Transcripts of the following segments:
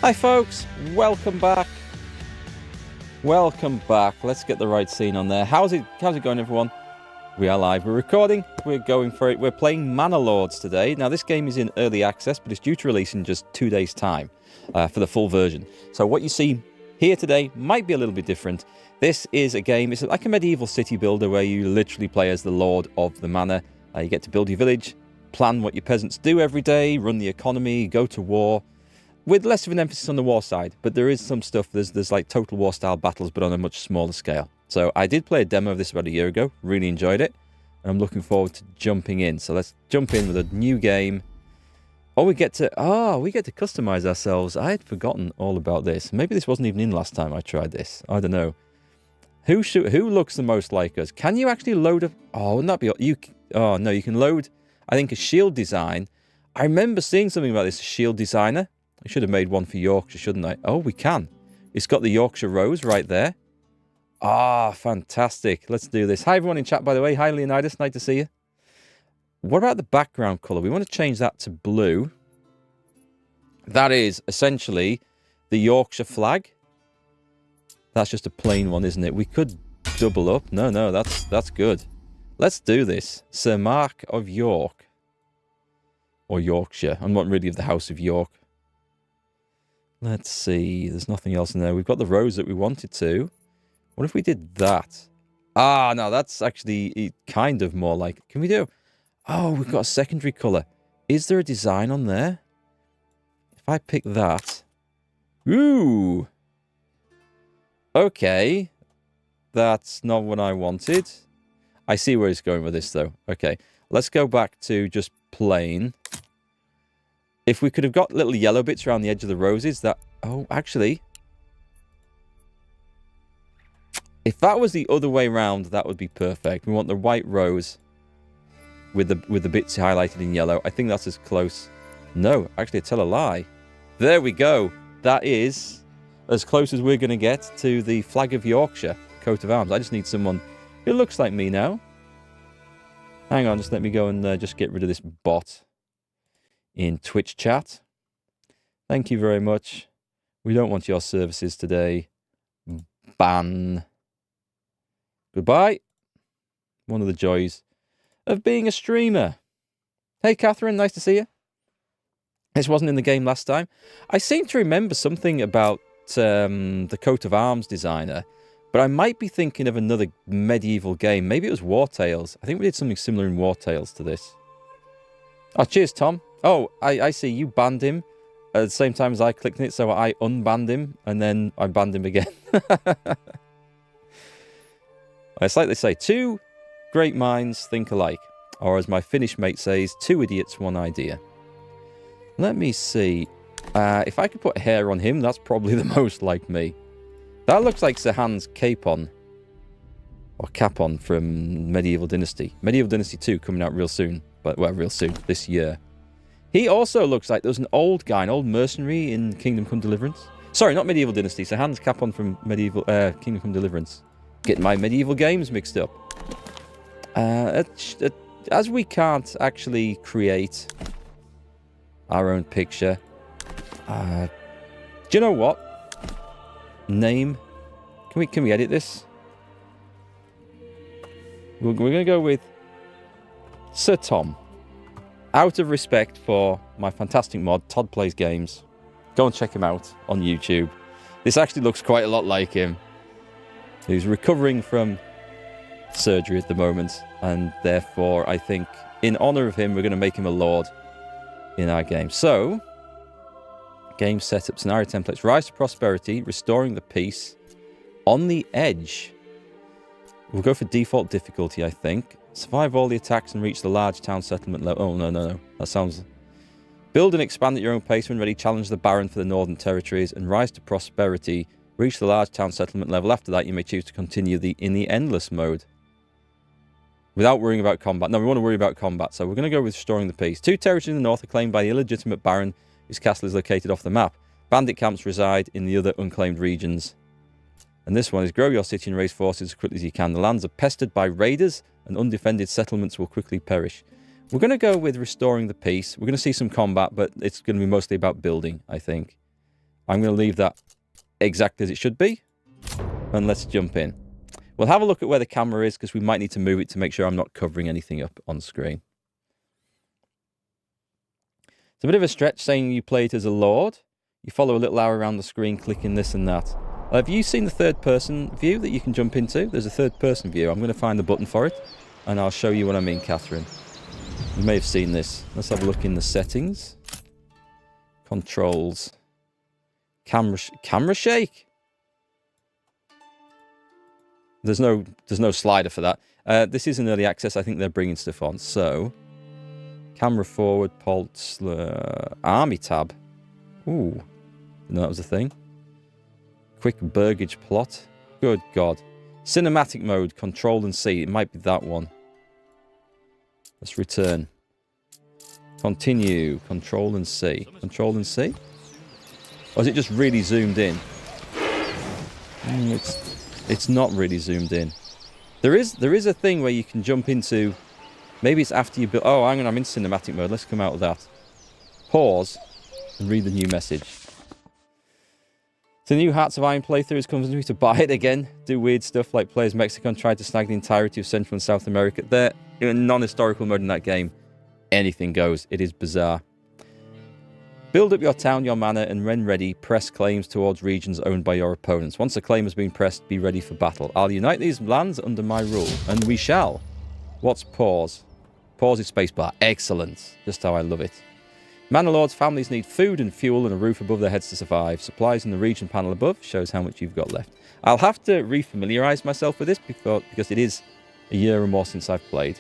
Hi folks, welcome back. Welcome back. Let's get the right scene on there. How's it going, everyone? We are live, we're recording, we're going for it. We're playing Manor Lords today. Now this game is in early access, but it's due to release in just 2 days time for the full version. So what you see here today might be a little bit different. This is a game, it's like a medieval city builder where you literally play as the lord of the manor. You get to build your village, plan what your peasants do every day, run the economy, go to war, with less of an emphasis on the war side. But there is some stuff, there's like total war style battles, but on a much smaller scale. So I did play a demo of this about a year ago, really enjoyed it, and I'm looking forward to jumping in. So let's jump in with a new game. Oh, we get to customize ourselves. I had forgotten all about this. Maybe this wasn't even in last time I tried this. I don't know. Who looks the most like us? Can you actually load a... Oh, wouldn't that be... Oh, no, you can load, I think, a shield design. I remember seeing something about this shield designer. I should have made one for Yorkshire, shouldn't I? Oh, we can. It's got the Yorkshire rose right there. Ah, fantastic. Let's do this. Hi, everyone in chat, by the way. Hi, Leonidas. Nice to see you. What about the background colour? We want to change that to blue. That is essentially the Yorkshire flag. That's just a plain one, isn't it? We could double up. No, that's good. Let's do this. Sir Mark of York. Or Yorkshire. I'm not really of the House of York. Let's see. There's nothing else in there. We've got the rose that we wanted to. What if we did that? Ah, no, that's actually kind of more like... Can we do... Oh, we've got a secondary colour. Is there a design on there? If I pick that... Ooh! Okay. That's not what I wanted. I see where it's going with this, though. Okay. Let's go back to just plain. If we could have got little yellow bits around the edge of the roses, that... Oh, actually... If that was the other way round, that would be perfect. We want the white rose with the bits highlighted in yellow. I think that's as close. No, actually, I tell a lie. There we go. That is as close as we're going to get to the flag of Yorkshire, coat of arms. I just need someone who looks like me now. Hang on, just let me go and just get rid of this bot in Twitch chat. Thank you very much. We don't want your services today. Ban. Goodbye. One of the joys of being a streamer. Hey, Catherine, nice to see you. This wasn't in the game last time. I seem to remember something about the coat of arms designer, but I might be thinking of another medieval game. Maybe it was War Tales. I think we did something similar in War Tales to this. Oh, cheers, Tom. Oh, I see. You banned him at the same time as I clicked on it, so I unbanned him, and then I banned him again. It's like they say, two great minds think alike. Or as my Finnish mate says, two idiots, one idea. Let me see. If I could put hair on him, that's probably the most like me. That looks like Sir Hans Capon. Or Capon from Medieval Dynasty. Medieval Dynasty 2 coming out real soon. But, well, real soon. This year. He also looks like there's an old guy, an old mercenary in Kingdom Come Deliverance. Sorry, not Medieval Dynasty. Sir Hans Capon from Medieval Kingdom Come Deliverance. Getting my medieval games mixed up. As we can't actually create our own picture, do you know what? Name. Can we edit this? We're going to go with Sir Tom. Out of respect for my fantastic mod, Todd Plays Games. Go and check him out on YouTube. This actually looks quite a lot like him. He's recovering from surgery at the moment, and therefore, I think, in honor of him, we're going to make him a lord in our game. So, game setup, scenario templates, rise to prosperity, restoring the peace, on the edge. We'll go for default difficulty, I think. Survive all the attacks and reach the large town settlement level. Oh, no. That sounds... Build and expand at your own pace when ready. Challenge the Baron for the Northern Territories and rise to prosperity. Reach the large town settlement level. After that, you may choose to continue in the endless mode. Without worrying about combat. No, we want to worry about combat, so we're going to go with restoring the peace. 2 territories in the north are claimed by the illegitimate Baron, whose castle is located off the map. Bandit camps reside in the other unclaimed regions. And this one is grow your city and raise forces as quickly as you can. The lands are pestered by raiders, and undefended settlements will quickly perish. We're going to go with restoring the peace. We're going to see some combat, but it's going to be mostly about building, I think. I'm going to leave that exactly as it should be. And let's jump in. We'll have a look at where the camera is because we might need to move it to make sure I'm not covering anything up on screen. It's a bit of a stretch saying you play it as a lord. You follow a little arrow around the screen clicking this and that. Have you seen the third person view that you can jump into? There's a third person view. I'm going to find the button for it and I'll show you what I mean, Catherine. You may have seen this. Let's have a look in the settings. Controls. Camera shake. There's no slider for that. This is an early access. I think they're bringing stuff on. So, camera forward, pulse, army tab. Ooh, didn't know that was a thing. Quick burgage plot. Good God. Cinematic mode, control and C. It might be that one. Let's return. Continue, control and C. Control and C? Or is it just really zoomed in? It's not really zoomed in. There is a thing where you can jump into... Maybe it's after you build... Oh, hang on, I'm in cinematic mode. Let's come out of that. Pause and read the new message. The new Hearts of Iron playthrough has come to me to buy it again. Do weird stuff like Players Mexico tried to snag the entirety of Central and South America. They're in a non-historical mode in that game. Anything goes. It is bizarre. Build up your town, your manor, and when ready, press claims towards regions owned by your opponents. Once a claim has been pressed, be ready for battle. I'll unite these lands under my rule, and we shall. What's pause? Pause is spacebar. Excellent. Just how I love it. Manor Lords families need food and fuel and a roof above their heads to survive. Supplies in the region panel above shows how much you've got left. I'll have to refamiliarize myself with this because it is a year or more since I've played.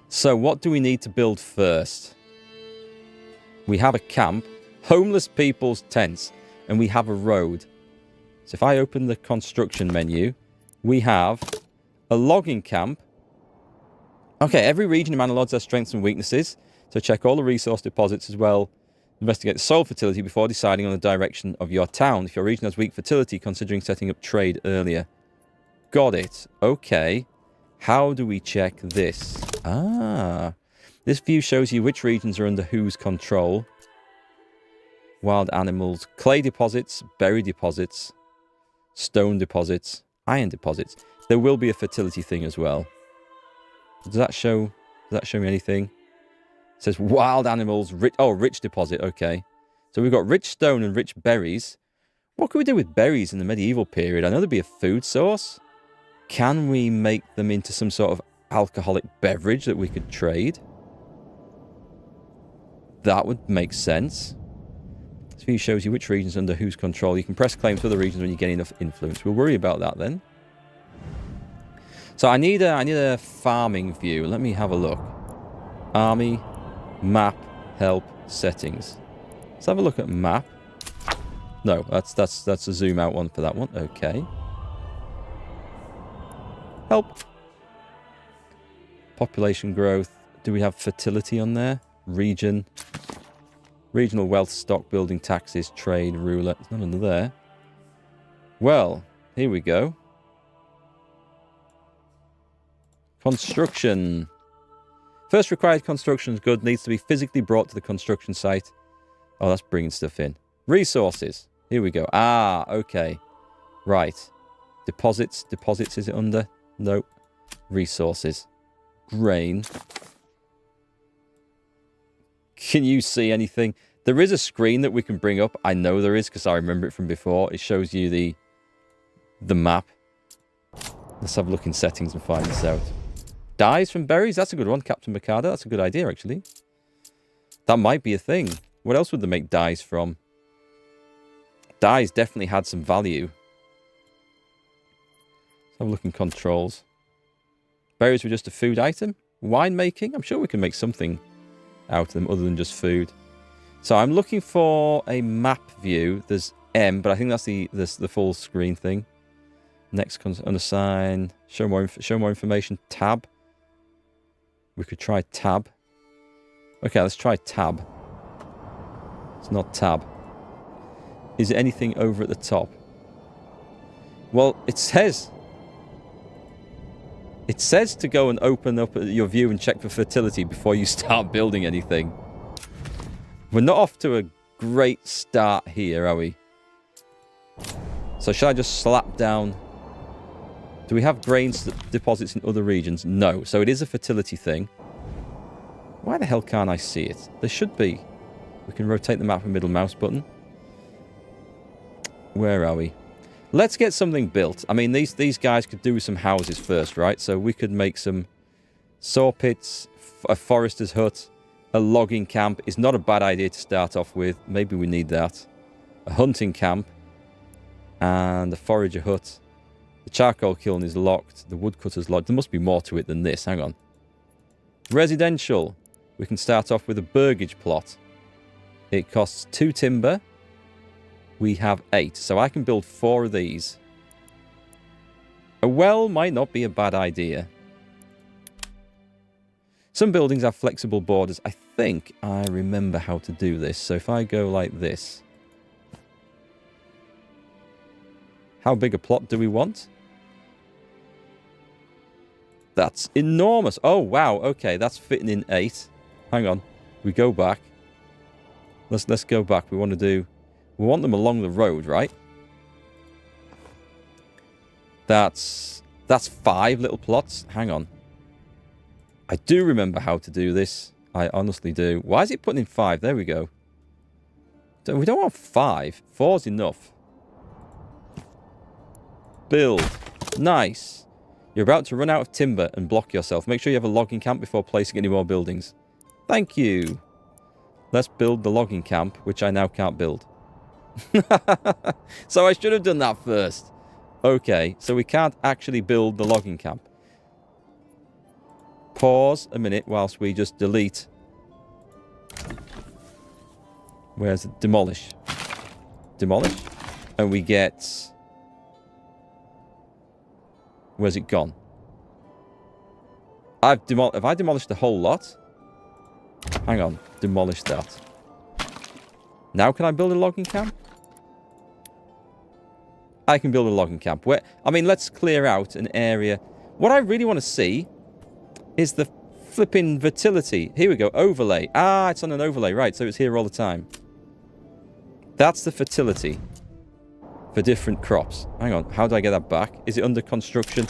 So what do we need to build first? We have a camp, homeless people's tents, and we have a road. So if I open the construction menu, we have a logging camp. Okay, every region in Manor Lords has strengths and weaknesses. So check all the resource deposits as well. Investigate the soil fertility before deciding on the direction of your town. If your region has weak fertility, considering setting up trade earlier. Got it. Okay. How do we check this? This view shows you which regions are under whose control. Wild animals, clay deposits, berry deposits, stone deposits, iron deposits. There will be a fertility thing as well. Does that show me anything? It says wild animals, rich deposit, okay. So we've got rich stone and rich berries. What can we do with berries in the medieval period? I know there'd be a food source. Can we make them into some sort of alcoholic beverage that we could trade? That would make sense. This view shows you which regions are under whose control. You can press claims to other regions when you get enough influence. We'll worry about that then. So I need a farming view. Let me have a look. Army, map, help, settings. Let's have a look at map. No, that's a zoom out one for that one. Okay. Help. Population growth. Do we have fertility on there? Region. Regional wealth, stock building, taxes, trade, ruler. There's none under there. Well, here we go. Construction. First required construction good needs to be physically brought to the construction site. Oh, that's bringing stuff in. Resources. Here we go. Okay. Right. Deposits. Deposits, is it under? Nope. Resources. Grain. Can you see anything? There is a screen that we can bring up. I know there is because I remember it from before. It shows you the map. Let's have a look in settings and find this out. Dyes from berries? That's a good one, Captain Mikado. That's a good idea, actually. That might be a thing. What else would they make dyes from? Dyes definitely had some value. Let's have a look in controls. Berries were just a food item. Wine making? I'm sure we can make something out of them other than just food. So I'm looking for a map view. There's M, but I think that's the full screen thing. Next, unassign. Show more information. Tab. We could try tab. Okay, let's try tab. It's not tab. Is there anything over at the top? Well, it says to go and open up your view and check for fertility before you start building anything. We're not off to a great start here, are we? So should I just slap down... Do we have grains deposits in other regions? No. So it is a fertility thing. Why the hell can't I see it? There should be. We can rotate the map with middle mouse button. Where are we? Let's get something built. I mean, these guys could do some houses first, right? So we could make some saw pits, a forester's hut, a logging camp. Is not a bad idea to start off with. Maybe we need that. A hunting camp. And a forager hut. The charcoal kiln is locked. The woodcutter's lodge. There must be more to it than this. Hang on. Residential. We can start off with a burgage plot. It costs 2 timber. We have 8. So I can build 4 of these. A well might not be a bad idea. Some buildings have flexible borders. I think I remember how to do this. So if I go like this. How big a plot do we want? That's enormous. Oh, wow. Okay, that's fitting in 8. Hang on. We go back. Let's go back. We want to do... We want them along the road, right? That's 5 little plots. Hang on. I do remember how to do this. I honestly do. Why is it putting in 5? There we go. We don't want 5. 4's enough. Build. Nice. You're about to run out of timber and block yourself. Make sure you have a logging camp before placing any more buildings. Thank you. Let's build the logging camp, which I now can't build. So I should have done that first. Okay, so we can't actually build the logging camp. Pause a minute whilst we just delete. Where's it? Demolish. Demolish. And we get... Where's it gone? Have I demolished the whole lot? Hang on. Demolish that. Now can I build a logging camp? I can build a logging camp. I mean, let's clear out an area. What I really want to see is the flipping fertility. Here we go. Overlay. Ah, it's on an overlay. Right, so it's here all the time. That's the fertility for different crops. Hang on. How do I get that back? Is it under construction?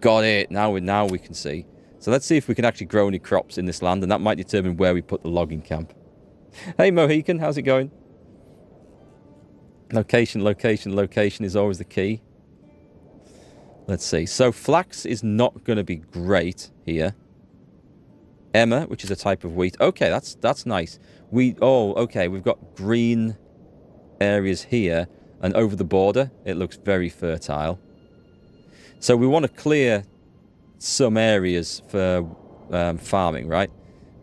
Got it. Now we can see. So let's see if we can actually grow any crops in this land, and that might determine where we put the logging camp. Hey, Mohican. How's it going? Location, location, location is always the key. Let's see. So flax is not going to be great here. Emma, which is a type of wheat. Okay, that's nice. Okay, we've got green areas here, and over the border, it looks very fertile. So we want to clear some areas for farming, right?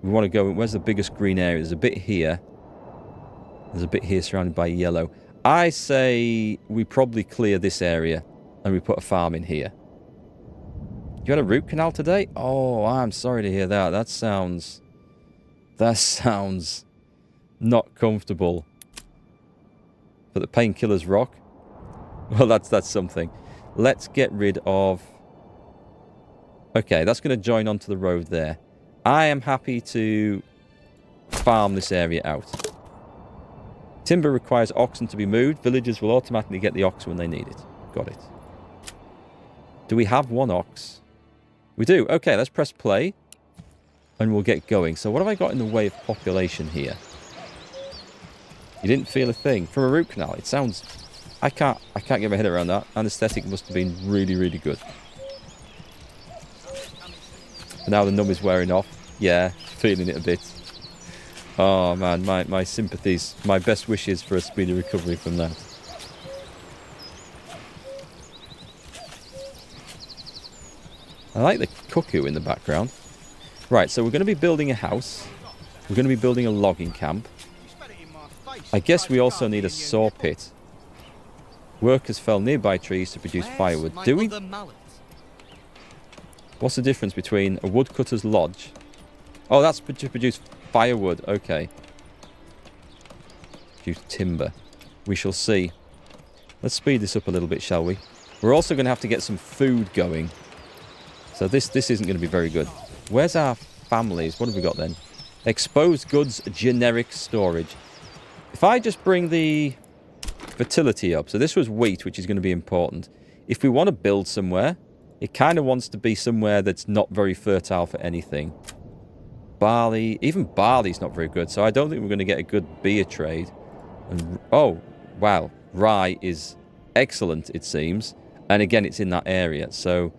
We want to go... Where's the biggest green area? There's a bit here. There's a bit here surrounded by yellow. I say we probably clear this area and we put a farm in here. You had a root canal today? Oh, I'm sorry to hear that. That sounds not comfortable. But the painkillers rock. Well, that's something. Let's get rid of... Okay, that's going to join onto the road there. I am happy to farm this area out. Timber requires oxen to be moved. Villagers will automatically get the ox when they need it. Got it. Do we have 1 ox? We do. Okay, let's press play. And we'll get going. So what have I got in the way of population here? You didn't feel a thing. From a root canal, it sounds... I can't get my head around that. Anesthetic must have been really, really good. And now the numb is wearing off. Yeah, feeling it a bit. Oh man, my sympathies, my best wishes for a speedy recovery from that. I like the cuckoo in the background. Right, so we're going to be building a house. We're going to be building a logging camp. I guess we also need a saw pit. Workers fell nearby trees to produce firewood. Do we? What's the difference between a woodcutter's lodge? Oh, that's to produce firewood. Okay. Produce timber. We shall see. Let's speed this up a little bit, shall we? We're also going to have to get some food going. So this isn't going to be very good. Where's our families? What have we got then? Exposed goods, generic storage. If I just bring the fertility up. So this was wheat, which is going to be important. If we want to build somewhere, it kind of wants to be somewhere that's not very fertile for anything. Barley, even barley's not very good, so I don't think we're going to get a good beer trade. And, oh, wow. Rye is excellent, it seems. And again, it's in that area, so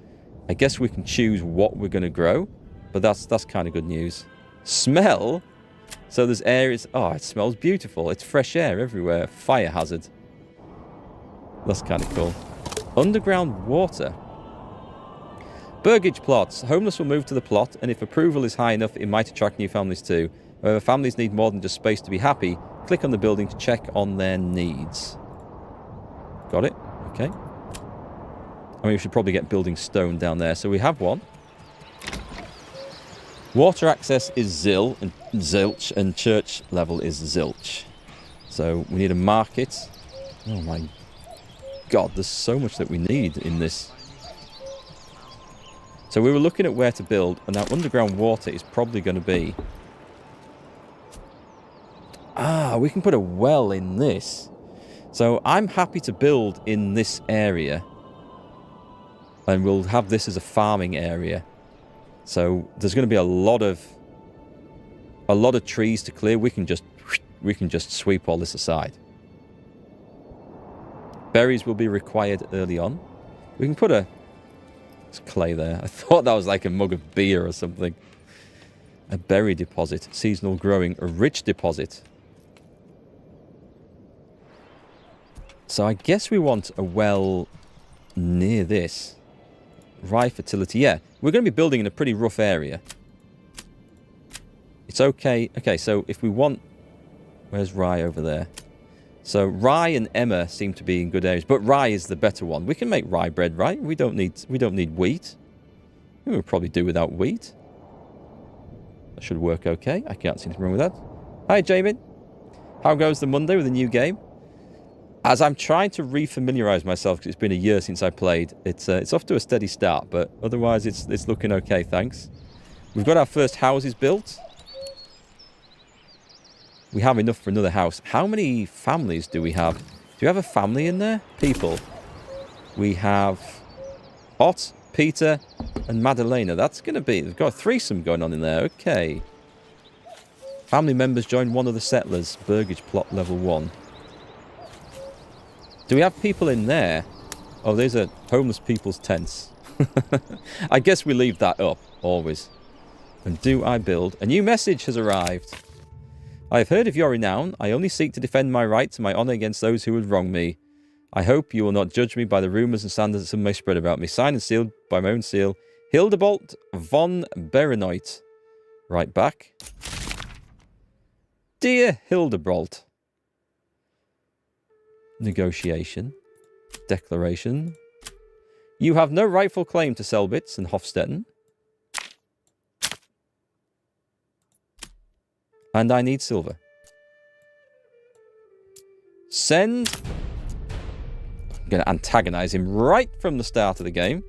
I guess we can choose what we're going to grow. But that's kind of good news. Smell? So there's areas... Oh, it smells beautiful. It's fresh air everywhere. Fire hazard. That's kind of cool. Underground water. Burgage plots. Homeless will move to the plot, and if approval is high enough, it might attract new families too. However, families need more than just space to be happy. Click on the building to check on their needs. Got it? Okay. I mean, we should probably get building stone down there. So we have one. Water access is zilch, and church level is zilch. So we need a market. Oh my God, there's so much that we need in this. So we were looking at where to build, and now underground water is probably going to be... Ah, we can put a well in this. So I'm happy to build in this area. And we'll have this as a farming area. So there's going to be a lot of trees to clear. We can just sweep all this aside. Berries will be required early on. We can put a... There's clay there. I thought that was like a mug of beer or something. A berry deposit. Seasonal growing. A rich deposit. So I guess we want a well near this. Rye fertility. Yeah, we're going to be building in a pretty rough area. It's okay. Okay, so if we want... Where's rye over there? So rye and emmer seem to be in good areas, but rye is the better one. We can make rye bread, right? We don't need wheat. We'll probably do without wheat. That should work okay. I can't see anything wrong with that. Hi, Jamie. How goes the Monday with the new game? As I'm trying to refamiliarize myself, because it's been a year since I played, it's off to a steady start, but otherwise it's looking okay, thanks. We've got our first houses built. We have enough for another house. How many families do we have? Do we have a family in there? People. We have Ott, Peter, and Madalena. That's going to be... We've got a threesome going on in there. Okay. Family members join one of the settlers. Burgage plot level 1. Do we have people in there? Oh, these are homeless people's tents. I guess we leave that up, always. And do I build? A new message has arrived. I have heard of your renown. I only seek to defend my rights and my honour against those who would wrong me. I hope you will not judge me by the rumours and slanders that some may spread about me. Signed and sealed by my own seal. Hildebolt von Berenoit. Right back. Dear Hildebolt. Negotiation. Declaration. You have no rightful claim to Selbitz and Hofstetten. And I need silver. Send. I'm going to antagonize him right from the start of the game.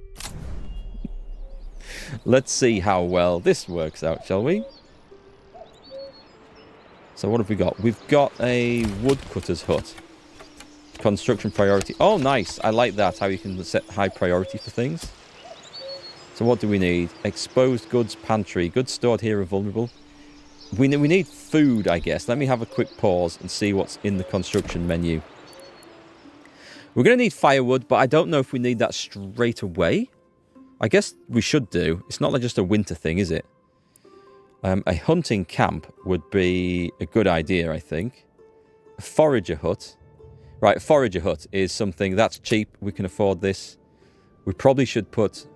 Let's see how well this works out, shall we? So what have we got? We've got a woodcutter's hut. Construction priority. Oh, nice. I like that, how you can set high priority for things. So what do we need? Exposed goods pantry. Goods stored here are vulnerable. We need food, I guess. Let me have a quick pause and see what's in the construction menu. We're going to need firewood, but I don't know if we need that straight away. I guess we should do. It's not like just a winter thing, is it? A hunting camp would be a good idea, I think. A forager hut. Right, a forager hut is something that's cheap. We can afford this. We probably should put...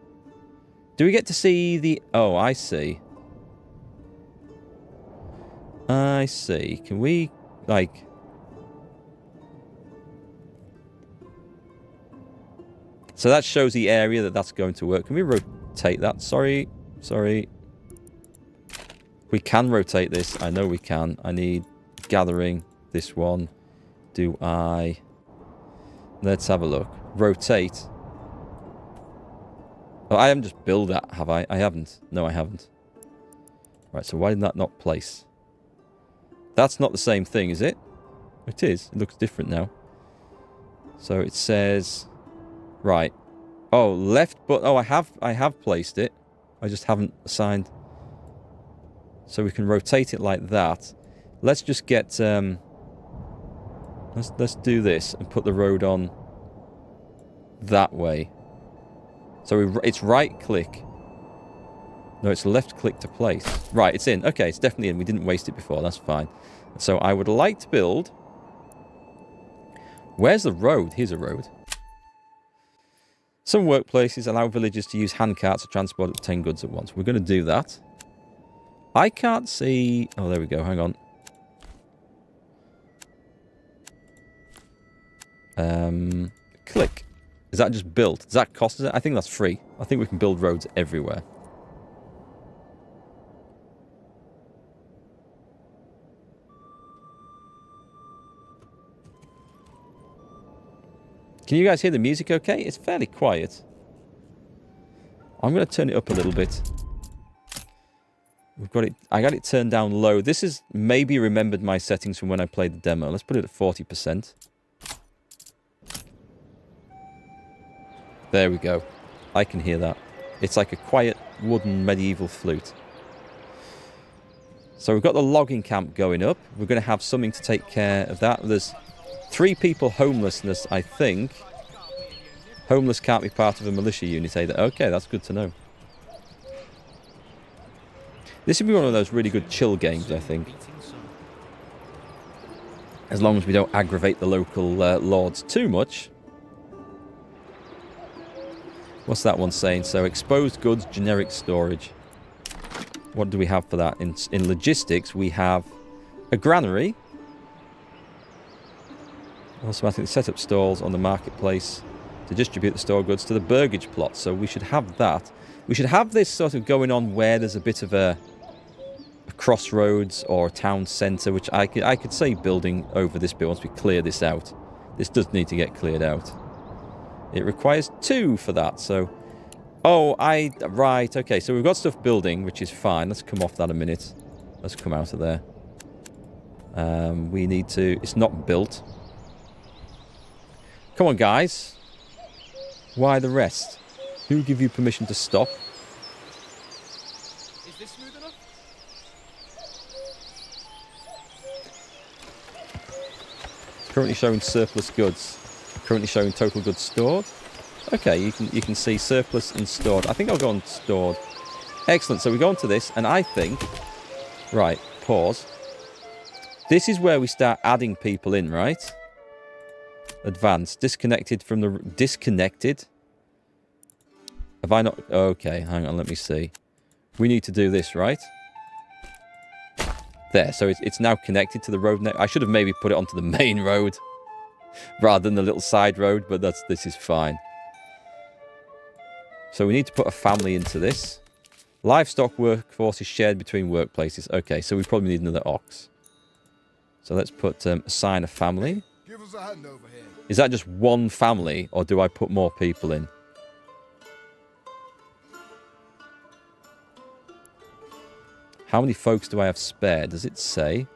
Do we get to see the... Oh, I see. I see. Can we, like... So that shows the area that's going to work. Can we rotate that? Sorry. We can rotate this. I know we can. I need gathering. This one. Do I... Let's have a look. Rotate. Oh, I haven't just built that, have I? I haven't. No, I haven't. Right, so why did that not place? That's not the same thing, is it? It is. It looks different now. So it says... Right. Oh, left but... Oh, I have placed it. I just haven't assigned... So we can rotate it like that. Let's just get... Let's do this and put the road on that way. So it's right-click. No, it's left-click to place. Right, it's in. Okay, it's definitely in. We didn't waste it before. That's fine. So I would like to build... Where's the road? Here's a road. Some workplaces allow villagers to use hand carts to transport up to 10 goods at once. We're going to do that. I can't see... Oh, there we go. Hang on. Click. Is that just built? Does that cost us? I think that's free. I think we can build roads everywhere. Can you guys hear the music okay? It's fairly quiet. I'm going to turn it up a little bit. We've got it. I got it turned down low. This is maybe remembered my settings from when I played the demo. Let's put it at 40%. There we go. I can hear that. It's like a quiet wooden medieval flute. So we've got the logging camp going up. We're going to have something to take care of that. There's 3 people homelessness, I think. Homeless can't be part of a militia unit either. Okay, that's good to know. This would be one of those really good chill games, I think. As long as we don't aggravate the local lords too much. What's that one saying? So, exposed goods, generic storage. What do we have for that? In logistics, we have a granary. Automatically set up stalls on the marketplace to distribute the store goods to the burgage plot. So we should have that. We should have this sort of going on where there's a bit of a crossroads or a town centre, which I could say building over this bit once we clear this out. This does need to get cleared out. It requires 2 for that, so... Oh, right, okay, so we've got stuff building, which is fine. Let's come off that a minute. Let's come out of there. We need to... It's not built. Come on, guys. Why the rest? Who give you permission to stop? Is this smooth enough? Currently showing surplus goods. Currently showing total goods stored. Okay, you can see surplus and stored. I think I'll go on stored. Excellent. So we go on to this, and I think... Right, pause. This is where we start adding people in, right? Advanced. Disconnected from the... Disconnected? Have I not... Okay, hang on, let me see. We need to do this, right? There, so it's now connected to the road. I should have maybe put it onto the main road rather than the little side road, but this is fine. So we need to put a family into this. Livestock workforce is shared between workplaces. Okay, so we probably need another ox. So let's put assign a family. Give us a hand over here. Is that just one family, or do I put more people in? How many folks do I have spare? Does it say?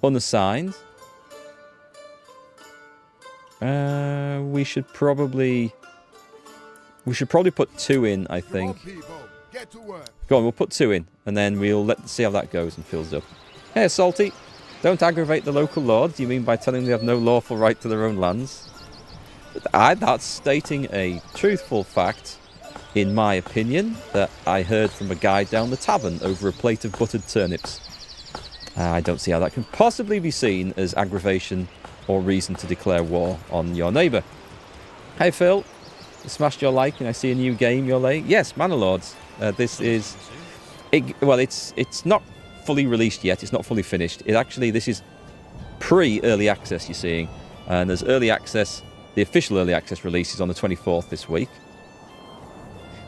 Unassigned. We should probably put 2 in, I think. Get to work. Go on, we'll put 2 in, and then we'll see how that goes and fills up. Hey, Salty, don't aggravate the local lords. You mean by telling them they have no lawful right to their own lands? That's stating a truthful fact, in my opinion, that I heard from a guy down the tavern over a plate of buttered turnips. I don't see how that can possibly be seen as aggravation or reason to declare war on your neighbour. Hey, Phil. You smashed your like and I see a new game you're late. Yes, Manor Lords. This is... well, it's not fully released yet. It's not fully finished. This is pre-early access, you're seeing. And there's early access. The official early access release is on the 24th this week.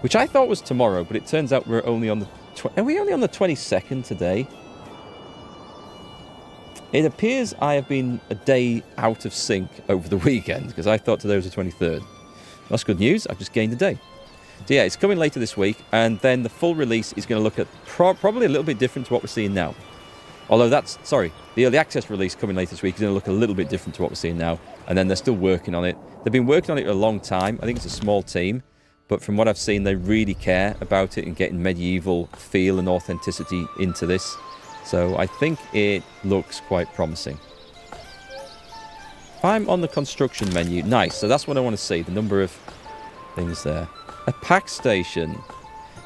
Which I thought was tomorrow, but it turns out we're only on the... Are we only on the 22nd today? It appears I have been a day out of sync over the weekend, because I thought today was the 23rd. That's good news. I've just gained a day. So yeah, it's coming later this week, and then the full release is going to look at probably a little bit different to what we're seeing now. Although the the early access release coming later this week is going to look a little bit different to what we're seeing now. And then they're still working on it. They've been working on it a long time. I think it's a small team. But from what I've seen, they really care about it and getting medieval feel and authenticity into this. So I think it looks quite promising. If I'm on the construction menu, nice. So that's what I want to see, the number of things there. A pack station.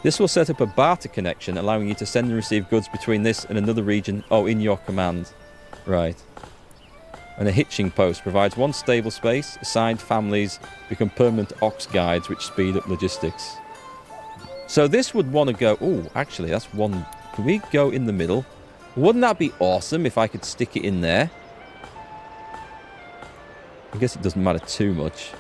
This will set up a barter connection, allowing you to send and receive goods between this and another region. Oh, in your command. Right. And a hitching post provides one stable space. Assigned families become permanent ox guides, which speed up logistics. So this would want to go... Oh, actually, that's one... Can we go in the middle? Wouldn't that be awesome if I could stick it in there? I guess it doesn't matter too much.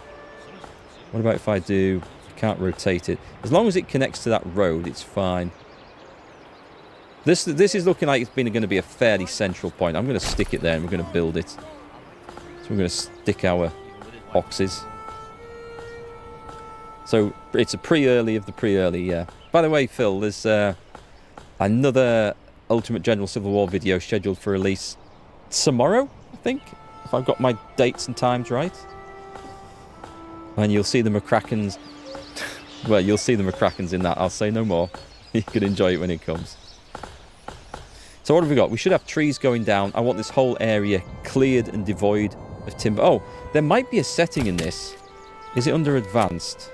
What about if I do... I can't rotate it. As long as it connects to that road, it's fine. This is looking like it's going to be a fairly central point. I'm going to stick it there and we're going to build it. So we're going to stick our oxes. So it's a pre-early of the pre-early, yeah. By the way, Phil, there's another Ultimate General Civil War video scheduled for release tomorrow, I think, if I've got my dates and times right. And you'll see the McCrackens. Well, you'll see the McCrackens in that. I'll say no more. You can enjoy it when it comes. So what have we got? We should have trees going down. I want this whole area cleared and devoid of timber. Oh, there might be a setting in this. Is it under advanced?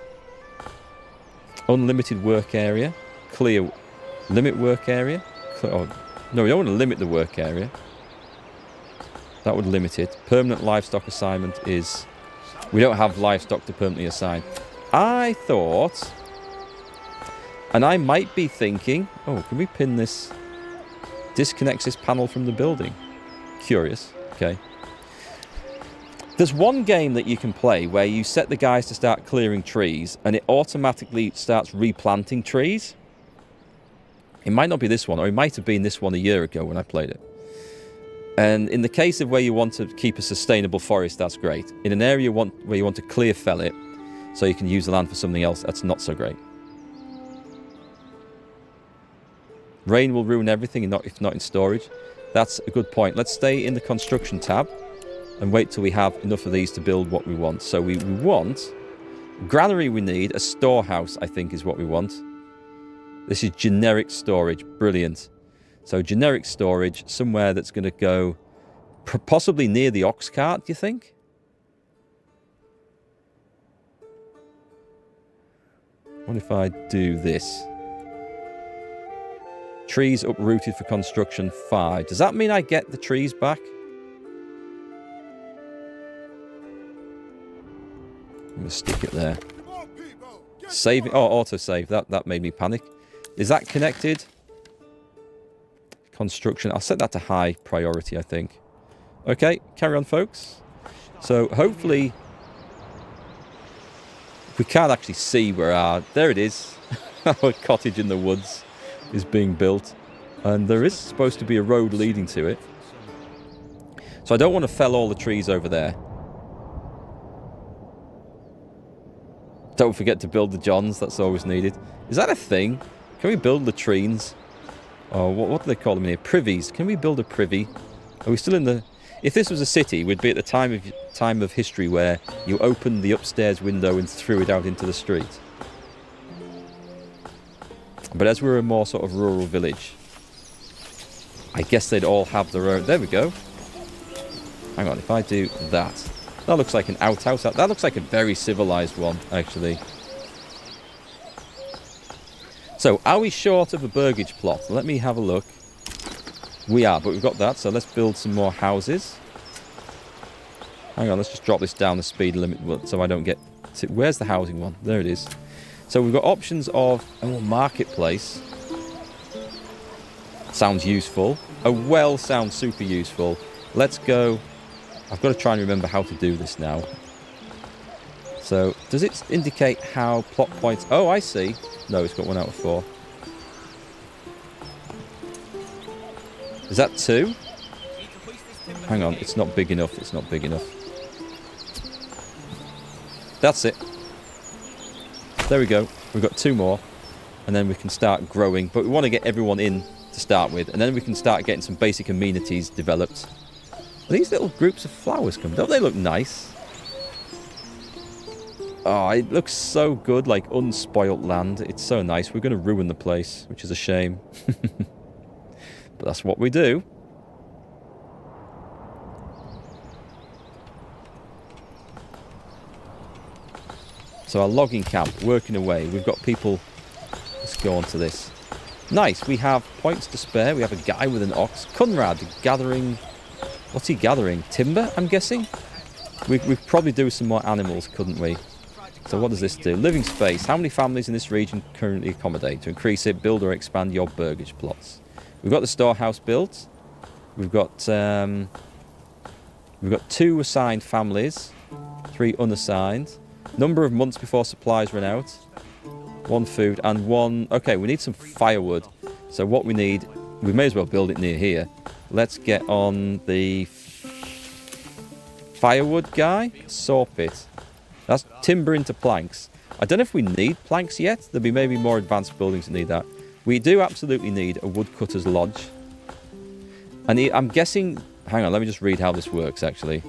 Unlimited work area. Clear. Limit work area. Oh, no, we don't want to limit the work area. That would limit it. Permanent livestock assignment is... We don't have livestock to permanently assign. I thought... And I might be thinking... Oh, can we pin this... Disconnects this panel from the building. Curious. Okay. There's one game that you can play where you set the guys to start clearing trees and it automatically starts replanting trees. It might not be this one, or it might have been this one a year ago when I played it. And in the case of where you want to keep a sustainable forest, that's great. In an area where you want to clear fell it so you can use the land for something else, that's not so great. Rain will ruin everything if not in storage. That's a good point. Let's stay in the construction tab and wait till we have enough of these to build what we want. So we want... Granary we need. A storehouse, I think, is what we want. This is generic storage. Brilliant. So generic storage, somewhere that's going to go possibly near the ox cart, do you think? What if I do this? Trees uprooted for construction 5. Does that mean I get the trees back? I'm going to stick it there. Saving. Oh, autosave. That made me panic. Is that connected? Construction. I'll set that to high priority, I think. Okay, carry on, folks. So hopefully... We can't actually see where our... There it is. Our cottage in the woods is being built, and there is supposed to be a road leading to it. So I don't want to fell all the trees over there. Don't forget to build the johns, that's always needed. Is that a thing? Can we build latrines? Oh, what do they call them in here? Privies. Can we build a privy? Are we still in the... If this was a city, we'd be at the time of history where you opened the upstairs window and threw it out into the street. But as we're a more sort of rural village, I guess they'd all have their own... There we go. Hang on, if I do that... That looks like an outhouse. That looks like a very civilized one, actually. So, are we short of a burgage plot? Let me have a look. We are, but we've got that, so let's build some more houses. Hang on, let's just drop this down the speed limit so I don't get... Where's the housing one? There it is. So we've got options of... Oh, marketplace. Sounds useful. A well sounds super useful. Let's go... I've got to try and remember how to do this now. So, does it indicate how plot points... Oh, I see. No, it's got 1 out of 4. Is that 2? Hang on, it's not big enough. It's not big enough. That's it. There we go. We've got 2 more. And then we can start growing. But we want to get everyone in to to start with, and then we can start getting some basic amenities developed. These little groups of flowers come, don't they look nice? Oh, it looks so good, like unspoilt land. It's so nice. We're going to ruin the place, which is a shame. But that's what we do. So our logging camp, working away. We've got people... Let's go on to this. Nice, we have points to spare. We have a guy with an ox. Conrad gathering... What's he gathering? Timber, I'm guessing? We could probably do some more animals, couldn't we? So what does this do? Living space. How many families in this region currently accommodate? To increase it, build or expand your burgage plots. We've got the storehouse built. We've got 2 assigned families. 3 unassigned. Number of months before supplies run out. 1 food and 1... Okay, we need some firewood. So what we need... We may as well build it near here. Let's get on the firewood guy. Saw pit. That's timber into planks. I don't know if we need planks yet. There'll be maybe more advanced buildings that need that. We do absolutely need a woodcutter's lodge. And I'm guessing... Hang on, let me just read how this works, actually.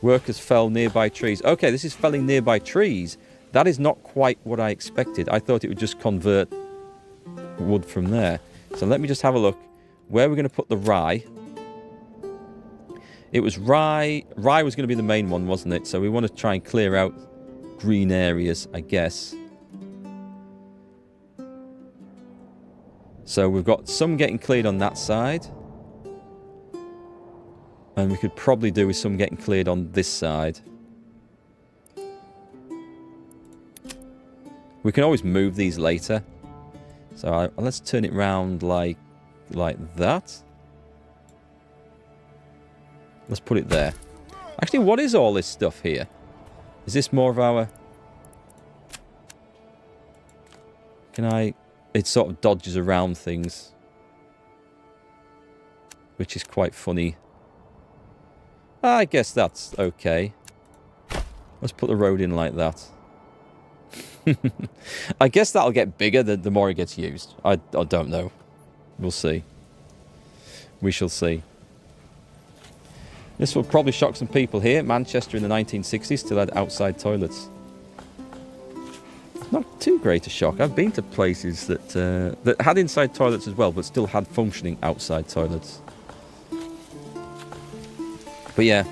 Workers fell nearby trees. Okay, this is felling nearby trees. That is not quite what I expected. I thought it would just convert wood from there. So let me just have a look. Where we're going to put the rye. It was rye. Rye was going to be the main one, wasn't it? So we want to try and clear out green areas, I guess. So we've got some getting cleared on that side. And we could probably do with some getting cleared on this side. We can always move these later. So let's turn it round like that. Let's put it there. Actually, what is all this stuff here? Is this more of our... Can I... It sort of dodges around things. Which is quite funny. I guess that's okay. Let's put the road in like that. I guess that'll get bigger the more it gets used. I don't know. We'll see. We shall see. This will probably shock some people here. Manchester in the 1960s still had outside toilets. Not too great a shock. I've been to places that had inside toilets as well, but still had functioning outside toilets. But yeah,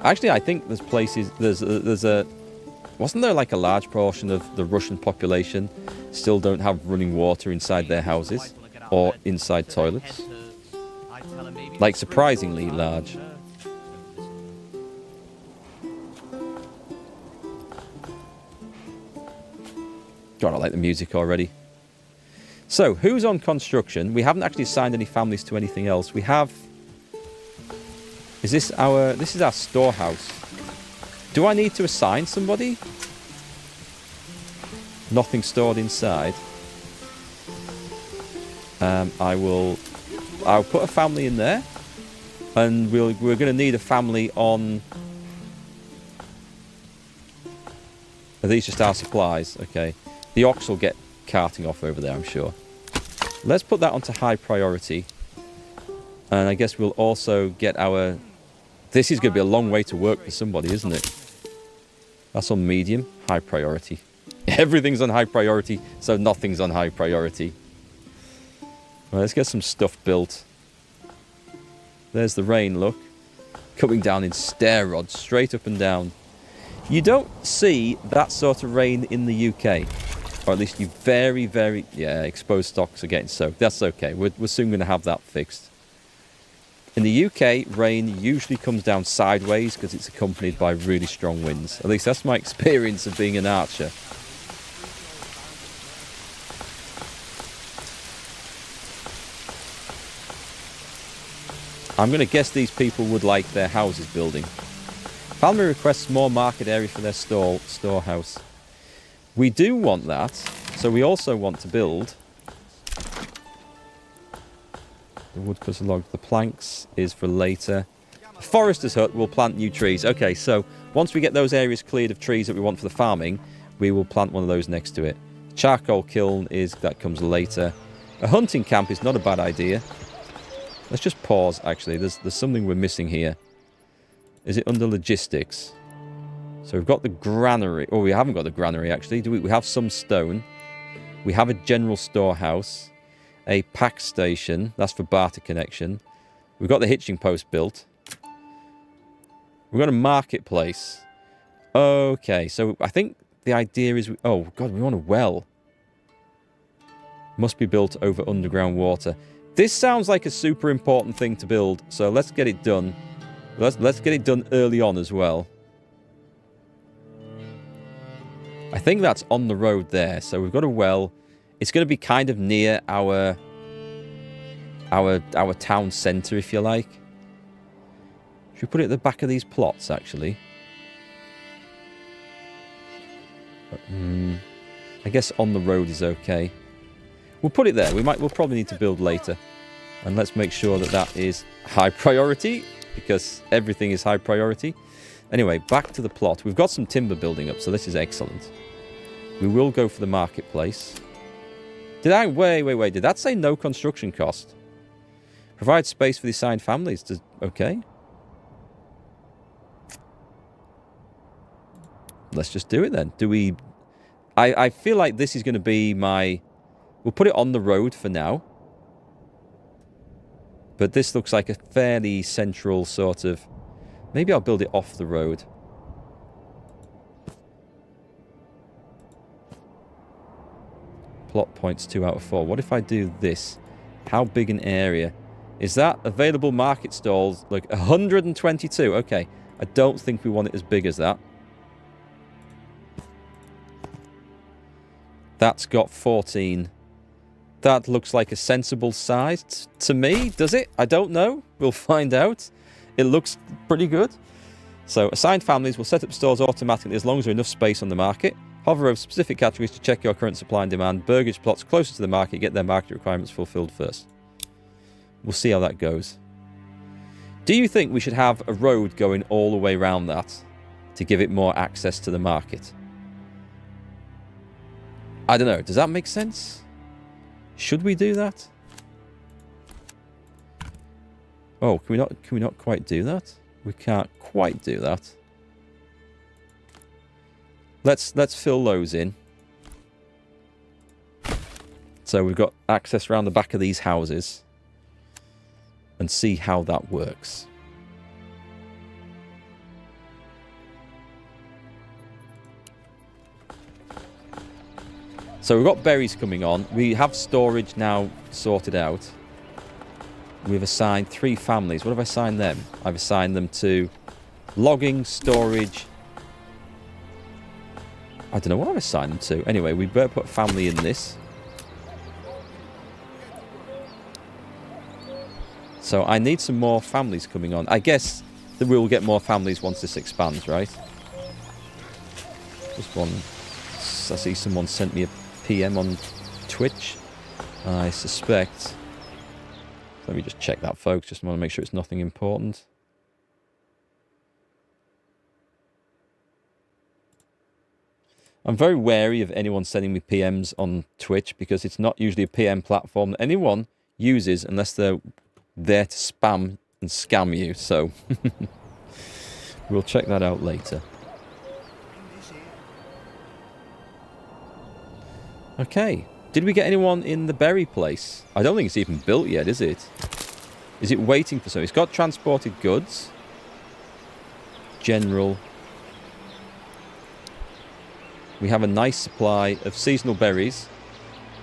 actually, I think there's places. There's a. Wasn't there like a large portion of the Russian population still don't have running water inside their houses or inside toilets? Like surprisingly large. God, I like the music already. So, who's on construction? We haven't actually assigned any families to anything else. We have... Is this our... This is our storehouse. Do I need to assign somebody? Nothing stored inside. I'll put a family in there. And we're going to need a family on... Are these just our supplies? Okay. The ox will get carting off over there, I'm sure. Let's put that onto high priority. And I guess we'll also get our... This is going to be a long way to work for somebody, isn't it? That's on medium. High priority. Everything's on high priority, so nothing's on high priority. Right, let's get some stuff built. There's the rain, look. Coming down in stair rods, straight up and down. You don't see that sort of rain in the UK. Or at least you very, very... Yeah, exposed stocks are getting soaked. That's okay. We're soon going to have that fixed. In the UK, rain usually comes down sideways because it's accompanied by really strong winds. At least that's my experience of being an archer. I'm going to guess these people would like their houses building. Family requests more market area for their storehouse. We do want that, so we also want to build the woodcutter log. The planks is for later. The forester's hut will plant new trees. Okay, so once we get those areas cleared of trees that we want for the farming, we will plant one of those next to it. Charcoal kiln that comes later. A hunting camp is not a bad idea. Let's just pause, actually. There's something we're missing here. Is it under logistics? So we've got the granary. Oh, we haven't got the granary, actually. Do we? We have some stone. We have a general storehouse. A pack station. That's for barter connection. We've got the hitching post built. We've got a marketplace. Okay, so I think the idea is... Oh, God, we want a well. Must be built over underground water. This sounds like a super important thing to build, so let's get it done. Let's get it done early on as well. I think that's on the road there, so we've got a well. It's going to be kind of near our town centre, if you like. Should we put it at the back of these plots, actually? I guess on the road is okay. We'll put it there. We'll probably need to build later. And let's make sure that that is high priority, because everything is high priority. Anyway, back to the plot. We've got some timber building up, so this is excellent. We will go for the marketplace. Did I... Wait. Did that say no construction cost? Provide space for the assigned families. Okay. Let's just do it then. Do we... I feel like this is going to be my... We'll put it on the road for now. But this looks like a fairly central sort of... Maybe I'll build it off the road. Plot points 2 out of 4. What if I do this? How big an area? Is that available market stalls? Look, 122. Okay. I don't think we want it as big as that. That's got 14. That looks like a sensible size to me, does it? I don't know. We'll find out. It looks pretty good. So, assigned families will set up stores automatically as long as there's enough space on the market. Hover over specific categories to check your current supply and demand. Burgage plots closer to the market get their market requirements fulfilled first. We'll see how that goes. Do you think we should have a road going all the way around that to give it more access to the market? I don't know. Does that make sense? Should we do that? Oh, can we not quite do that? We can't quite do that. Let's fill those in. So we've got access around the back of these houses and see how that works. So we've got berries coming on. We have storage now sorted out. We've assigned 3 families. What have I assigned them? I've assigned them to logging, storage. I don't know what I've assigned them to. Anyway, we better put family in this. So I need some more families coming on. I guess that we'll get more families once this expands, right? Just one. I see someone sent me a PM on Twitch. I suspect... Let me just check that, folks. Just want to make sure it's nothing important. I'm very wary of anyone sending me PMs on Twitch because it's not usually a PM platform that anyone uses unless they're there to spam and scam you. So we'll check that out later. Okay. Did we get anyone in the berry place? I don't think it's even built yet, is it? Is it waiting for something? It's got transported goods. General. We have a nice supply of seasonal berries.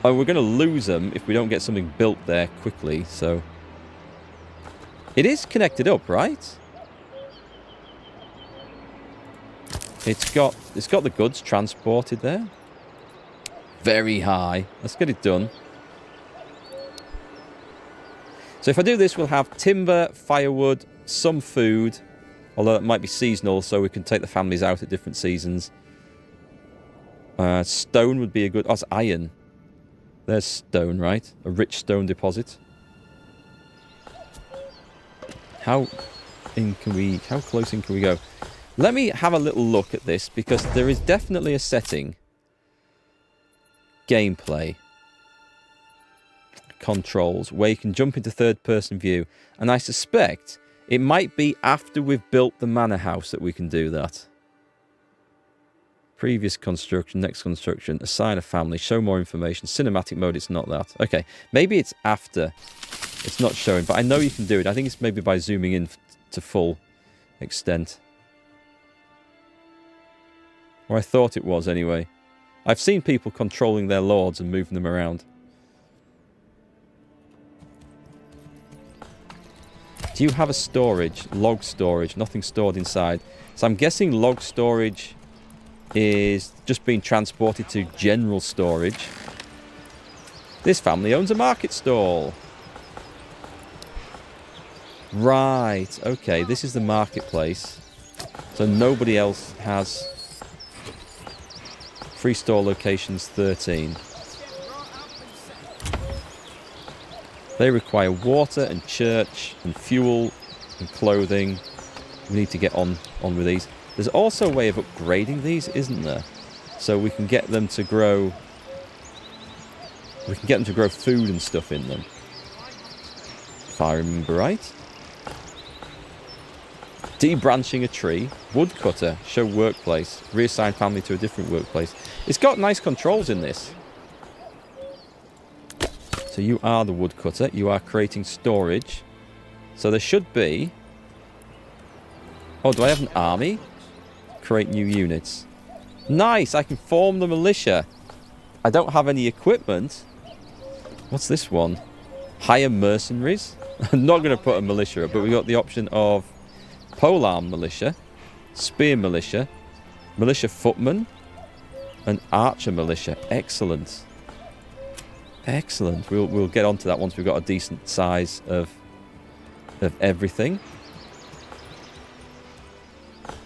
Oh, we're going to lose them if we don't get something built there quickly, so... It is connected up, right? It's got the goods transported there. Very high. Let's get it done. So if I do this, we'll have timber, firewood, some food. Although it might be seasonal, so we can take the families out at different seasons. Stone would be a good... Oh, it's iron. There's stone, right? A rich stone deposit. How close in can we go? Let me have a little look at this, because there is definitely a setting... Gameplay. controls where you can jump into third-person view. And I suspect it might be after we've built the manor house that we can do that. Previous construction, next construction, assign a family, show more information. Cinematic mode, it's not that. Okay, maybe it's after. It's not showing, but I know you can do it. I think it's maybe by zooming in to full extent. Or I thought it was anyway. I've seen people controlling their lords and moving them around. Do you have a storage? Log storage, nothing stored inside. So I'm guessing log storage is just being transported to general storage. This family owns a market stall. Right, okay, this is the marketplace. So nobody else has free store locations 13. They require water and church and fuel and clothing. We need to get on with these. There's also a way of upgrading these, isn't there? So we can get them to grow... We can get them to grow food and stuff in them. If I remember right. Debranching a tree. Woodcutter. Show workplace. Reassign family to a different workplace. It's got nice controls in this. So you are the woodcutter. You are creating storage. So there should be... Oh, do I have an army? Create new units. Nice! I can form the militia. I don't have any equipment. What's this one? Hire mercenaries. I'm not going to put a militia up, but we got the option of polearm militia, spear militia, militia footman, and archer militia. Excellent. Excellent. We'll get onto that once we've got a decent size of everything.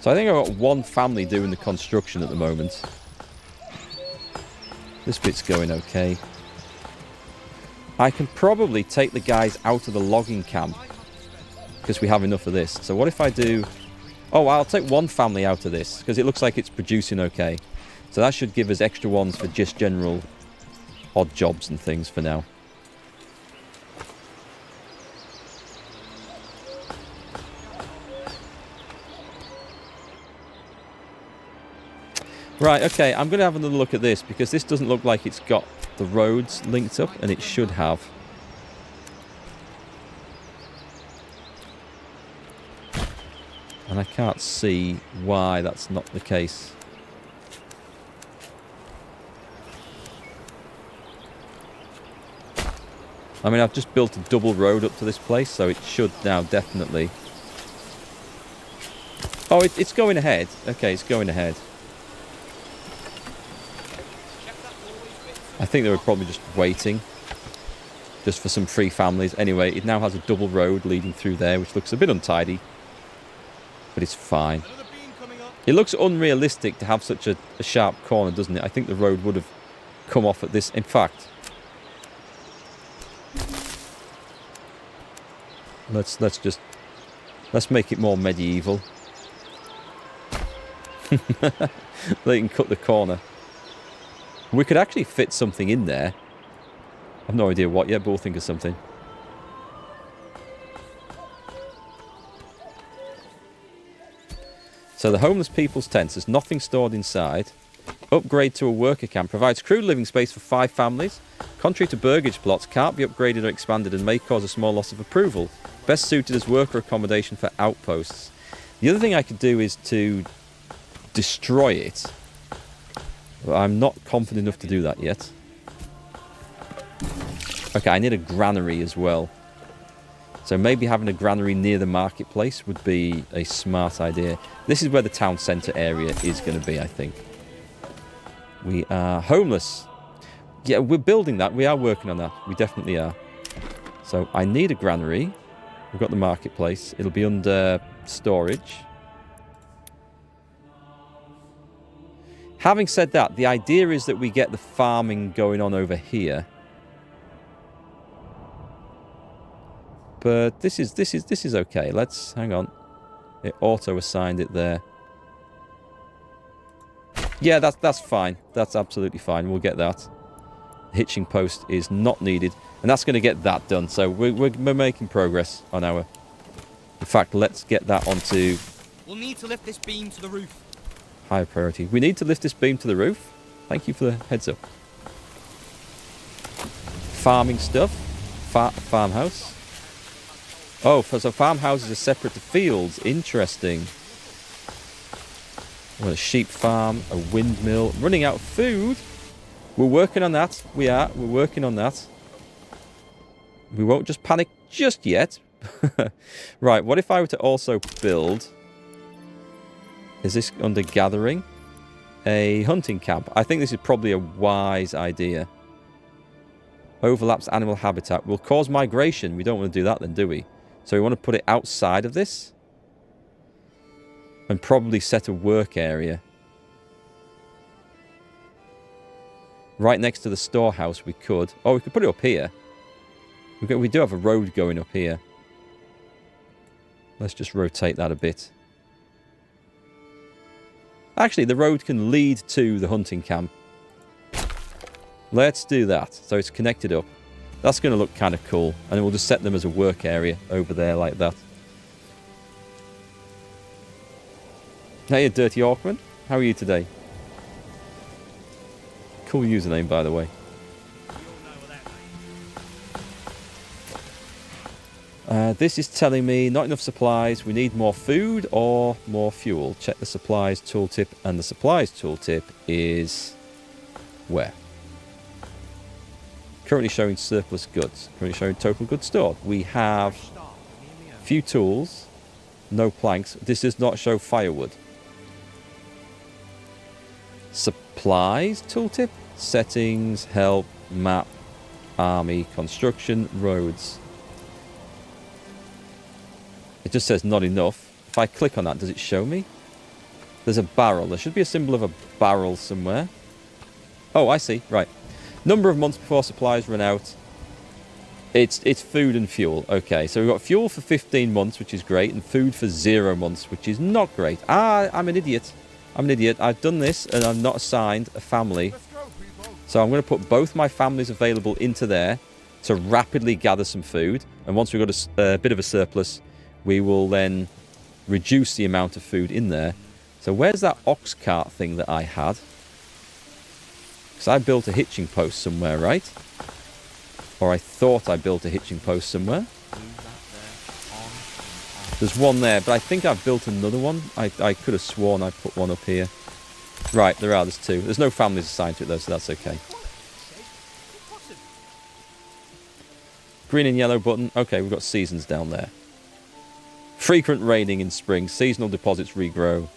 So I think I've got one family doing the construction at the moment. This bit's going okay. I can probably take the guys out of the logging camp because we have enough of this. So what if I do... Oh, I'll take one family out of this because it looks like it's producing okay. So that should give us extra ones for just general odd jobs and things for now. Right, okay, I'm going to have another look at this because this doesn't look like it's got the roads linked up, and it should have. And I can't see why that's not the case. I mean, I've just built a double road up to this place, so it should now definitely... Oh, it's going ahead. Okay, it's going ahead. I think they were probably just waiting just for some free families. Anyway, it now has a double road leading through there, which looks a bit untidy, but it's fine. It looks unrealistic to have such a sharp corner, doesn't it? I think the road would have come off at this. In fact, let's make it more medieval. They can cut the corner. We could actually fit something in there. I've no idea what yet, but we'll think of something. So the homeless people's tents, there's nothing stored inside. Upgrade to a worker camp. Provides crude living space for 5 families. Contrary to burgage plots, can't be upgraded or expanded and may cause a small loss of approval. Best suited as worker accommodation for outposts. The other thing I could do is to destroy it. But I'm not confident enough to do that yet. Okay, I need a granary as well. So maybe having a granary near the marketplace would be a smart idea. This is where the town centre area is going to be, I think. We are homeless. Yeah, we're building that. We are working on that. We definitely are. So I need a granary. We've got the marketplace. It'll be under storage. Having said that, the idea is that we get the farming going on over here. But this is okay. Let's hang on. It auto-assigned it there. Yeah, that's fine. That's absolutely fine. We'll get that. The hitching post is not needed, and that's going to get that done. So we're making progress on our... In fact, let's get that onto... We'll need to lift this beam to the roof. Higher priority. We need to lift this beam to the roof. Thank you for the heads up. Farming stuff. Farmhouse. Oh, so farmhouses are separate to fields. Interesting. Well, a sheep farm, a windmill. Running out of food. We're working on that. We're working on that. We won't just panic just yet. Right, what if I were to also build... Is this under gathering? A hunting camp. I think this is probably a wise idea. Overlaps animal habitat. Will cause migration. We don't want to do that then, do we? So we want to put it outside of this. And probably set a work area. Right next to the storehouse we could. Oh, we could put it up here. We do have a road going up here. Let's just rotate that a bit. Actually, the road can lead to the hunting camp. Let's do that. So it's connected up. That's going to look kind of cool. And we'll just set them as a work area over there like that. Hey, Dirty Orkman. How are you today? Cool username, by the way. This is telling me not enough supplies. We need more food or more fuel. Check the supplies tooltip. And the supplies tooltip is... where? Currently showing surplus goods. Currently showing total goods stored. We have few tools. No planks. This does not show firewood. Supplies tooltip. Settings. Help. Map. Army. Construction. Roads. It just says not enough. If I click on that, does it show me? There's a barrel. There should be a symbol of a barrel somewhere. Oh, I see. Right. Number of months before supplies run out. It's food and fuel. Okay, so we've got fuel for 15 months, which is great, and food for 0 months, which is not great. I'm an idiot. I'm an idiot. I've done this, and I'm not assigned a family. So I'm going to put both my families available into there to rapidly gather some food. And once we've got a bit of a surplus... we will then reduce the amount of food in there. So where's that ox cart thing that I had? Because I built a hitching post somewhere, right? Or I thought I built a hitching post somewhere. There's one there, but I think I've built another one. I could have sworn I put one up here. Right, there's two. There's no families assigned to it though, so that's okay. Green and yellow button. Okay, we've got seasons down there. Frequent raining in spring. Seasonal deposits regrow.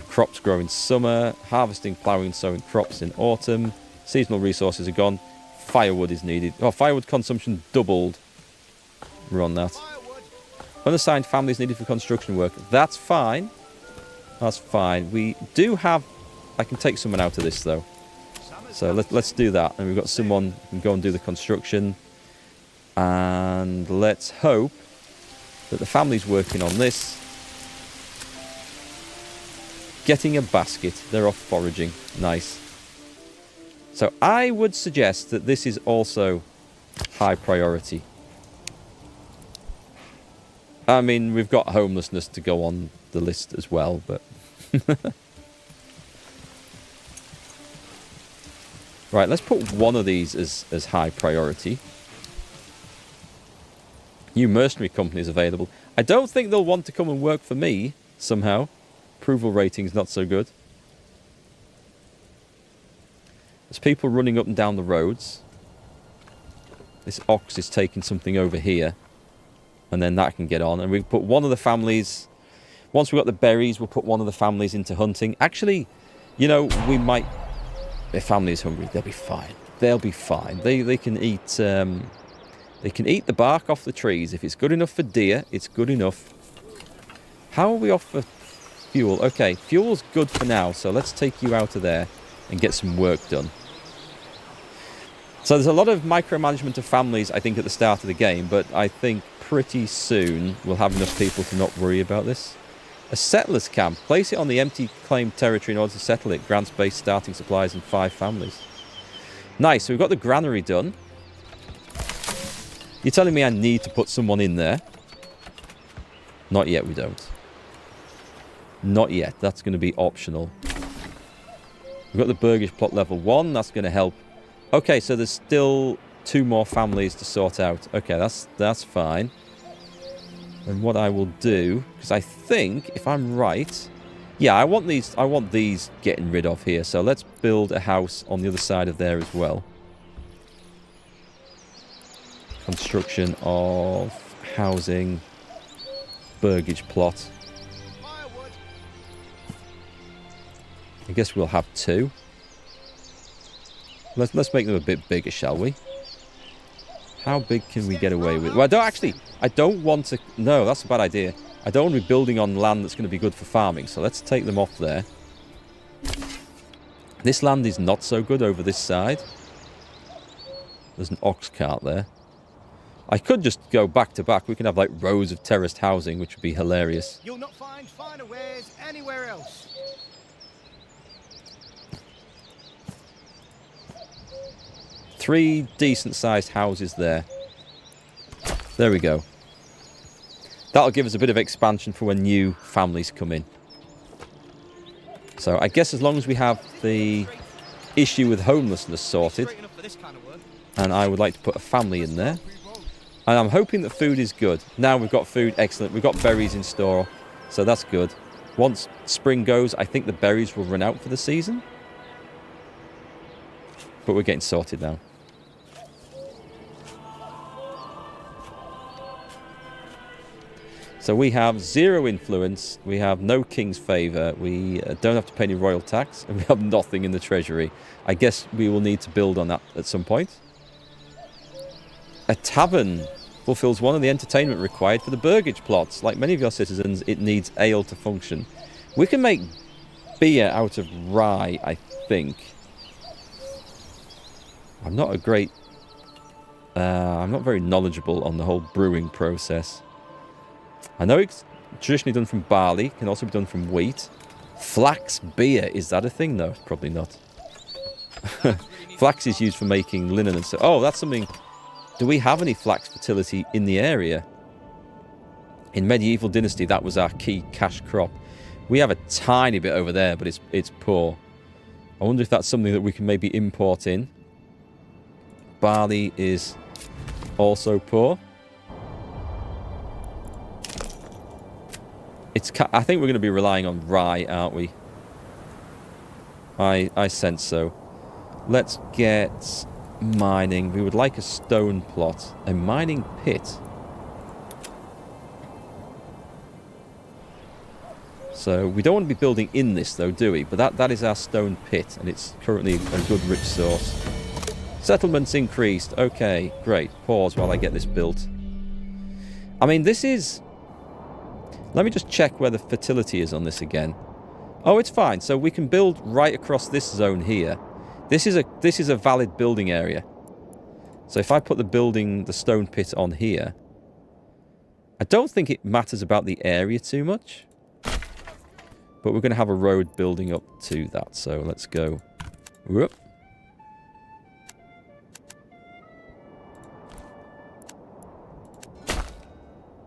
Crops grow in summer. Harvesting, ploughing, sowing crops in autumn. Seasonal resources are gone. Firewood is needed. Oh, firewood consumption doubled. We're on that. Unassigned families needed for construction work. That's fine. That's fine. We do have... I can take someone out of this, though. So let's do that. And we've got someone who can go and do the construction. And let's hope... that the family's working on this. Getting a basket. They're off foraging. Nice. So I would suggest that this is also high priority. I mean, we've got homelessness to go on the list as well, but... Right, let's put one of these as high priority. New mercenary companies available. I don't think they'll want to come and work for me somehow. Approval rating's not so good. There's people running up and down the roads. This ox is taking something over here. And then that can get on. And we put one of the families... once we've got the berries, we'll put one of the families into hunting. Actually, you know, we might... Their family is hungry. They'll be fine. They'll be fine. They can eat... they can eat the bark off the trees. If it's good enough for deer, it's good enough. How are we off for fuel? Okay, fuel's good for now. So let's take you out of there and get some work done. So there's a lot of micromanagement of families, I think, at the start of the game. But I think pretty soon we'll have enough people to not worry about this. A settlers camp. Place it on the empty claimed territory in order to settle it. Grants base starting supplies and 5 families. Nice, so we've got the granary done. You're telling me I need to put someone in there? Not yet, we don't. Not yet. That's going to be optional. We've got the burgage plot level 1. That's going to help. Okay, so there's still 2 more families to sort out. Okay, that's fine. And what I will do, because I think, if I'm right... Yeah, I want these getting rid of here. So let's build a house on the other side of there as well. Construction of housing, burgage plot. I guess we'll have 2. Let's make them a bit bigger, shall we? How big can we get away with? Well, I don't want to... No, that's a bad idea. I don't want to be building on land that's going to be good for farming, so let's take them off there. This land is not so good over this side. There's an ox cart there. I could just go back to back. We can have like rows of terraced housing, which would be hilarious. You'll not find finer wares anywhere else. Three decent-sized houses there. There we go. That'll give us a bit of expansion for when new families come in. So I guess as long as we have the issue with homelessness sorted, and I would like to put a family in there. And I'm hoping that food is good. Now we've got food, excellent. We've got berries in store, so that's good. Once spring goes, I think the berries will run out for the season. But we're getting sorted now. So we have 0 influence, we have no king's favour, we don't have to pay any royal tax, and we have nothing in the treasury. I guess we will need to build on that at some point. A tavern fulfills one of the entertainment required for the burgage plots. Like many of your citizens, it needs ale to function. We can make beer out of rye, I think. I'm not very knowledgeable on the whole brewing process. I know it's traditionally done from barley, can also be done from wheat. Flax beer, is that a thing? No, probably not. Flax is used for making linen and stuff. Oh, that's something... Do we have any flax fertility in the area? In medieval dynasty, that was our key cash crop. We have a tiny bit over there, but it's poor. I wonder if that's something that we can maybe import in. Barley is also poor. I think we're going to be relying on rye, aren't we? I sense so. Let's get mining. We would like a stone plot. A mining pit. So we don't want to be building in this though, do we? But that is our stone pit, and it's currently a good rich source. Settlements increased. Okay, great. Pause while I get this built. I mean, this is... Let me just check where the fertility is on this again. Oh, it's fine. So we can build right across this zone here. This is a valid building area. So if I put the stone pit on here, I don't think it matters about the area too much. But we're going to have a road building up to that. So let's go. Whoop.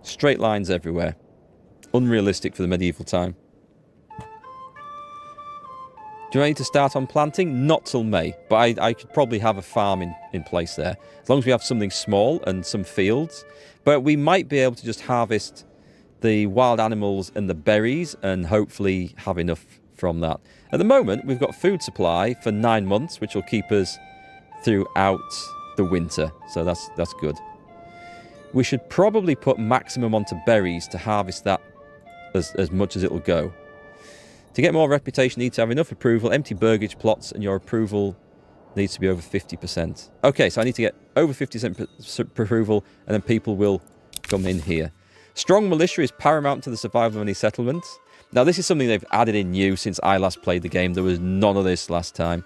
Straight lines everywhere. Unrealistic for the medieval time. Do I need to start on planting? Not till May, but I could probably have a farm in place there. As long as we have something small and some fields. But we might be able to just harvest the wild animals and the berries and hopefully have enough from that. At the moment, we've got food supply for 9 months, which will keep us throughout the winter. So that's good. We should probably put maximum onto berries to harvest that as much as it'll go. To get more reputation, you need to have enough approval, empty burgage plots, and your approval needs to be over 50%. Okay, so I need to get over 50% approval, and then people will come in here. Strong militia is paramount to the survival of any settlement. Now, this is something they've added in new since I last played the game. There was none of this last time.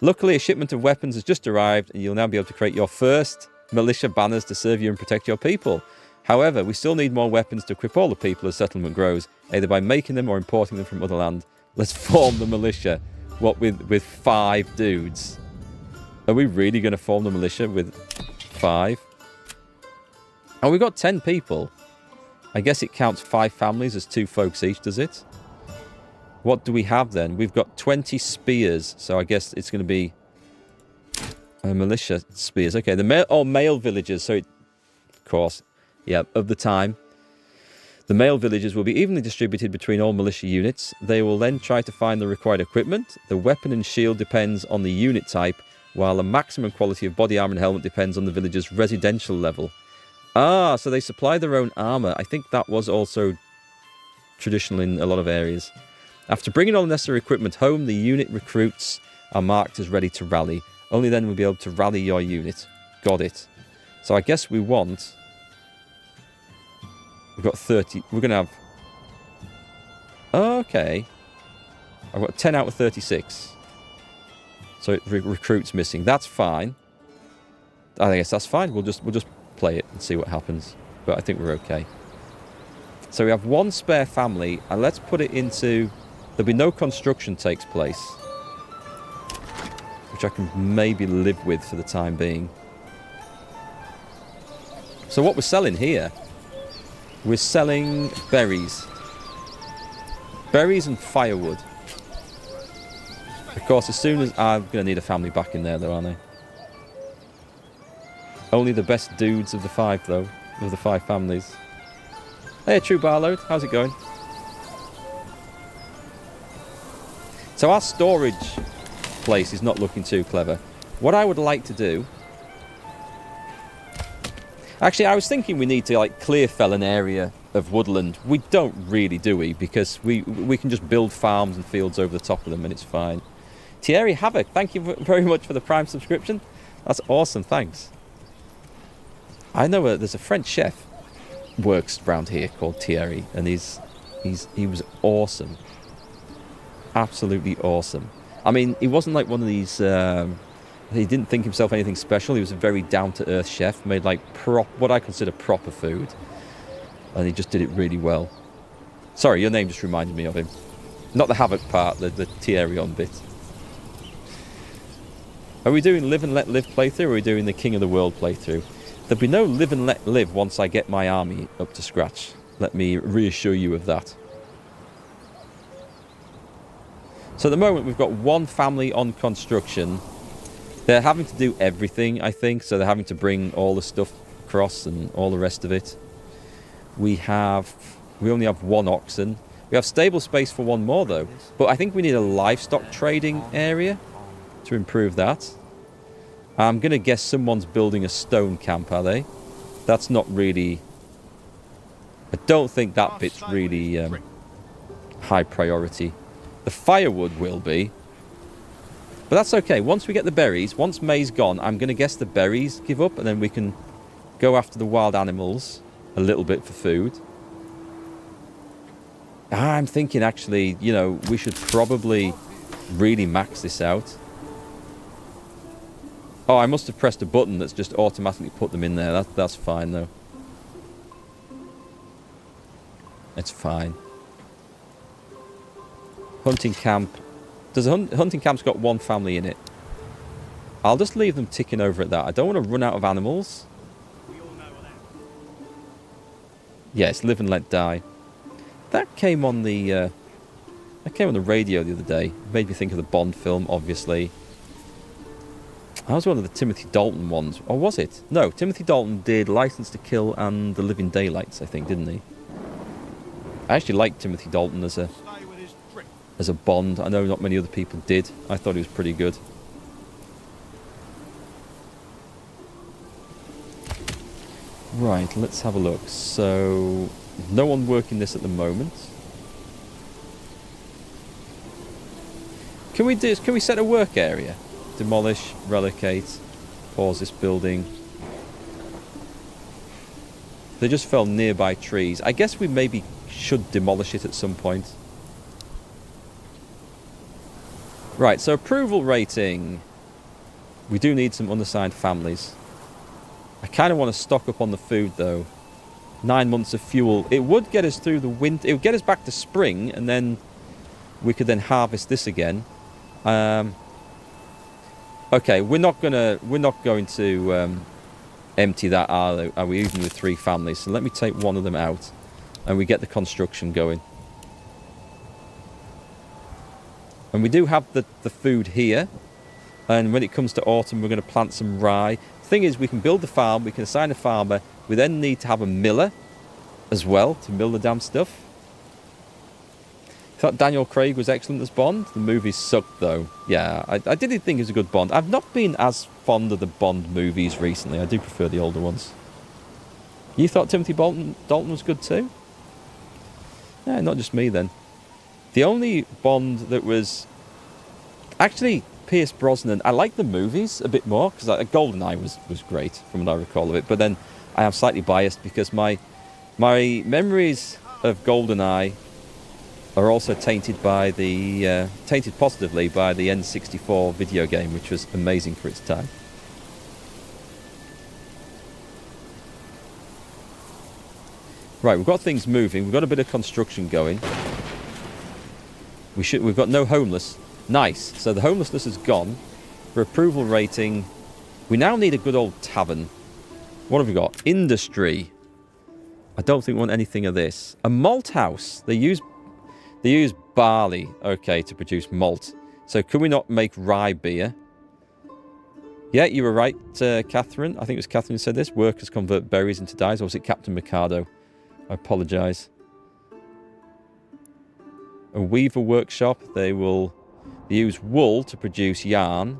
Luckily, a shipment of weapons has just arrived, and you'll now be able to create your first militia banners to serve you and protect your people. However, we still need more weapons to equip all the people as settlement grows, either by making them or importing them from other land. Let's form the militia. What, with 5 dudes? Are we really going to form the militia with 5? Oh, we've got 10 people. I guess it counts 5 families as 2 folks each, does it? What do we have then? We've got 20 spears, so I guess it's going to be militia spears. Okay, the male villagers, so of course, yeah, of the time. The male villagers will be evenly distributed between all militia units. They will then try to find the required equipment. The weapon and shield depends on the unit type, while the maximum quality of body armor and helmet depends on the villager's residential level. Ah, so they supply their own armor. I think that was also traditional in a lot of areas. After bringing all the necessary equipment home, the unit recruits are marked as ready to rally. Only then we'll be able to rally your unit. Got it. So I guess we want... We've got 30. We're going to have... Okay. I've got 10 out of 36. So it recruits missing. That's fine. I guess that's fine. We'll just play it and see what happens. But I think we're okay. So we have 1 spare family. And let's put it into... There'll be no construction takes place. Which I can maybe live with for the time being. So what we're selling here... We're selling berries. Berries and firewood. Of course, as soon as... I'm going to need a family back in there, though, aren't I? Only the best dudes of the 5, though. Of the 5 families. Hey, True Barload. How's it going? So our storage place is not looking too clever. What I would like to do... Actually, I was thinking we need to like clear fell an area of woodland. We don't really, do we? Because we can just build farms and fields over the top of them and it's fine. Thierry Havoc, thank you very much for the Prime subscription. That's awesome, thanks. I know there's a French chef works around here called Thierry, and he was awesome. Absolutely awesome. I mean, he wasn't like one of these... he didn't think himself anything special. He was a very down-to-earth chef, made like what I consider proper food. And he just did it really well. Sorry, your name just reminded me of him. Not the Havoc part, the Thierry on bit. Are we doing Live and Let Live playthrough, or are we doing the King of the World playthrough? There'll be no Live and Let Live once I get my army up to scratch. Let me reassure you of that. So at the moment we've got 1 family on construction. They're having to do everything, I think, so they're having to bring all the stuff across and all the rest of it. We only have 1 oxen. We have stable space for 1 more, though. But I think we need a livestock trading area to improve that. I'm going to guess someone's building a stone camp, are they? That's not really... I don't think that bit's really high priority. The firewood will be. But that's okay. Once we get the berries, once May's gone, I'm going to guess the berries give up, and then we can go after the wild animals a little bit for food. I'm thinking, actually, you know, we should probably really max this out. Oh, I must have pressed a button that's just automatically put them in there. That's fine, though. It's fine. Hunting camp. Does the hunting camp's got 1 family in it? I'll just leave them ticking over at that. I don't want to run out of animals. Yes, Live and Let Die. That came on the radio the other day. It made me think of the Bond film, obviously. That was one of the Timothy Dalton ones. Or was it? No, Timothy Dalton did License to Kill and The Living Daylights, I think, didn't he? I actually liked Timothy Dalton as a Bond. I know not many other people did. I thought he was pretty good. Right, let's have a look. So, no one working this at the moment. Can we set a work area? Demolish, relocate, pause this building. They just fell nearby trees. I guess we maybe should demolish it at some point. Right, so approval rating. We do need some unassigned families. I kind of want to stock up on the food, though. 9 months of fuel. It would get us through the winter. It would get us back to spring, and then we could then harvest this again. Okay, we're not going to empty that, are we? Even with 3 families. So let me take one of them out, and we get the construction going. And we do have the food here. And when it comes to autumn, we're going to plant some rye. The thing is, we can build the farm, we can assign a farmer. We then need to have a miller as well to mill the damn stuff. I thought Daniel Craig was excellent as Bond. The movie sucked, though. Yeah, I didn't think he was a good Bond. I've not been as fond of the Bond movies recently. I do prefer the older ones. You thought Timothy Dalton was good too? Yeah, not just me then. The only Bond that was... Actually, Pierce Brosnan. I like the movies a bit more, because GoldenEye was great, from what I recall of it. But then I am slightly biased, because my memories of GoldenEye are also tainted by the tainted positively by the N64 video game, which was amazing for its time. Right, we've got things moving. We've got a bit of construction going. We've got no homeless. Nice. So the homelessness is gone. For approval rating, we now need a good old tavern. What have we got? Industry. I don't think we want anything of this. A malt house. They use barley, okay, to produce malt. So can we not make rye beer? Yeah, you were right, Catherine. I think it was Catherine who said this. Workers convert berries into dyes. Or was it Captain Mikado? I apologise. A weaver workshop. They use wool to produce yarn.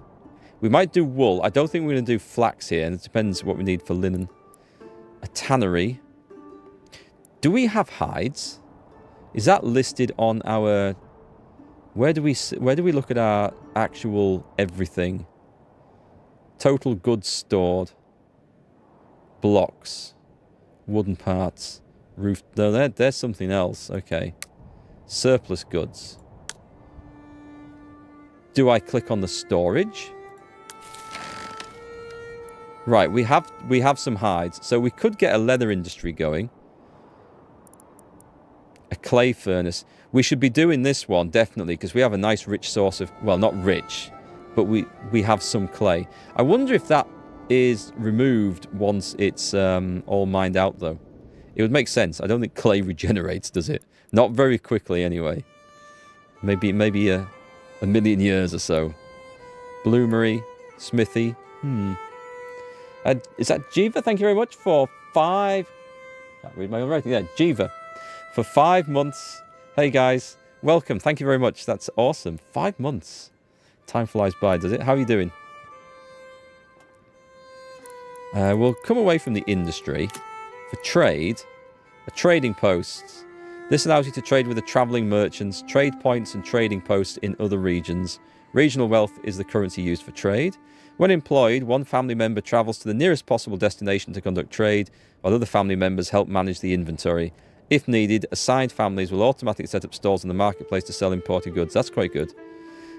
We might do wool. I don't think we're going to do flax here. And it depends what we need for linen. A tannery. Do we have hides? Is that listed on our... Where do we look at our actual everything? Total goods stored. Blocks. Wooden parts. Roof... No, there's something else. Okay. Surplus goods. Do I click on the storage? Right, we have some hides. So we could get a leather industry going. A clay furnace. We should be doing this one, definitely, because we have a nice rich source of... Well, not rich, but we have some clay. I wonder if that is removed once it's all mined out, though. It would make sense. I don't think clay regenerates, does it? Not very quickly, anyway. Maybe a million years or so. Bloomery. Smithy. Is that Jiva? Thank you very much for 5... Can't read my own writing. Yeah, Jiva. For 5 months. Hey, guys. Welcome. Thank you very much. That's awesome. 5 months. Time flies by, does it? How are you doing? We'll come away from the industry. For trade, a trading post. This allows you to trade with the travelling merchants, trade points and trading posts in other regions. Regional wealth is the currency used for trade. When employed, one family member travels to the nearest possible destination to conduct trade, while other family members help manage the inventory. If needed, assigned families will automatically set up stores in the marketplace to sell imported goods. That's quite good.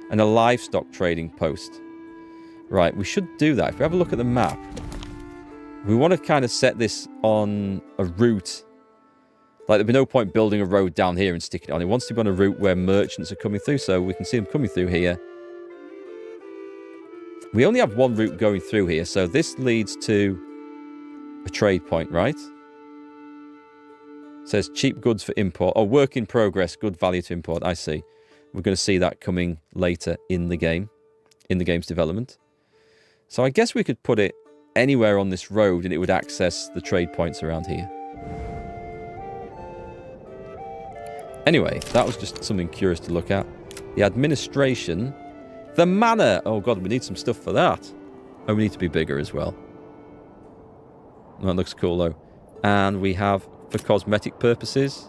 And a livestock trading post. Right, we should do that. If we have a look at the map, we want to kind of set this on a route. Like, there'd be no point building a road down here and sticking it on. It wants to be on a route where merchants are coming through, so we can see them coming through here. We only have one route going through here, so this leads to a trade point, right? It says cheap goods for import. Oh, work in progress, good value to import. I see. We're going to see that coming later in the game, in the game's development. So I guess we could put it anywhere on this road and it would access the trade points around here. Anyway, that was just something curious to look at. The administration. The manor. Oh god, we need some stuff for that. Oh, we need to be bigger as well. That looks cool though. And we have, for cosmetic purposes,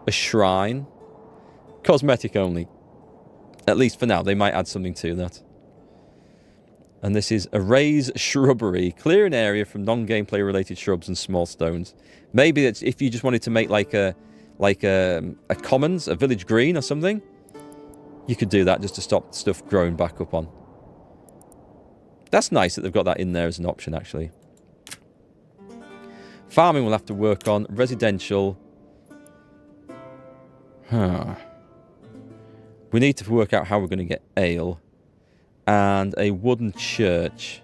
a shrine. Cosmetic only. At least for now. They might add something to that. And this is erase shrubbery. Clear an area from non-gameplay related shrubs and small stones. Maybe that's if you just wanted to make like a commons, a village green or something. You could do that just to stop stuff growing back up on. That's nice that they've got that in there as an option, actually. Farming we'll have to work on. Residential. We need to work out how we're going to get ale. And a wooden church.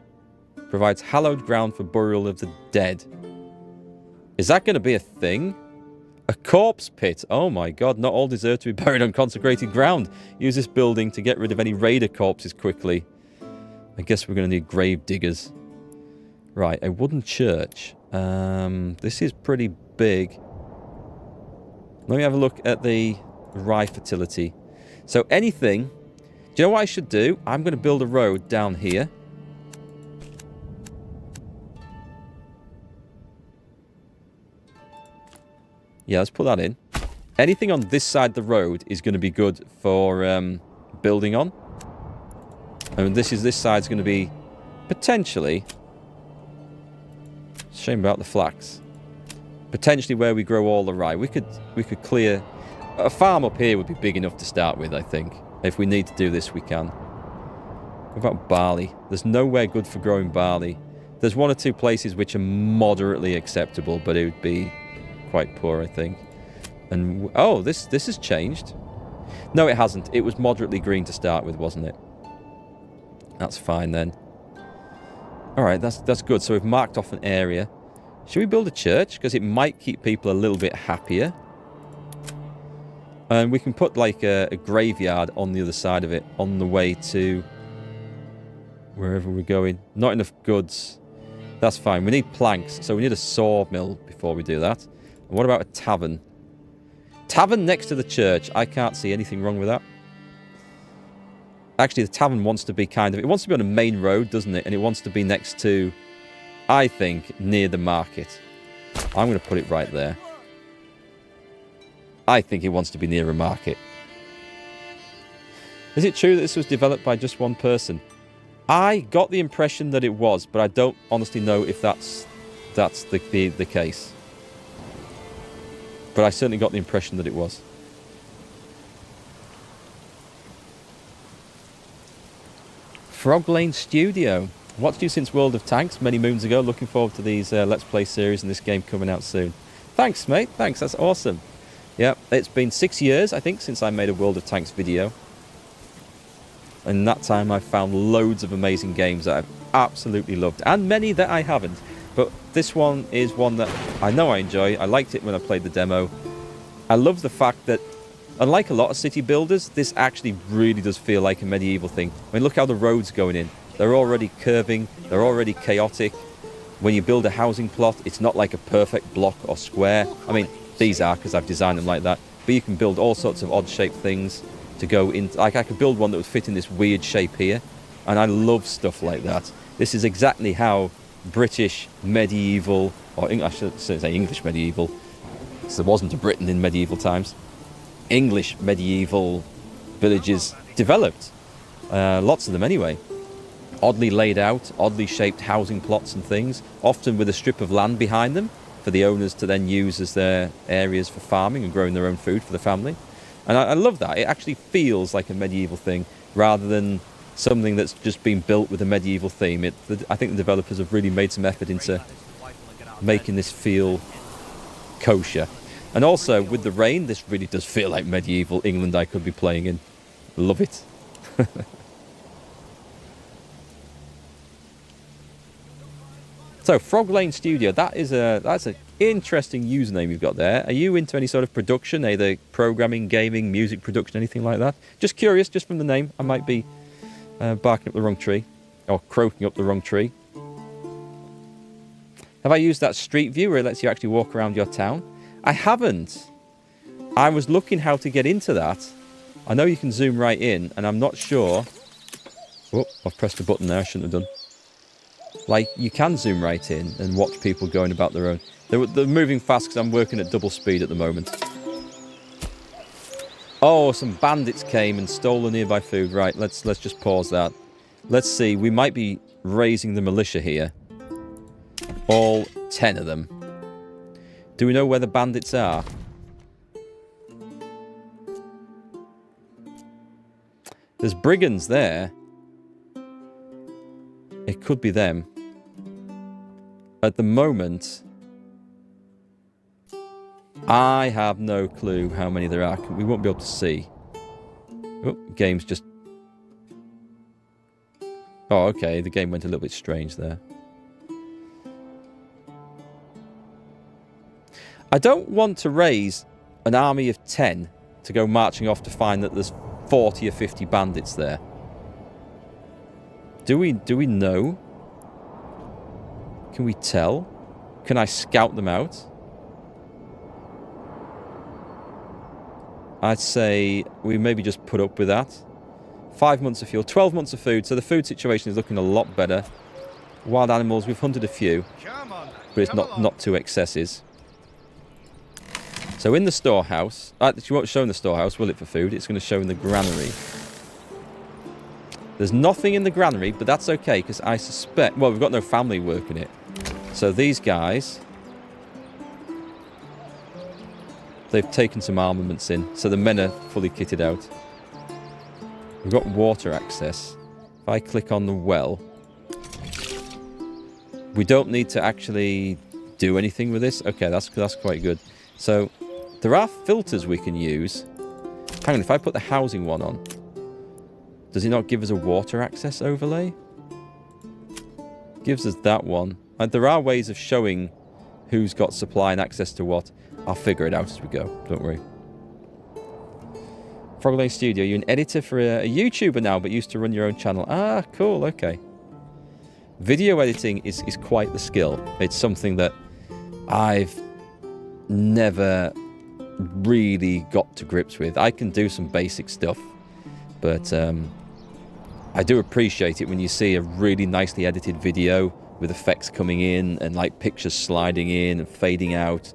Provides hallowed ground for burial of the dead. Is that going to be a thing? A corpse pit. Oh my god, not all deserve to be buried on consecrated ground. Use this building to get rid of any raider corpses quickly. I guess we're going to need grave diggers. Right, a wooden church. This is pretty big. Let me have a look at the rye fertility. So anything... Do you know what I should do? I'm going to build a road down here. Yeah, let's put that in. Anything on this side of the road is going to be good for building on. And this side's going to be potentially... Shame about the flax. Potentially where we grow all the rye. We could clear... A farm up here would be big enough to start with, I think. If we need to do this, we can. What about barley? There's nowhere good for growing barley. There's one or two places which are moderately acceptable, but it would be... quite poor, I think. And oh, this has changed. No, it hasn't. It was moderately green to start with, wasn't it? That's fine then. All right, that's good. So we've marked off an area. Should we build a church? Because it might keep people a little bit happier. And we can put like a graveyard on the other side of it on the way to wherever we're going. Not enough goods. That's fine. We need planks, so we need a sawmill before we do that. And what about a tavern? Tavern next to the church. I can't see anything wrong with that. Actually, the tavern wants to be kind of... It wants to be on a main road, doesn't it? And it wants to be next to, I think, near the market. I'm going to put it right there. I think it wants to be near a market. Is it true that this was developed by just one person? I got the impression that it was, but I don't honestly know if that's the case. But I certainly got the impression that it was. Frog Lane Studio. Watched you since World of Tanks many moons ago. Looking forward to these Let's Play series and this game coming out soon. Thanks, mate. Thanks. That's awesome. Yeah, it's been 6 years, I think, since I made a World of Tanks video. And in that time, I've found loads of amazing games that I've absolutely loved. And many that I haven't. But this one is one that I know I enjoy. I liked it when I played the demo. I love the fact that, unlike a lot of city builders, this actually really does feel like a medieval thing. I mean, look how the road's going in. They're already curving. They're already chaotic. When you build a housing plot, it's not like a perfect block or square. I mean, these are, because I've designed them like that. But you can build all sorts of odd-shaped things to go in. Like, I could build one that would fit in this weird shape here. And I love stuff like that. This is exactly how British medieval, or I should say English medieval, because there wasn't a Britain in medieval times. English medieval villages developed. Lots of them anyway. Oddly laid out, oddly shaped housing plots and things, often with a strip of land behind them for the owners to then use as their areas for farming and growing their own food for the family. And I love that. It actually feels like a medieval thing rather than something that's just been built with a medieval theme. I think the developers have really made some effort into making this feel kosher. And also, with the rain, this really does feel like medieval England I could be playing in. Love it. So, Frog Lane Studio, that's an interesting username you've got there. Are you into any sort of production, either programming, gaming, music production, anything like that? Just curious, just from the name, I might be barking up the wrong tree, or croaking up the wrong tree. Have I used that Street View where it lets you actually walk around your town? I haven't. I was looking how to get into that. I know you can zoom right in, and I'm not sure. Oh, I've pressed a button there, I shouldn't have done. Like, you can zoom right in and watch people going about their own. They're moving fast because I'm working at double speed at the moment. Oh, some bandits came and stole the nearby food. Right, let's just pause that. Let's see, we might be raising the militia here. All 10 of them. Do we know where the bandits are? There's brigands there. It could be them. At the moment, I have no clue how many there are. We won't be able to see. Oh, game's just... Oh, okay. The game went a little bit strange there. I don't want to raise an army of 10 to go marching off to find that there's 40 or 50 bandits there. Do we know? Can we tell? Can I scout them out? I'd say we maybe just put up with that. 5 months of fuel, 12 months of food, so the food situation is looking a lot better. Wild animals, we've hunted a few, Come on, but it's not to excesses. So in the storehouse, you won't show in the storehouse, will it, for food? It's going to show in the granary. There's nothing in the granary, but that's okay, because I suspect... Well, we've got no family working it. So these guys... They've taken some armaments in, so the men are fully kitted out. We've got water access. If I click on the well... We don't need to actually do anything with this. Okay, that's quite good. So, there are filters we can use. Hang on, if I put the housing one on... Does it not give us a water access overlay? Gives us that one. And there are ways of showing who's got supply and access to what. I'll figure it out as we go. Don't worry. Froglane Studio. You're an editor for a YouTuber now, but used to run your own channel. Ah, cool. Okay. Video editing is quite the skill. It's something that I've never really got to grips with. I can do some basic stuff, but I do appreciate it when you see a really nicely edited video with effects coming in and like pictures sliding in and fading out.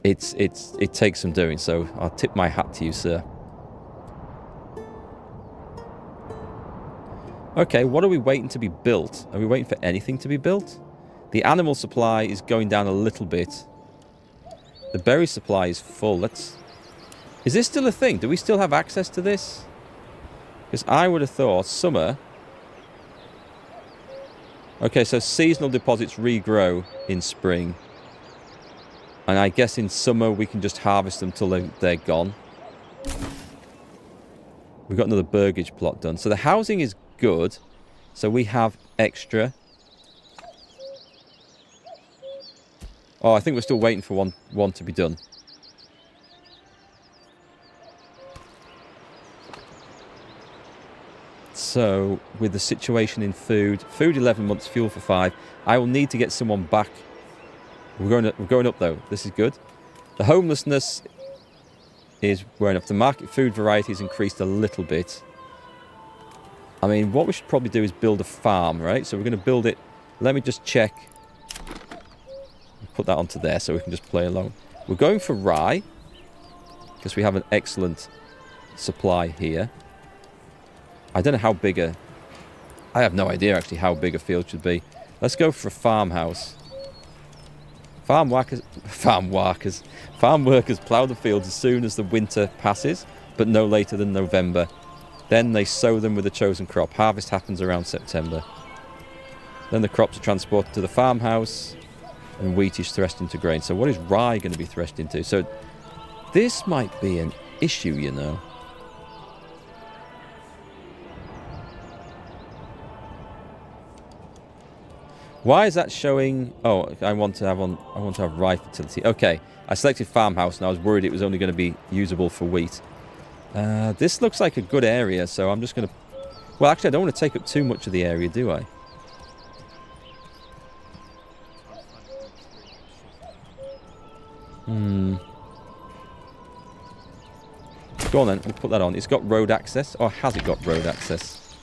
It takes some doing, so I'll tip my hat to you, sir. Okay, what are we waiting to be built? Are we waiting for anything to be built? The animal supply is going down a little bit. The berry supply is full. Is this still a thing? Do we still have access to this? Because I would have thought summer... Okay, so seasonal deposits regrow in spring. And I guess in summer we can just harvest them till they're gone. We've got another burgage plot done. So the housing is good. So we have extra. Oh, I think we're still waiting for one to be done. So, with the situation in food 11 months, fuel for 5. I will need to get someone back. We're going up though. This is good. The homelessness is wearing off. The market food variety has increased a little bit. I mean, what we should probably do is build a farm, right? So we're going to build it. Let me just check. Put that onto there so we can just play along. We're going for rye because we have an excellent supply here. I don't know how big I have no idea actually how big a field should be. Let's go for a farmhouse. Farm workers plough the fields as soon as the winter passes, but no later than November. Then they sow them with the chosen crop. Harvest happens around September. Then the crops are transported to the farmhouse, and wheat is threshed into grain. So what is rye going to be threshed into? So this might be an issue, you know. Why is that showing? Oh, I want to have rye fertility. Okay, I selected farmhouse and I was worried it was only going to be usable for wheat. This looks like a good area, so I'm just going to... Well, actually, I don't want to take up too much of the area, do I? Go on then, we'll put that on. It's got road access. Or has it got road access?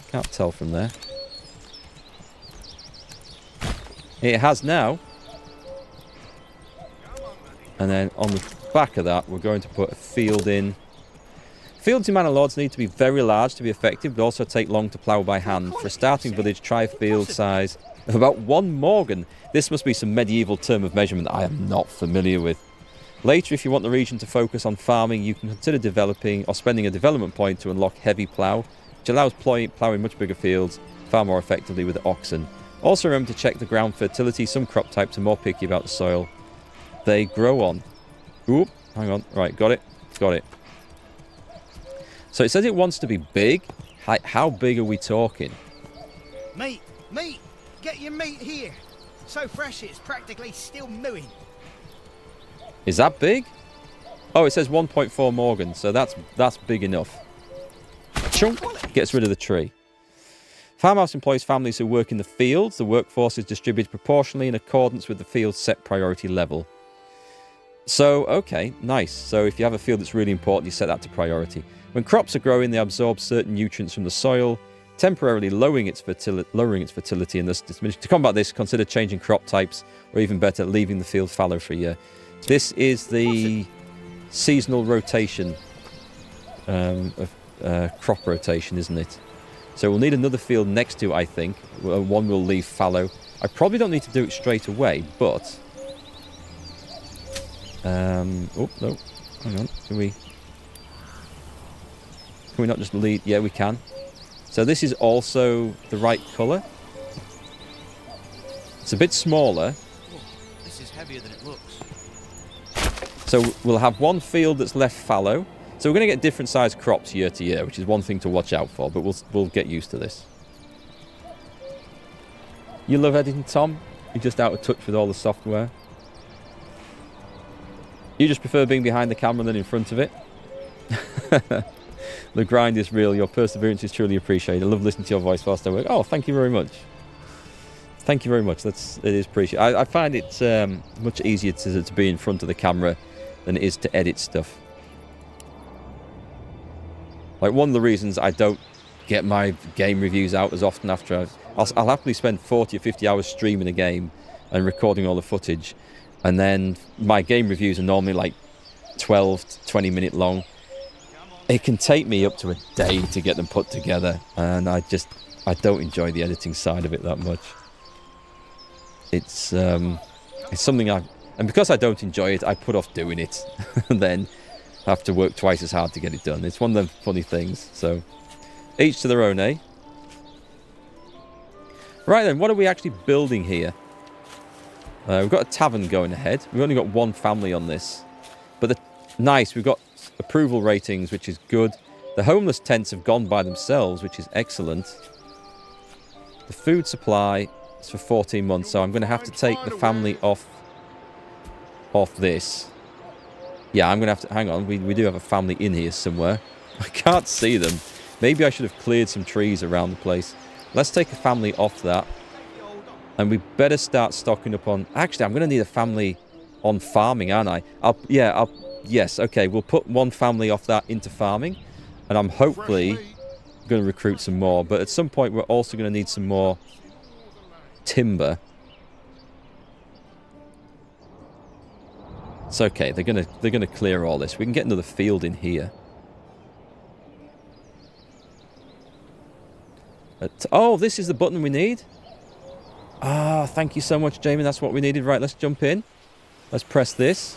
Can't tell from there. It has now. And then on the back of that, we're going to put a field in. Fields in Manor Lords need to be very large to be effective, but also take long to plough by hand. For a starting village, try a field size of about 1 morgan. This must be some medieval term of measurement that I am not familiar with. Later, if you want the region to focus on farming, you can consider developing or spending a development point to unlock heavy plough, which allows ploughing much bigger fields far more effectively with oxen. Also remember to check the ground fertility. Some crop types are more picky about the soil they grow on. Oop, hang on. Right, got it. Got it. So it says it wants to be big. How big are we talking? Meat, meat, get your meat here. So fresh it's practically still mooing. Is that big? Oh, it says 1.4 Morgan, so that's big enough. Chunk gets rid of the tree. Farmhouse employs families who work in the fields. The workforce is distributed proportionally in accordance with the field's set priority level. So, okay, nice. So if you have a field that's really important, you set that to priority. When crops are growing, they absorb certain nutrients from the soil, temporarily lowering its fertility and thus diminish. To combat this, consider changing crop types, or even better, leaving the field fallow for a year. This is the seasonal rotation crop rotation, isn't it? So we'll need another field next to it, I think. One will leave fallow. I probably don't need to do it straight away, but... oh, no. Hang on. Can we not just lead? Yeah, we can. So this is also the right colour. It's a bit smaller. Oh, this is heavier than it looks. So we'll have one field that's left fallow. So we're going to get different sized crops year to year, which is one thing to watch out for, but we'll get used to this. You love editing, Tom? You're just out of touch with all the software? You just prefer being behind the camera than in front of it? The grind is real. Your perseverance is truly appreciated. I love listening to your voice whilst I work. Oh, thank you very much. Thank you very much. It is appreciated. I find it much easier to be in front of the camera than it is to edit stuff. Like, one of the reasons I don't get my game reviews out as often after I'll happily spend 40 or 50 hours streaming a game and recording all the footage, and then my game reviews are normally like 12 to 20 minute long. It can take me up to a day to get them put together, and I don't enjoy the editing side of it that much. It's something and because I don't enjoy it, I put off doing it and then have to work twice as hard to get it done. It's one of the funny things. So each to their own, eh? Right then, what are we actually building here? We've got a tavern going ahead. We've only got one family on this, but nice. We've got approval ratings, which is good. The homeless tents have gone by themselves, which is excellent. The food supply is for 14 months, so I'm going to have to take the family off this. Yeah, I'm going to have to... Hang on, we do have a family in here somewhere. I can't see them. Maybe I should have cleared some trees around the place. Let's take a family off that. And we better start stocking up on... Actually, I'm going to need a family on farming, aren't I? Yes, okay, we'll put one family off that into farming. And I'm hopefully going to recruit some more. But at some point, we're also going to need some more timber. It's okay. They're gonna clear all this. We can get another field in here. Oh, this is the button we need. Ah, thank you so much, Jamie. That's what we needed. Right, let's jump in. Let's press this.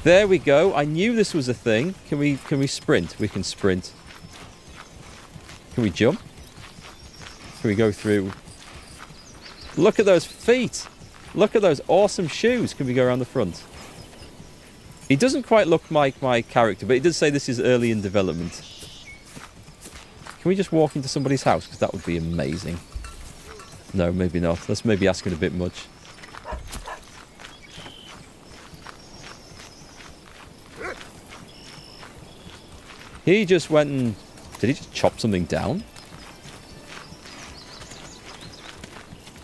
There we go. I knew this was a thing. Can we sprint? We can sprint. Can we jump? Can we go through? Look at those feet. Look at those awesome shoes. Can we go around the front? He doesn't quite look like my character, but he does say this is early in development. Can we just walk into somebody's house? Because that would be amazing. No, maybe not. That's maybe asking a bit much. He just went and... Did he just chop something down?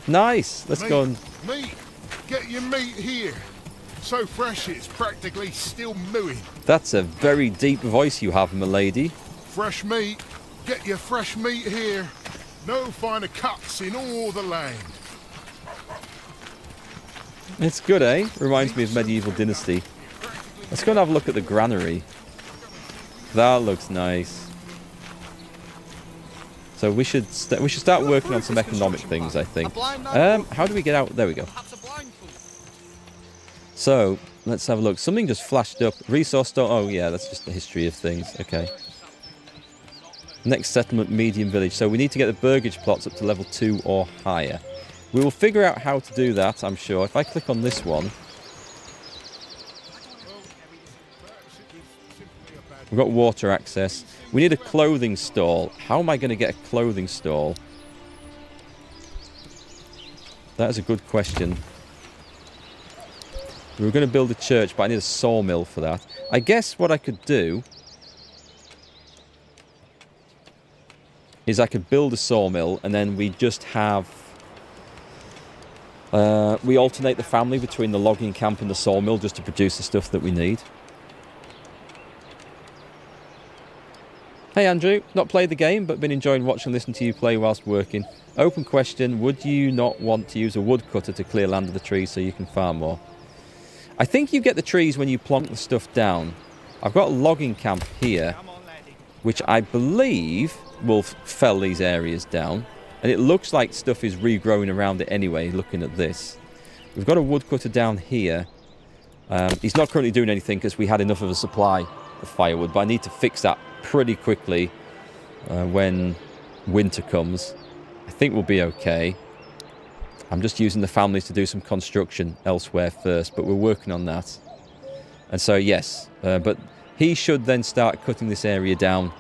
Nice. Let's go and... Meat! Get your meat here. So fresh it's practically still mooing. That's a very deep voice you have, milady. Fresh meat. Get your fresh meat here. No finer cuts in all the land. It's good, eh? Reminds me of Medieval Dynasty. Let's go and have a look at the granary. That looks nice. So we should start working on some economic things, I think. How do we get out? There we go. So let's have a look. Something just flashed up. Resource store. Oh yeah, that's just the history of things. Okay. Next settlement, medium village. So we need to get the burgage plots up to level 2 or higher. We will figure out how to do that, I'm sure. If I click on this one. We've got water access. We need a clothing stall. How am I going to get a clothing stall? That is a good question. We were going to build a church, but I need a sawmill for that. I guess what I could do is I could build a sawmill, and then we just have... we alternate the family between the logging camp and the sawmill just to produce the stuff that we need. Hey Andrew, not played the game, but been enjoying watching and listening to you play whilst working. Open question, would you not want to use a woodcutter to clear land of the trees so you can farm more? I think you get the trees when you plonk the stuff down. I've got a logging camp here, which I believe will fell these areas down. And it looks like stuff is regrowing around it anyway, looking at this. We've got a woodcutter down here. He's not currently doing anything because we had enough of a supply of firewood, but I need to fix that pretty quickly when winter comes. I think we'll be okay. I'm just using the families to do some construction elsewhere first, but we're working on that. And so, yes, but he should then start cutting this area down.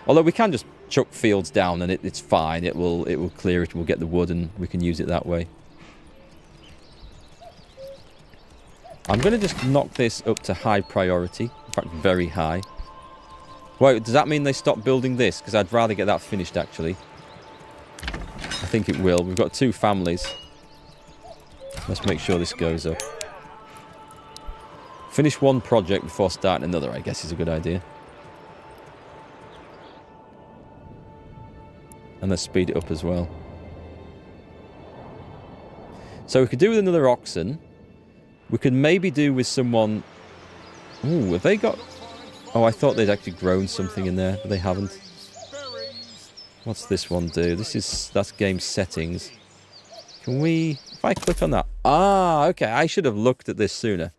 Although we can just chuck fields down and it's fine. It will clear it. We'll get the wood and we can use it that way. I'm going to just knock this up to high priority. In fact, very high. Wait, does that mean they stop building this? Because I'd rather get that finished, actually. I think it will. We've got 2 families. Let's make sure this goes up. Finish one project before starting another, I guess, is a good idea. And let's speed it up as well. So we could do with another oxen. We could maybe do with someone... Ooh, have they got... Oh, I thought they'd actually grown something in there, but they haven't. What's this one do? That's game settings. Can we... If I click on that... Ah, okay. I should have looked at this sooner.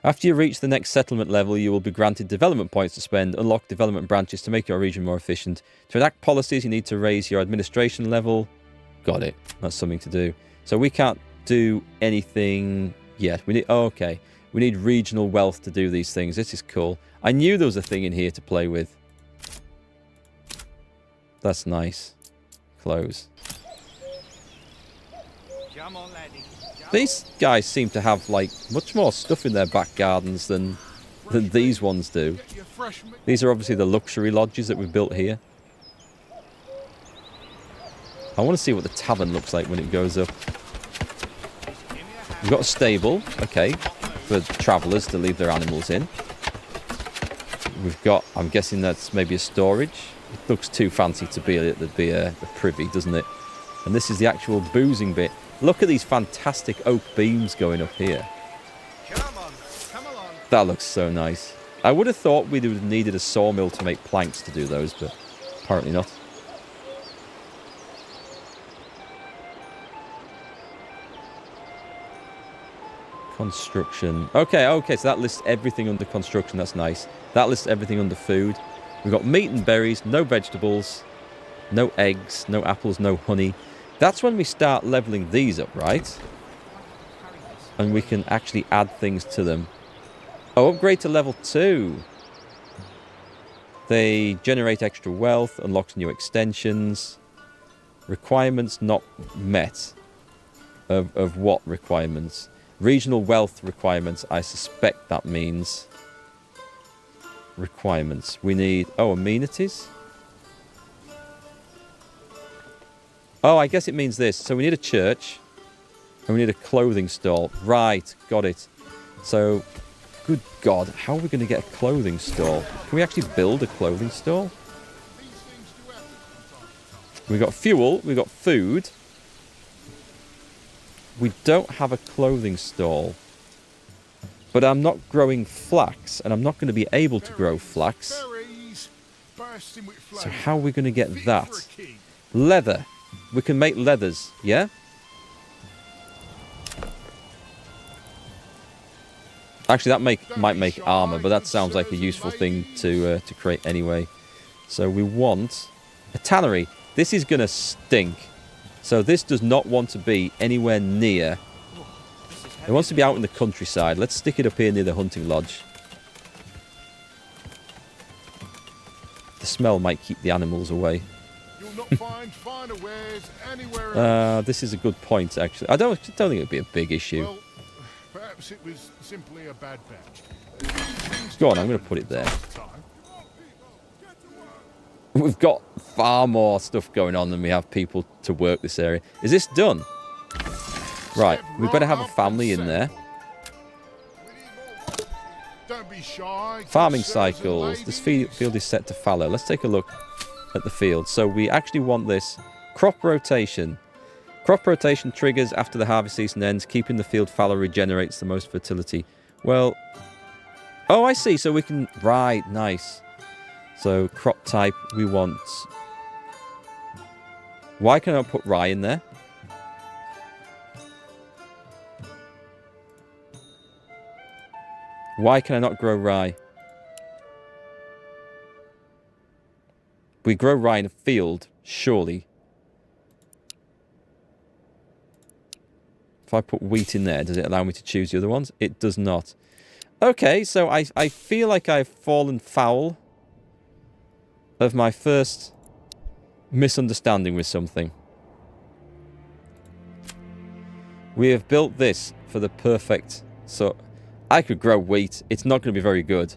After you reach the next settlement level, you will be granted development points to spend, unlock development branches to make your region more efficient. To enact policies, you need to raise your administration level. Got it. That's something to do. So we can't do anything yet. We need... Oh, okay. We need regional wealth to do these things. This is cool. I knew there was a thing in here to play with. That's nice. Close. These guys seem to have, like, much more stuff in their back gardens than these ones do. These are obviously the luxury lodges that we've built here. I want to see what the tavern looks like when it goes up. We've got a stable, okay, for travellers to leave their animals in. We've got, I'm guessing that's maybe a storage. It looks too fancy to be a privy, doesn't it? And this is the actual boozing bit. Look at these fantastic oak beams going up here. Come along. That looks so nice. I would have thought we would have needed a sawmill to make planks to do those, but apparently not. Construction. Okay, so that lists everything under construction. That's nice. That lists everything under food. We've got meat and berries, no vegetables, no eggs, no apples, no honey. That's when we start leveling these up, right? And we can actually add things to them. Oh, upgrade to level 2. They generate extra wealth, unlocks new extensions. Requirements not met. Of what requirements? Regional wealth requirements, I suspect that means. Requirements. We need... Oh, amenities? Oh, I guess it means this. So we need a church. And we need a clothing store. Right, got it. So, good God, how are we going to get a clothing store? Can we actually build a clothing store? We've got fuel, we've got food. We don't have a clothing stall. But I'm not growing flax, and I'm not going to be able to grow flax. So how are we going to get that? Leather. We can make leathers, yeah? Actually, that might make armor, but that sounds like a useful thing to create anyway. So we want a tannery. This is going to stink. So this does not want to be anywhere near. It wants to be out in the countryside. Let's stick it up here near the hunting lodge. The smell might keep the animals away. You'll not find finer wares anywhere else. This is a good point, actually. I don't think it'd be a big issue. Well, perhaps it was simply a bad batch. Go on, I'm going to put it there. We've got far more stuff going on than we have people to work this area. Is this done? Right, we better have a family in there. Don't be shy. Farming cycles. This field is set to fallow. Let's take a look at the field. So we actually want this crop rotation. Crop rotation triggers after the harvest season ends. Keeping the field fallow regenerates the most fertility. Well, oh, I see. So we can... Right, nice. So crop type, we want... Why can I not put rye in there? Why can I not grow rye? We grow rye in a field, surely. If I put wheat in there, does it allow me to choose the other ones? It does not. Okay, so I feel like I've fallen foul of my first misunderstanding with something. We have built this for the perfect... So I could grow wheat. It's not going to be very good.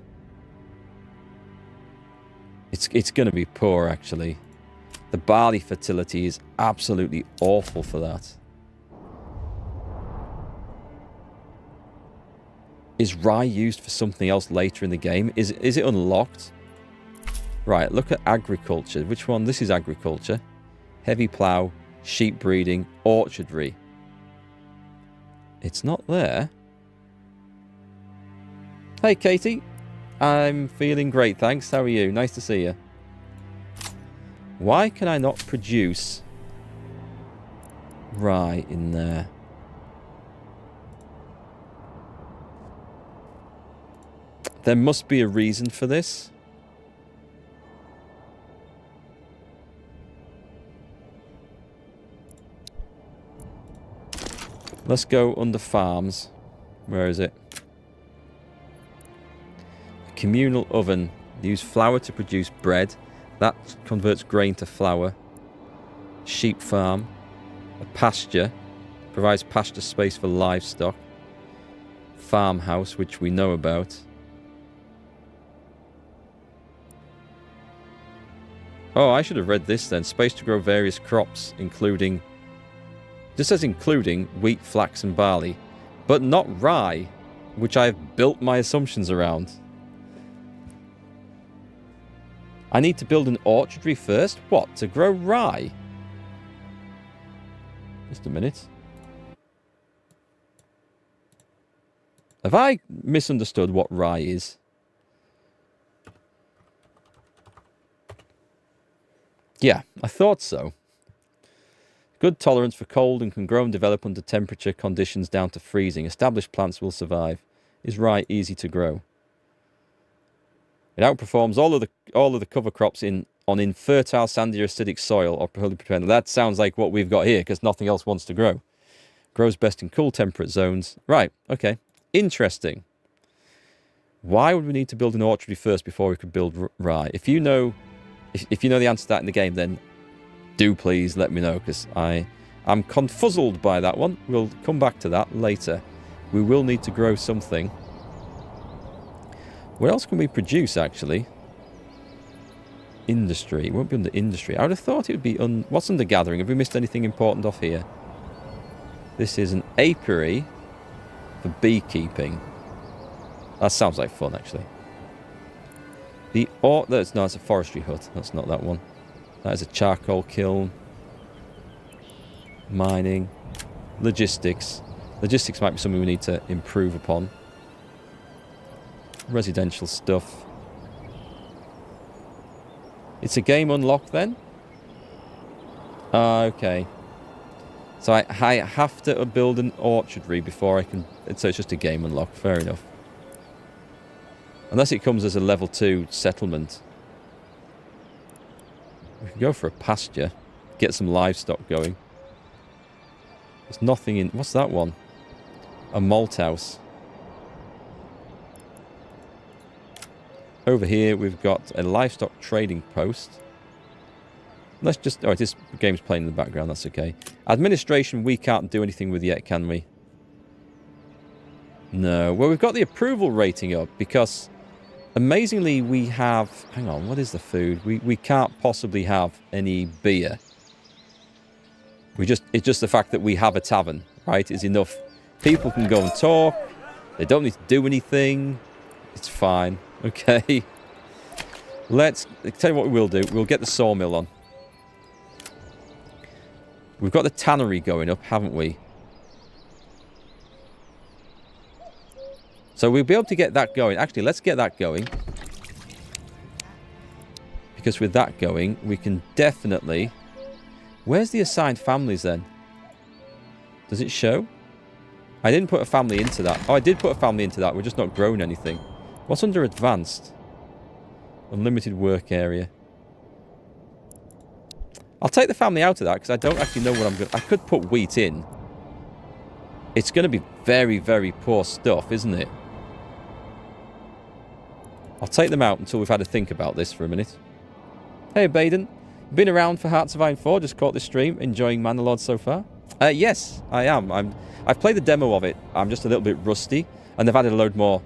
It's going to be poor, actually. The barley fertility is absolutely awful for that. Is rye used for something else later in the game? Is it unlocked? Right, look at agriculture. Which one? This is agriculture. Heavy plough, sheep breeding, orchardry. It's not there. Hey, Katie. I'm feeling great, thanks. How are you? Nice to see you. Why can I not produce rye in there? There must be a reason for this. Let's go under farms. Where is it? A communal oven. Use flour to produce bread. That converts grain to flour. Sheep farm. A pasture. Provides pasture space for livestock. Farmhouse, which we know about. Oh, I should have read this then. Space to grow various crops, including... This says including wheat, flax and barley, but not rye, which I've built my assumptions around. I need to build an orchardry first? What, to grow rye? Just a minute. Have I misunderstood what rye is? Yeah, I thought so. Good tolerance for cold and can grow and develop under temperature conditions down to freezing. Established plants will survive. Is rye easy to grow? It outperforms all of the cover crops on infertile, sandy, or acidic soil or poorly prepared. That sounds like what we've got here because nothing else wants to grow. Grows best in cool, temperate zones. Right, okay. Interesting. Why would we need to build an orchard first before we could build rye? If you know the answer to that in the game, then do please let me know, because I'm confuzzled by that one. We'll come back to that later. We will need to grow something. What else can we produce, actually? Industry. It won't be under industry. I would have thought it would be... What's under gathering? Have we missed anything important off here? This is an apiary for beekeeping. That sounds like fun, actually. That's a forestry hut. That's not that one. That is a charcoal kiln. Mining. Logistics. Logistics might be something we need to improve upon. Residential stuff. It's a game unlocked then? Okay. So I have to build an orchardry before I can... So it's just a game unlocked. Fair enough. Unless it comes as a level 2 settlement. We can go for a pasture. Get some livestock going. There's nothing in... What's that one? A malt house. Over here, we've got a livestock trading post. Let's just... Oh, this game's playing in the background. That's okay. Administration, we can't do anything with yet, can we? No. Well, we've got the approval rating up because, amazingly, we have... Hang on, what is the food? We can't possibly have any beer. It's just the fact that we have a tavern, right, is enough. People can go and talk. They don't need to do anything. It's fine. Okay. Let's tell you what we will do. We'll get the sawmill on. We've got the tannery going up, haven't we? So we'll be able to get that going. Actually, let's get that going. Because with that going, we can definitely... Where's the assigned families then? Does it show? I didn't put a family into that. Oh, I did put a family into that. We're just not growing anything. What's under advanced? Unlimited work area. I'll take the family out of that because I don't actually know what I'm going to... I could put wheat in. It's going to be very, very poor stuff, isn't it? I'll take them out until we've had a think about this for a minute. Hey, Baden. Been around for Hearts of Iron 4. Just caught the stream. Enjoying Manor Lords so far? Yes, I am. I've played the demo of it. I'm just a little bit rusty. And they've added a load more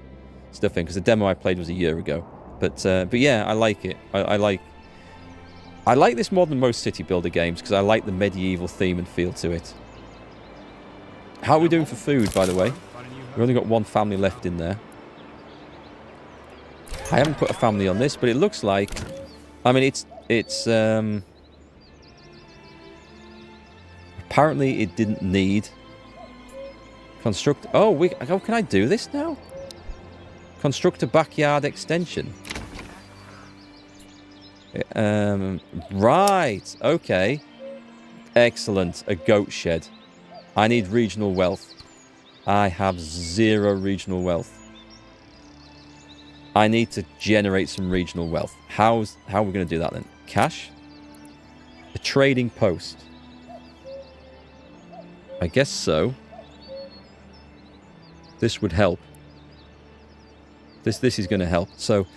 stuff in because the demo I played was a year ago. But yeah, I like it. I like this more than most city builder games because I like the medieval theme and feel to it. How are we doing for food, by the way? We've only got one family left in there. I haven't put a family on this, but it looks like... I mean, it's apparently it didn't need... Construct... Oh, can I do this now? Construct a backyard extension. Right. Okay. Excellent. A goat shed. I need regional wealth. I have 0 regional wealth. I need to generate some regional wealth. How are we going to do that then? Cash? A trading post. I guess so. This would help. This is going to help. So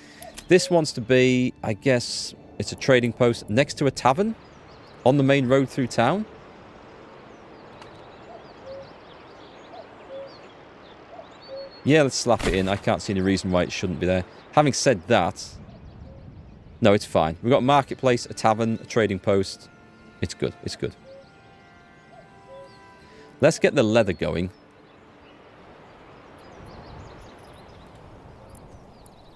this wants to be, I guess, it's a trading post next to a tavern on the main road through town. Yeah, let's slap it in. I can't see any reason why it shouldn't be there. Having said that, no, it's fine. We've got a marketplace, a tavern, a trading post. It's good. It's good. Let's get the leather going.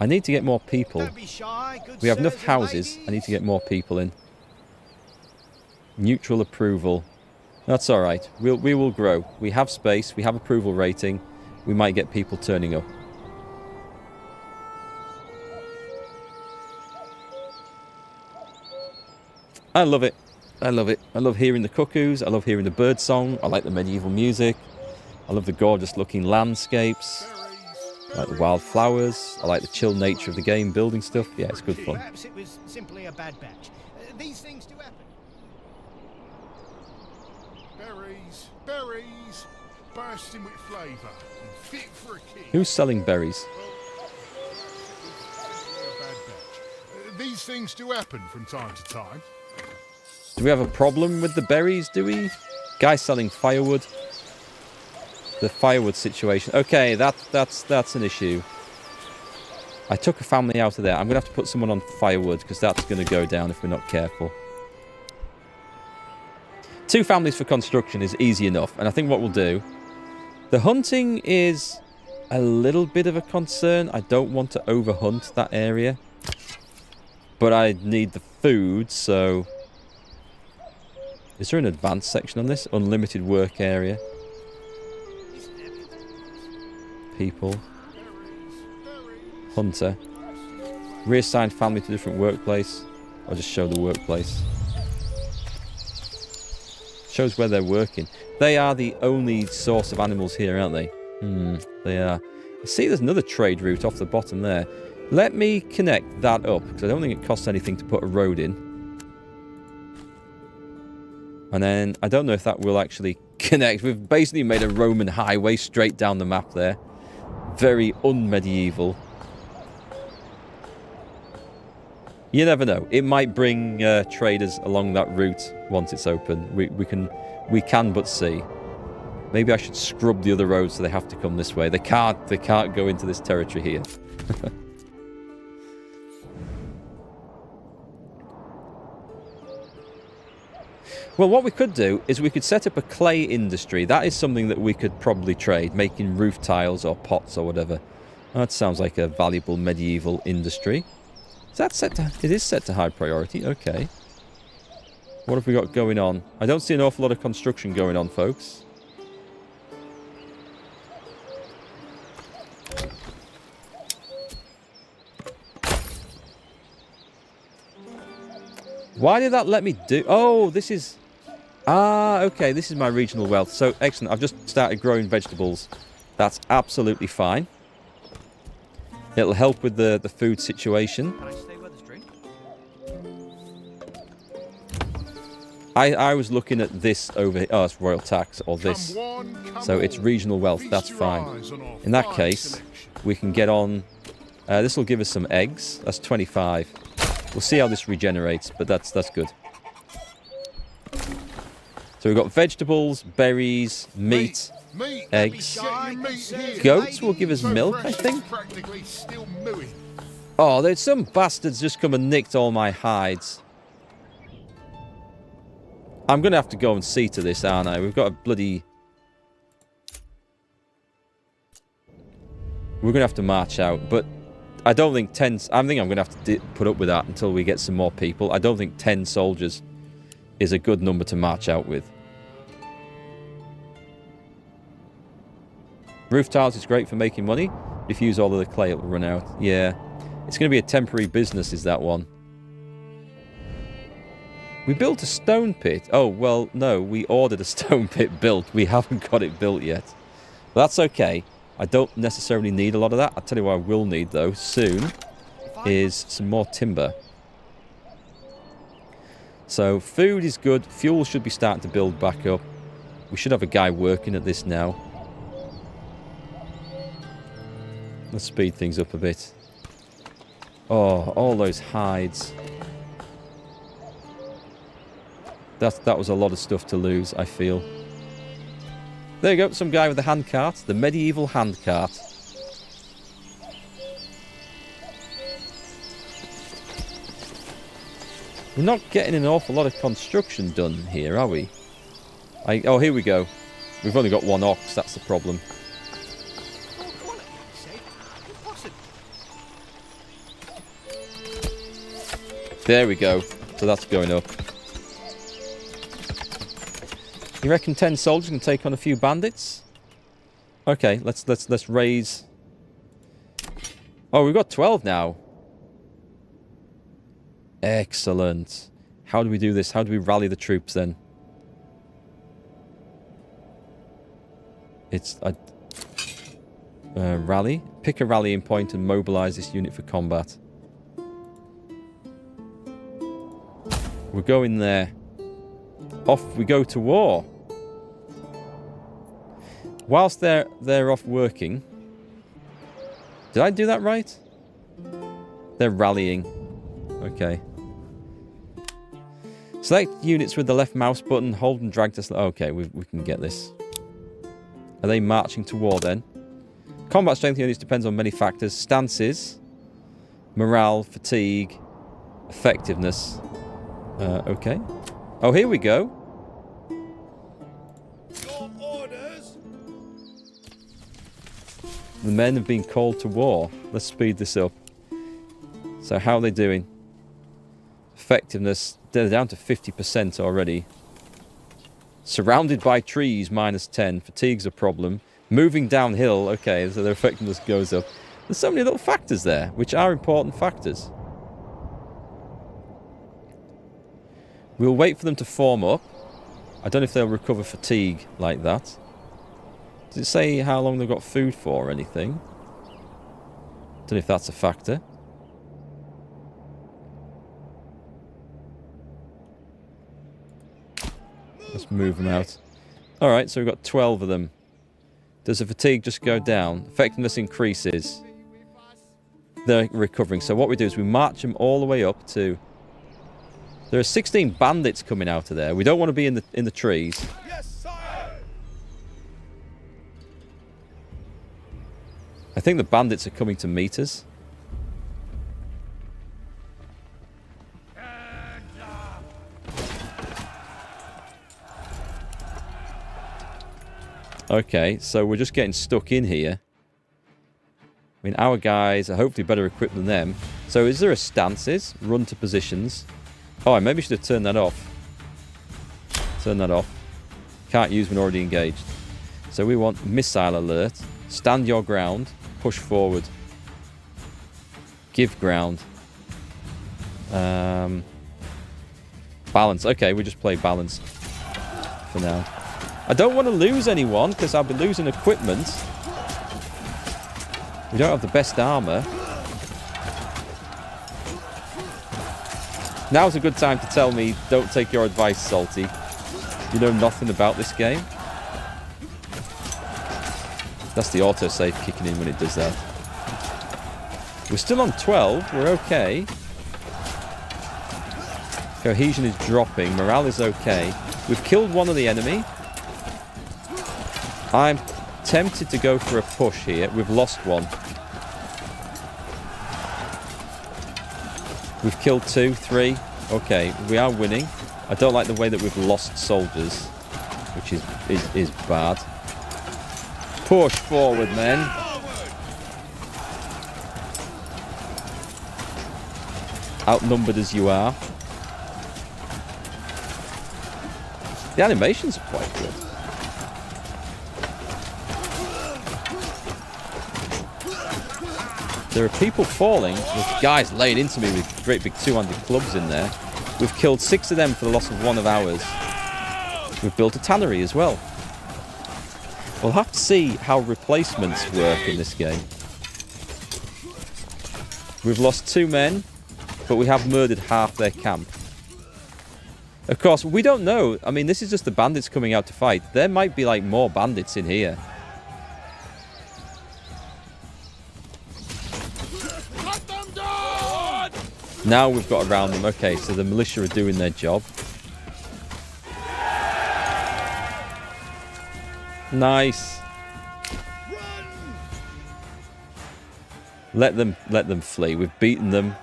I need to get more people. Don't be shy, good We have enough sirs and houses. ladies. I need to get more people in. Neutral approval. That's all right. We will grow. We have space. We have approval rating. We might get people turning up. I love it. I love it. I love hearing the cuckoos. I love hearing the bird song. I like the medieval music. I love the gorgeous looking landscapes. I like the wildflowers. I like the chill nature of the game, building stuff. Yeah, it's good fun. Perhaps it was simply a bad batch. These things do happen. Berries, bursting with flavour and fit for a king. Who's selling berries? A bad batch. These things do happen from time to time. Do we have a problem with the berries, do we? Guy selling firewood. The firewood situation. Okay, that's an issue. I took a family out of there. I'm going to have to put someone on firewood because that's going to go down if we're not careful. 2 families for construction is easy enough. And I think what we'll do... The hunting is a little bit of a concern. I don't want to overhunt that area. But I need the food, so... Is there an advanced section on this? Unlimited work area. People. Hunter. Reassign family to different workplace. I'll just show the workplace. Shows where they're working. They are the only source of animals here, aren't they? They are. See, there's another trade route off the bottom there. Let me connect that up, because I don't think it costs anything to put a road in. And then, I don't know if that will actually connect. We've basically made a Roman highway straight down the map there. Very un-medieval. You never know. It might bring traders along that route once it's open. We can but see. Maybe I should scrub the other roads so they have to come this way. They can't go into this territory here. Well, what we could do is we could set up a clay industry. That is something that we could probably trade, making roof tiles or pots or whatever. That sounds like a valuable medieval industry. Is that set to... It is set to high priority. Okay. What have we got going on? I don't see an awful lot of construction going on, folks. Why did that let me do... Oh, this is... Ah, okay, this is my regional wealth. So, excellent. I've just started growing vegetables. That's absolutely fine. It'll help with the food situation. Can I stay with this drink? I was looking at this over here. Oh, it's royal tax or this. So it's regional wealth. That's fine. In that case, we can get on... this will give us some eggs. That's 25. We'll see how this regenerates, but that's good. So we've got vegetables, berries, meat, eggs. Goats will give us milk, I think. Oh, there's some bastards just come and nicked all my hides. I'm going to have to go and see to this, aren't I? We've got a bloody... We're going to have to march out, but I don't think 10... I think I'm going to have to put up with that until we get some more people. I don't think 10 soldiers is a good number to march out with. Roof tiles is great for making money. If you use all of the clay, it will run out. Yeah. It's going to be a temporary business, is that one. We built a stone pit. Oh, well, no. We ordered a stone pit built. We haven't got it built yet. But that's okay. I don't necessarily need a lot of that. I'll tell you what I will need, though, soon, is some more timber. So, food is good. Fuel should be starting to build back up. We should have a guy working at this now. Let's speed things up a bit. Oh, all those hides. That was a lot of stuff to lose, I feel. There you go, some guy with a handcart. The medieval handcart. We're not getting an awful lot of construction done here, are we? Oh, here we go. We've only got one ox, that's the problem. There we go. So that's going up. You reckon 10 soldiers can take on a few bandits? Okay, let's raise. Oh, we've got 12 now. Excellent. How do we do this? How do we rally the troops then? It's a rally. Pick a rallying point and mobilize this unit for combat. We're going there. Off we go to war. Whilst they're off working. Did I do that right? They're rallying. Okay. Select units with the left mouse button. Hold and drag to... Okay, we can get this. Are they marching to war then? Combat strength units depends on many factors. Stances. Morale. Fatigue. Effectiveness. Okay. Oh, here we go. Your orders. The men have been called to war. Let's speed this up. So how are they doing? Effectiveness. They're down to 50% already. Surrounded by trees, -10. Fatigue's a problem. Moving downhill. Okay, so their effectiveness goes up. There's so many little factors there, which are important factors. We'll wait for them to form up. I don't know if they'll recover fatigue like that. Does it say how long they've got food for or anything? Don't know if that's a factor. Let's move them out. Alright, so we've got 12 of them. Does the fatigue just go down? Effectiveness increases. they're recovering. So what we do is we march them all the way up to... There are 16 bandits coming out of there. We don't want to be in the trees. Yes, sire. I think the bandits are coming to meet us. Okay, so we're just getting stuck in here. I mean, our guys are hopefully better equipped than them. So is there a stances? Run to positions. Oh, I maybe should have turned that off. Turn that off. Can't use when already engaged. So we want missile alert. Stand your ground. Push forward. Give ground. Balance. Okay, we just play balance for now. I don't want to lose anyone because I'll be losing equipment. We don't have the best armor. Now's a good time to tell me, don't take your advice, Salty. You know nothing about this game. That's the autosave kicking in when it does that. We're still on 12. We're okay. Cohesion is dropping. Morale is okay. We've killed one of the enemy. I'm tempted to go for a push here. We've lost one. We've killed 2, 3. Okay, we are winning. I don't like the way that we've lost soldiers, which is bad. Push forward, men. Outnumbered as you are. The animations are quite good. There are people falling. There's guys laying into me with great big two-handed clubs in there. We've killed 6 of them for the loss of 1 of ours. We've built a tannery as well. We'll have to see how replacements work in this game. We've lost 2 men, but we have murdered half their camp. Of course, we don't know. I mean, this is just the bandits coming out to fight. There might be, like, more bandits in here. Now we've got around them. Okay, so the militia are doing their job. Nice. Let them flee. We've beaten them.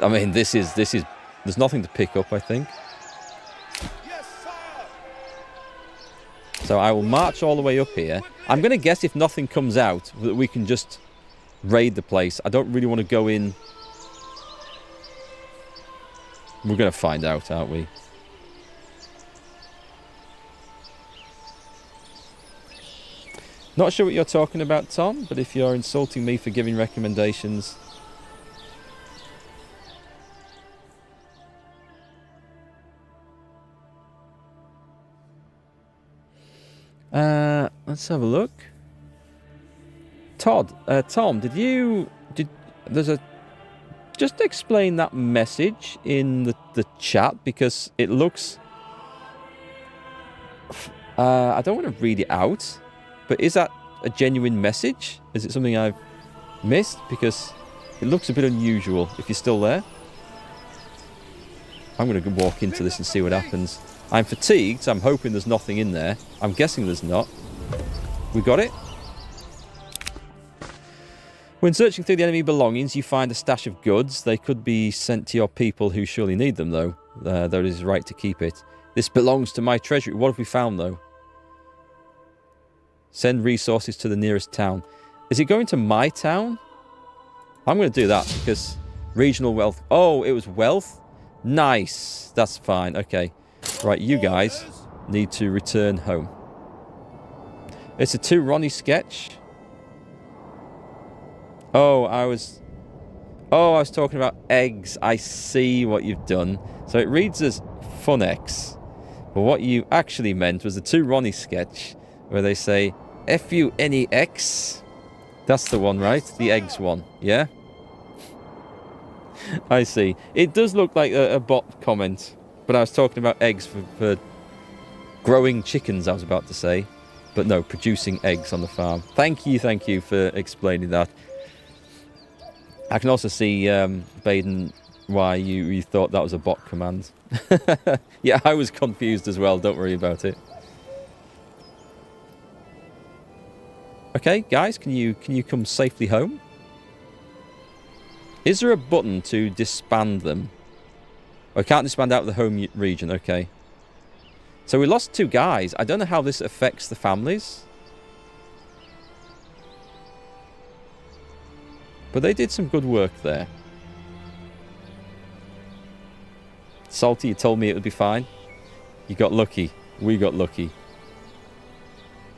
I mean, this is. There's nothing to pick up, I think. So I will march all the way up here. I'm going to guess if nothing comes out, that we can just raid the place. I don't really want to go in. We're going to find out, aren't we? Not sure what you're talking about, Tom, but if you're insulting me for giving recommendations... let's have a look. Tom, just explain that message in the chat, because it looks... I don't want to read it out, but is that a genuine message? Is it something I've missed? Because it looks a bit unusual. If you're still there, I'm going to walk into this and see what happens. I'm fatigued, so I'm hoping there's nothing in there. I'm guessing there's not. We got it? When searching through the enemy belongings, you find a stash of goods. They could be sent to your people who surely need them, though. Though it is right to keep it. This belongs to my treasury. What have we found, though? Send resources to the nearest town. Is it going to my town? I'm going to do that, because regional wealth... Oh, it was wealth? Nice. That's fine. Okay. Right, you guys need to return home. It's a 2 Ronnie sketch. Oh, I was talking about eggs. I see what you've done. So it reads as Funex. But what you actually meant was the 2 Ronnie sketch, where they say F-U-N-E-X. That's the one, right? The eggs one, yeah? I see. It does look like a bot comment, but I was talking about eggs for growing chickens, I was about to say. But no, producing eggs on the farm. Thank you for explaining that. I can also see, Baden, why you thought that was a bot command. Yeah, I was confused as well. Don't worry about it. Okay, guys, can you come safely home? Is there a button to disband them? I can't disband out of the home region. Okay. So we lost 2 guys. I don't know how this affects the families. But they did some good work there. Salty, you told me it would be fine. You got lucky. We got lucky.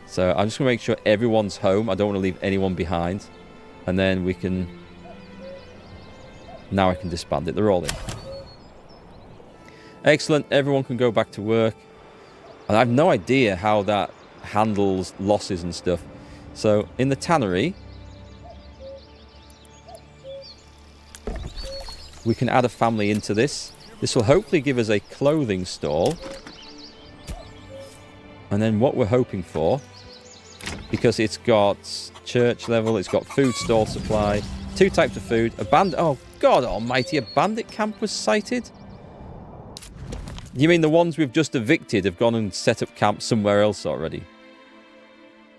So I'm just going to make sure everyone's home. I don't want to leave anyone behind. And then we can... Now I can disband it. They're all in. Excellent. Everyone can go back to work. And I have no idea how that handles losses and stuff. So in the tannery... we can add a family into this. This will hopefully give us a clothing stall. And then what we're hoping for, because it's got church level, it's got food stall supply, 2 types of food, a bandit... Oh, God almighty, a bandit camp was sighted? You mean the ones we've just evicted have gone and set up camp somewhere else already?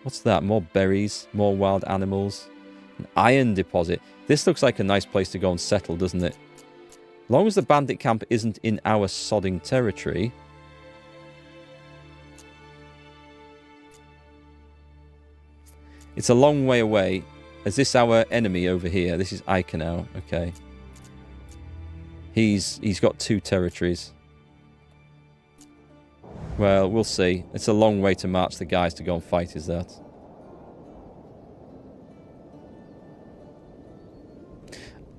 What's that? More berries, more wild animals. An iron deposit. This looks like a nice place to go and settle, doesn't it? As long as the bandit camp isn't in our sodding territory. It's a long way away. Is this our enemy over here? This is Eikenau. Okay. He's got 2 territories. Well, we'll see. It's a long way to march the guys to go and fight, is that?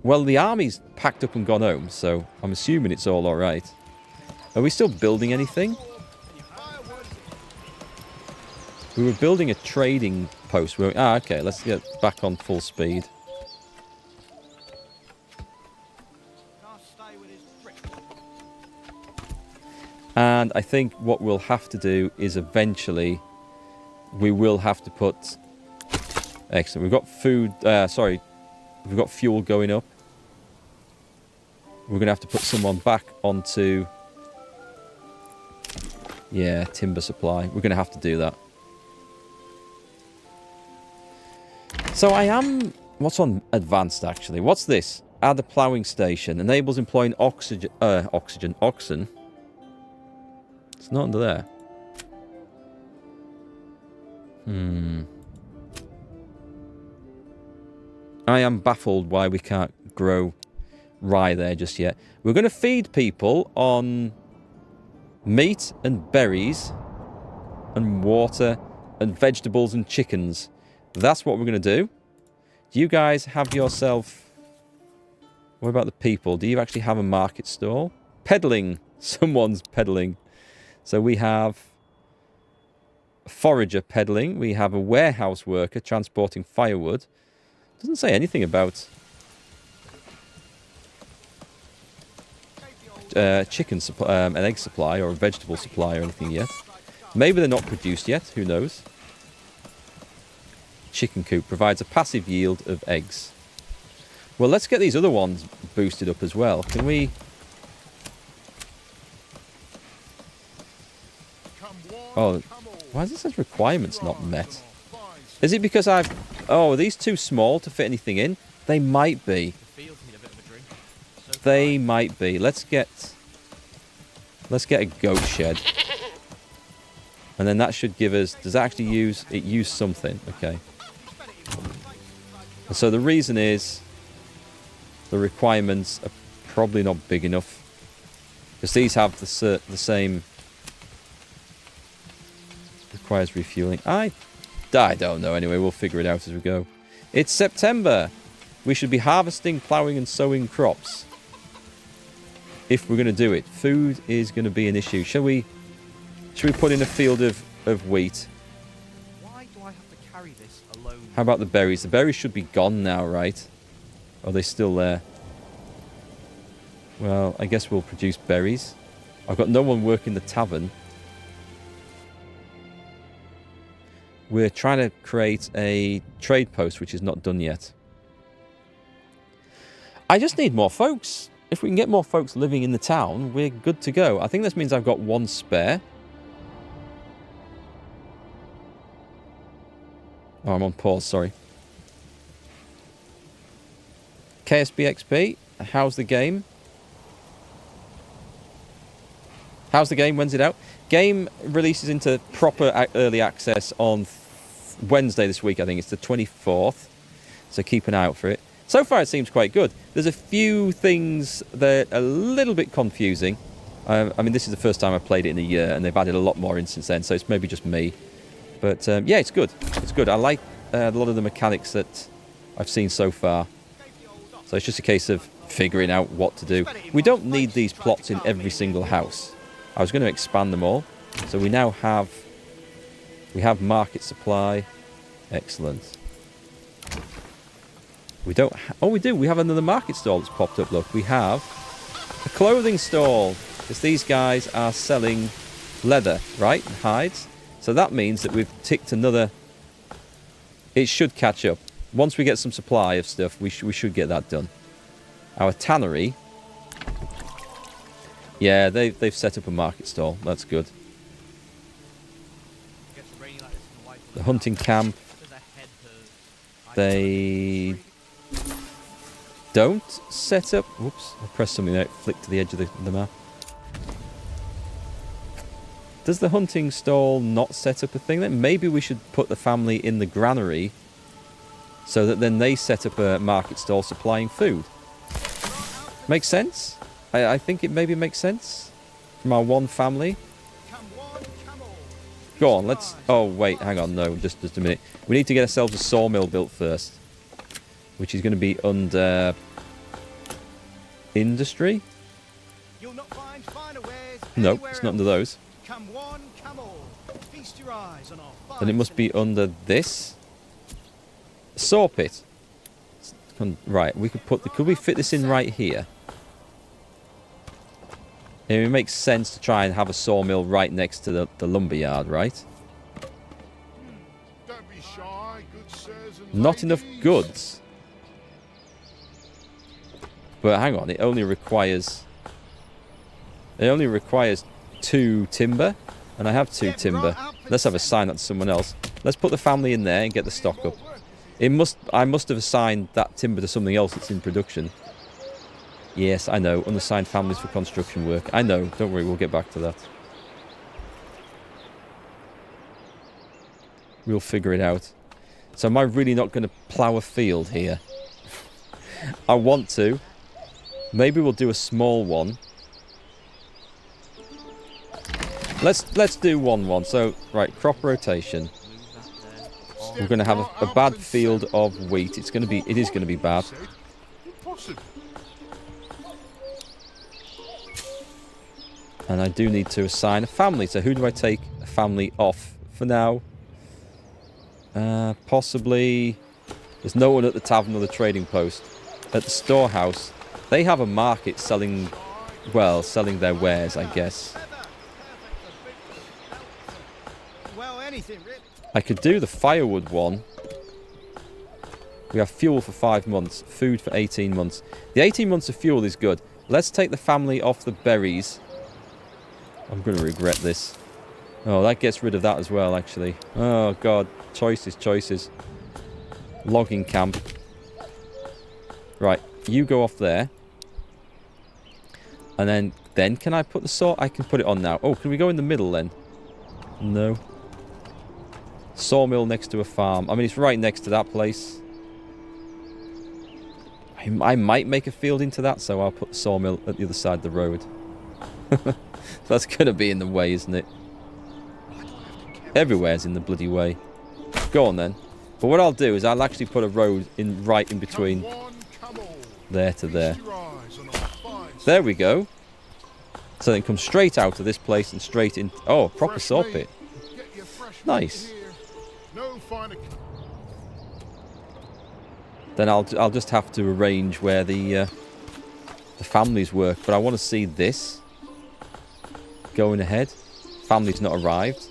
Well, the army's packed up and gone home, so I'm assuming it's all alright. Are we still building anything? We were building a trading post. Okay, let's get back on full speed. And I think what we'll have to do is eventually we will have to put... Excellent. We've got food... sorry. We've got fuel going up. We're going to have to put someone back onto... Yeah, timber supply. We're going to have to do that. So I am... What's on advanced, actually? What's this? Add a ploughing station. Enables employing oxen. It's not under there. I am baffled why we can't grow rye there just yet. We're going to feed people on meat and berries and water and vegetables and chickens. That's what we're going to do. Do you guys have yourself... What about the people? Do you actually have a market stall? Peddling. Someone's peddling. So we have a forager peddling. We have a warehouse worker transporting firewood. Doesn't say anything about chicken supply, an egg supply or a vegetable supply or anything yet. Maybe they're not produced yet. Who knows? Chicken coop provides a passive yield of eggs. Well, let's get these other ones boosted up as well. Can we... Oh, why does it say requirements not met? Is it because I've... Oh, are these too small to fit anything in? They might be. They might be. Let's get a goat shed. And then that should give us... Does that actually use... It used something. Okay. And so the reason is... The requirements are probably not big enough. Because these have the same... Requires refueling. I don't know. Anyway, we'll figure it out as we go. It's September. We should be harvesting, ploughing and sowing crops. If we're going to do it. Food is going to be an issue. Shall we put in a field of wheat? Why do I have to carry this alone? How about the berries? The berries should be gone now, right? Or are they still there? Well, I guess we'll produce berries. I've got no one working the tavern. We're trying to create a trade post, which is not done yet. I just need more folks. If we can get more folks living in the town, we're good to go. I think this means I've got one spare. Oh, I'm on pause, sorry. KSBXP, how's the game? How's the game? When's it out? Game releases into proper early access on Wednesday this week. I think it's the 24th. So keep an eye out for it. So far, it seems quite good. There's a few things that are a little bit confusing. I mean, this is the first time I've played it in a year, and they've added a lot more in since then, so it's maybe just me. But yeah, it's good. It's good. I like a lot of the mechanics that I've seen so far. So it's just a case of figuring out what to do. We don't need these plots in every single house. I was going to expand them all. So we now have... We have market supply. Excellent. We don't... Oh, we do. We have another market stall that's popped up, look. We have a clothing stall. Because these guys are selling leather, right? And hides. So that means that we've ticked another... It should catch up. Once we get some supply of stuff, we should get that done. Our tannery... Yeah, they've set up a market stall. That's good. The hunting camp... They... don't set up... Whoops, I pressed something there, it flicked to the edge of the map. Does the hunting stall not set up a thing then? Maybe we should put the family in the granary so that then they set up a market stall supplying food. Makes sense? I think it maybe makes sense from our one family. Go on, let's... Oh, wait, hang on, no, just a minute. We need to get ourselves a sawmill built first, which is going to be under industry. No, it's not under those. Then it must be under this saw pit. Right, we could put the... Could we fit this in right here? It makes sense to try and have a sawmill right next to the lumberyard, right? Don't be shy, good sirs and Not enough ladies. goods. But hang on, it only requires 2 timber, and I have 2 timber. Let's have assign that to someone else. Let's put the family in there and get the stock up. I must have assigned that timber to something else that's in production. Yes, I know. Unassigned families for construction work. I know. Don't worry, we'll get back to that. We'll figure it out. So am I really not going to plough a field here? I want to. Maybe we'll do a small one. Let's do one. So, right, crop rotation. We're going to have a bad field of wheat. It is going to be bad. And I do need to assign a family. So who do I take a family off for now? Possibly... There's no one at the tavern or the trading post. At the storehouse, they have a market selling... Well, selling their wares, I guess. I could do the firewood one. We have fuel for 5 months. Food for 18 months. The 18 months of fuel is good. Let's take the family off the berries. I'm going to regret this. Oh, that gets rid of that as well, actually. Oh, God. Choices. Logging camp. Right, you go off there. And then can I put the saw? I can put it on now. Oh, can we go in the middle then? No. Sawmill next to a farm. I mean, it's right next to that place. I might make a field into that, so I'll put the sawmill at the other side of the road. That's going to be in the way, isn't it? Everywhere's in the bloody way. Go on then. But what I'll do is I'll actually put a road right in between there to there. There we go. So then come straight out of this place and straight in. Oh, proper saw pit. Nice. Then I'll just have to arrange where the families work. But I want to see this going ahead. Family's not arrived.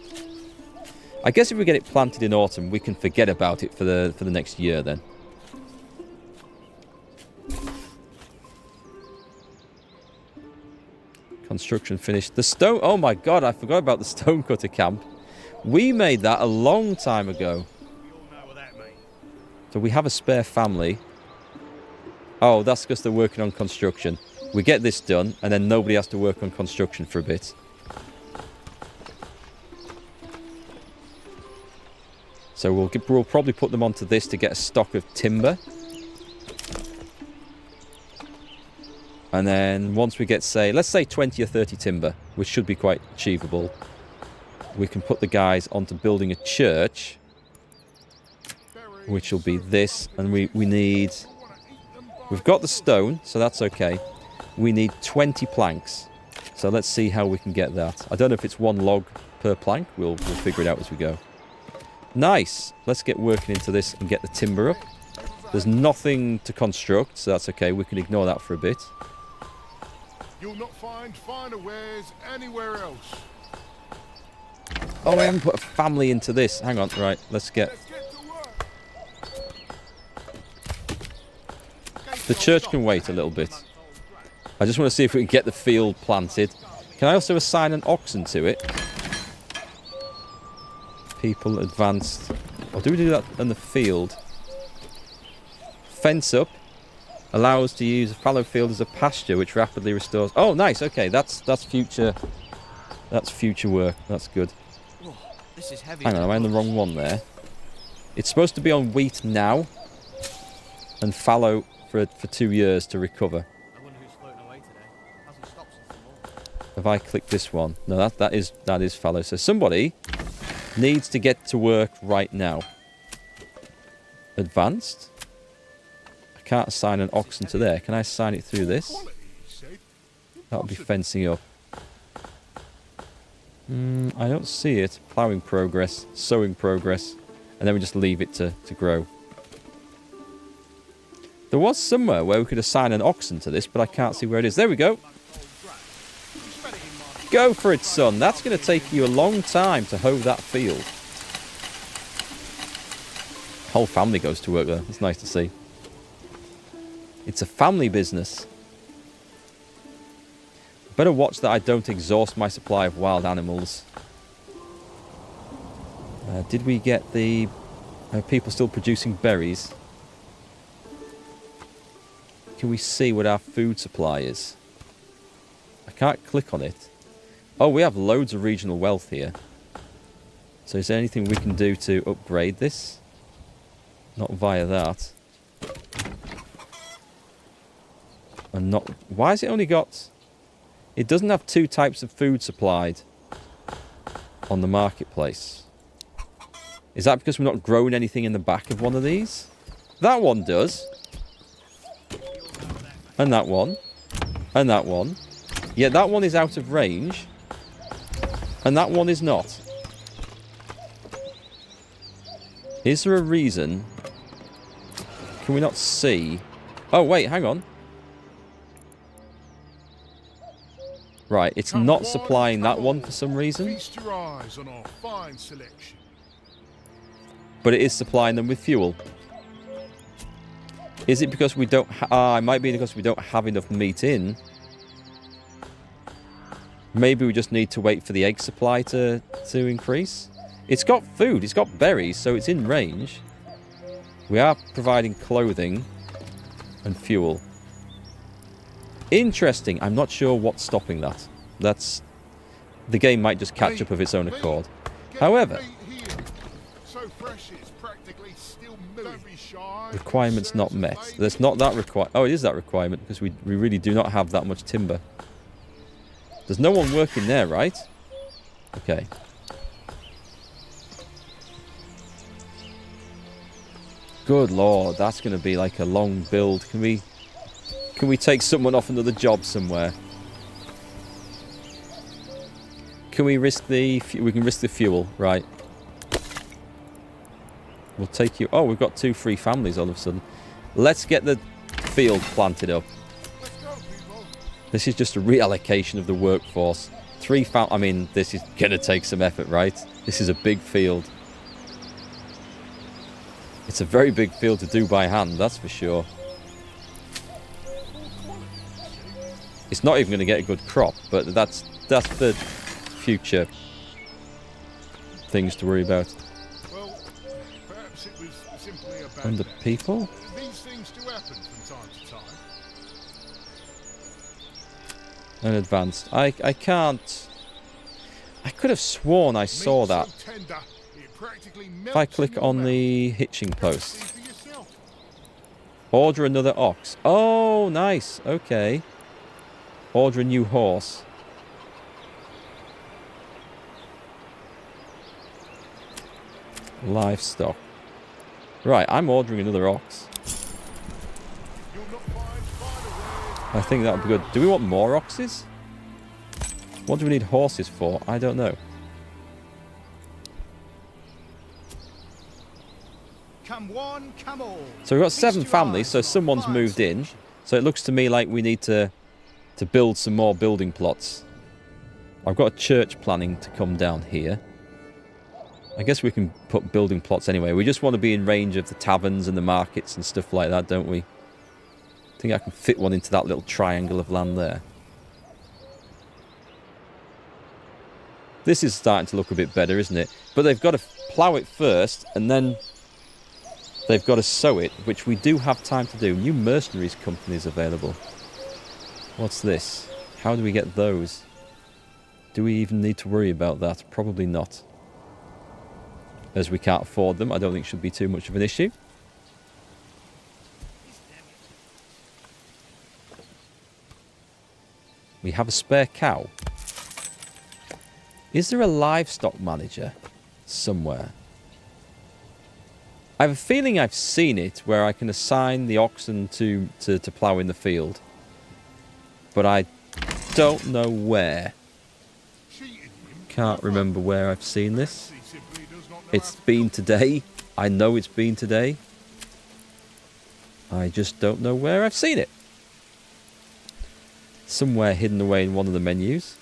I guess if we get it planted in autumn, we can forget about it for the next year then. Construction finished. The stone... Oh my god, I forgot about the stonecutter camp. We made that a long time ago. So we have a spare family. Oh, that's because they're working on construction. We get this done, and then nobody has to work on construction for a bit. So we'll probably put them onto this to get a stock of timber. And then once we get, say, let's say 20 or 30 timber, which should be quite achievable, we can put the guys onto building a church, which will be this. And we need... We've got the stone, so that's okay. We need 20 planks. So let's see how we can get that. I don't know if it's 1 log per plank. We'll figure it out as we go. Nice. Let's get working into this and get the timber up. There's nothing to construct, so that's okay. We can ignore that for a bit. You'll not find finer wares anywhere else. Oh, I haven't put a family into this. Hang on. Right, let's get... to work. The church can wait a little bit. I just want to see if we can get the field planted. Can I also assign an oxen to it? People advanced. Or do we do that in the field? Fence up. Allow us to use a fallow field as a pasture, which rapidly restores... Oh, nice. Okay, that's future... That's future work. That's good. Whoa, this is heavy. Hang on, am I in the wrong one there? It's supposed to be on wheat now. And fallow for 2 years to recover. I wonder who's floating away today. Hasn't stopped since the morning. Have I clicked this one? No, that is fallow. So somebody needs to get to work right now. Advanced. I can't assign an oxen to there. Can I assign it through this? That'll be fencing up. I don't see it. Ploughing progress, sowing progress, and then we just leave it to grow. There was somewhere where we could assign an oxen to this, but I can't see where it is. There we go. Go for it, son. That's going to take you a long time to hoe that field. Whole family goes to work there. It's nice to see. It's a family business. Better watch that I don't exhaust my supply of wild animals. Did we get the... people still producing berries? Can we see what our food supply is? I can't click on it. Oh, we have loads of regional wealth here. So is there anything we can do to upgrade this? Not via that. And not... Why has it only got... It doesn't have 2 types of food supplied on the marketplace. Is that because we're not growing anything in the back of one of these? That one does. And that one. And that one. Yeah, that one is out of range. And that one is not. Is there a reason? Can we not see? Oh, wait, hang on. Right, it's not supplying that one for some reason. Feast your eyes on our fine selection. But it is supplying them with fuel. Is it because we don't... it might be because we don't have enough meat in. Maybe we just need to wait for the egg supply to increase. It's got food. It's got berries, so it's in range. We are providing clothing and fuel. Interesting. I'm not sure what's stopping that. That's... The game might just catch up of its own accord. However... Requirements not met. There's not that requirement. Oh, it is that requirement, because we really do not have that much timber. There's no one working there, right? Okay. Good lord, that's going to be like a long build. Can we take someone off another job somewhere? Can we risk the... We can risk the fuel, right. We'll take you... Oh, we've got 2 free families all of a sudden. Let's get the field planted up. This is just a reallocation of the workforce. 3 I mean, this is going to take some effort, right? This is a big field. It's a very big field to do by hand, that's for sure. It's not even going to get a good crop, but that's the future things to worry about. Well, perhaps it was simply a bad And the day. people? These things do happen from time to time. And advanced. I can't... I could have sworn I saw Meat that. so tender, it practically If I melts in click your on mouth. the hitching post. See for yourself. Order another ox. Oh, nice. Okay. Order a new horse. Livestock. Right, I'm ordering another ox. You'll not find spider I think that would be good. Do we want more oxes? What do we need horses for? I don't know. Come one, come all. So we've got Feast 7 your families, eyes so on someone's fire moved in. selection. So it looks to me like we need to build some more building plots. I've got a church planning to come down here. I guess we can put building plots anyway. We just want to be in range of the taverns and the markets and stuff like that, don't we? I think I can fit one into that little triangle of land there. This is starting to look a bit better, isn't it? But they've got to plough it first, and then they've got to sow it, which we do have time to do. New mercenaries companies available. What's this? How do we get those? Do we even need to worry about that? Probably not. As we can't afford them, I don't think it should be too much of an issue. We have a spare cow. Is there a livestock manager somewhere? I have a feeling I've seen it where I can assign the oxen to plough in the field. But I don't know where. Can't remember where I've seen this. It's been today. I know it's been today. I just don't know where I've seen it. Somewhere hidden away in one of the menus.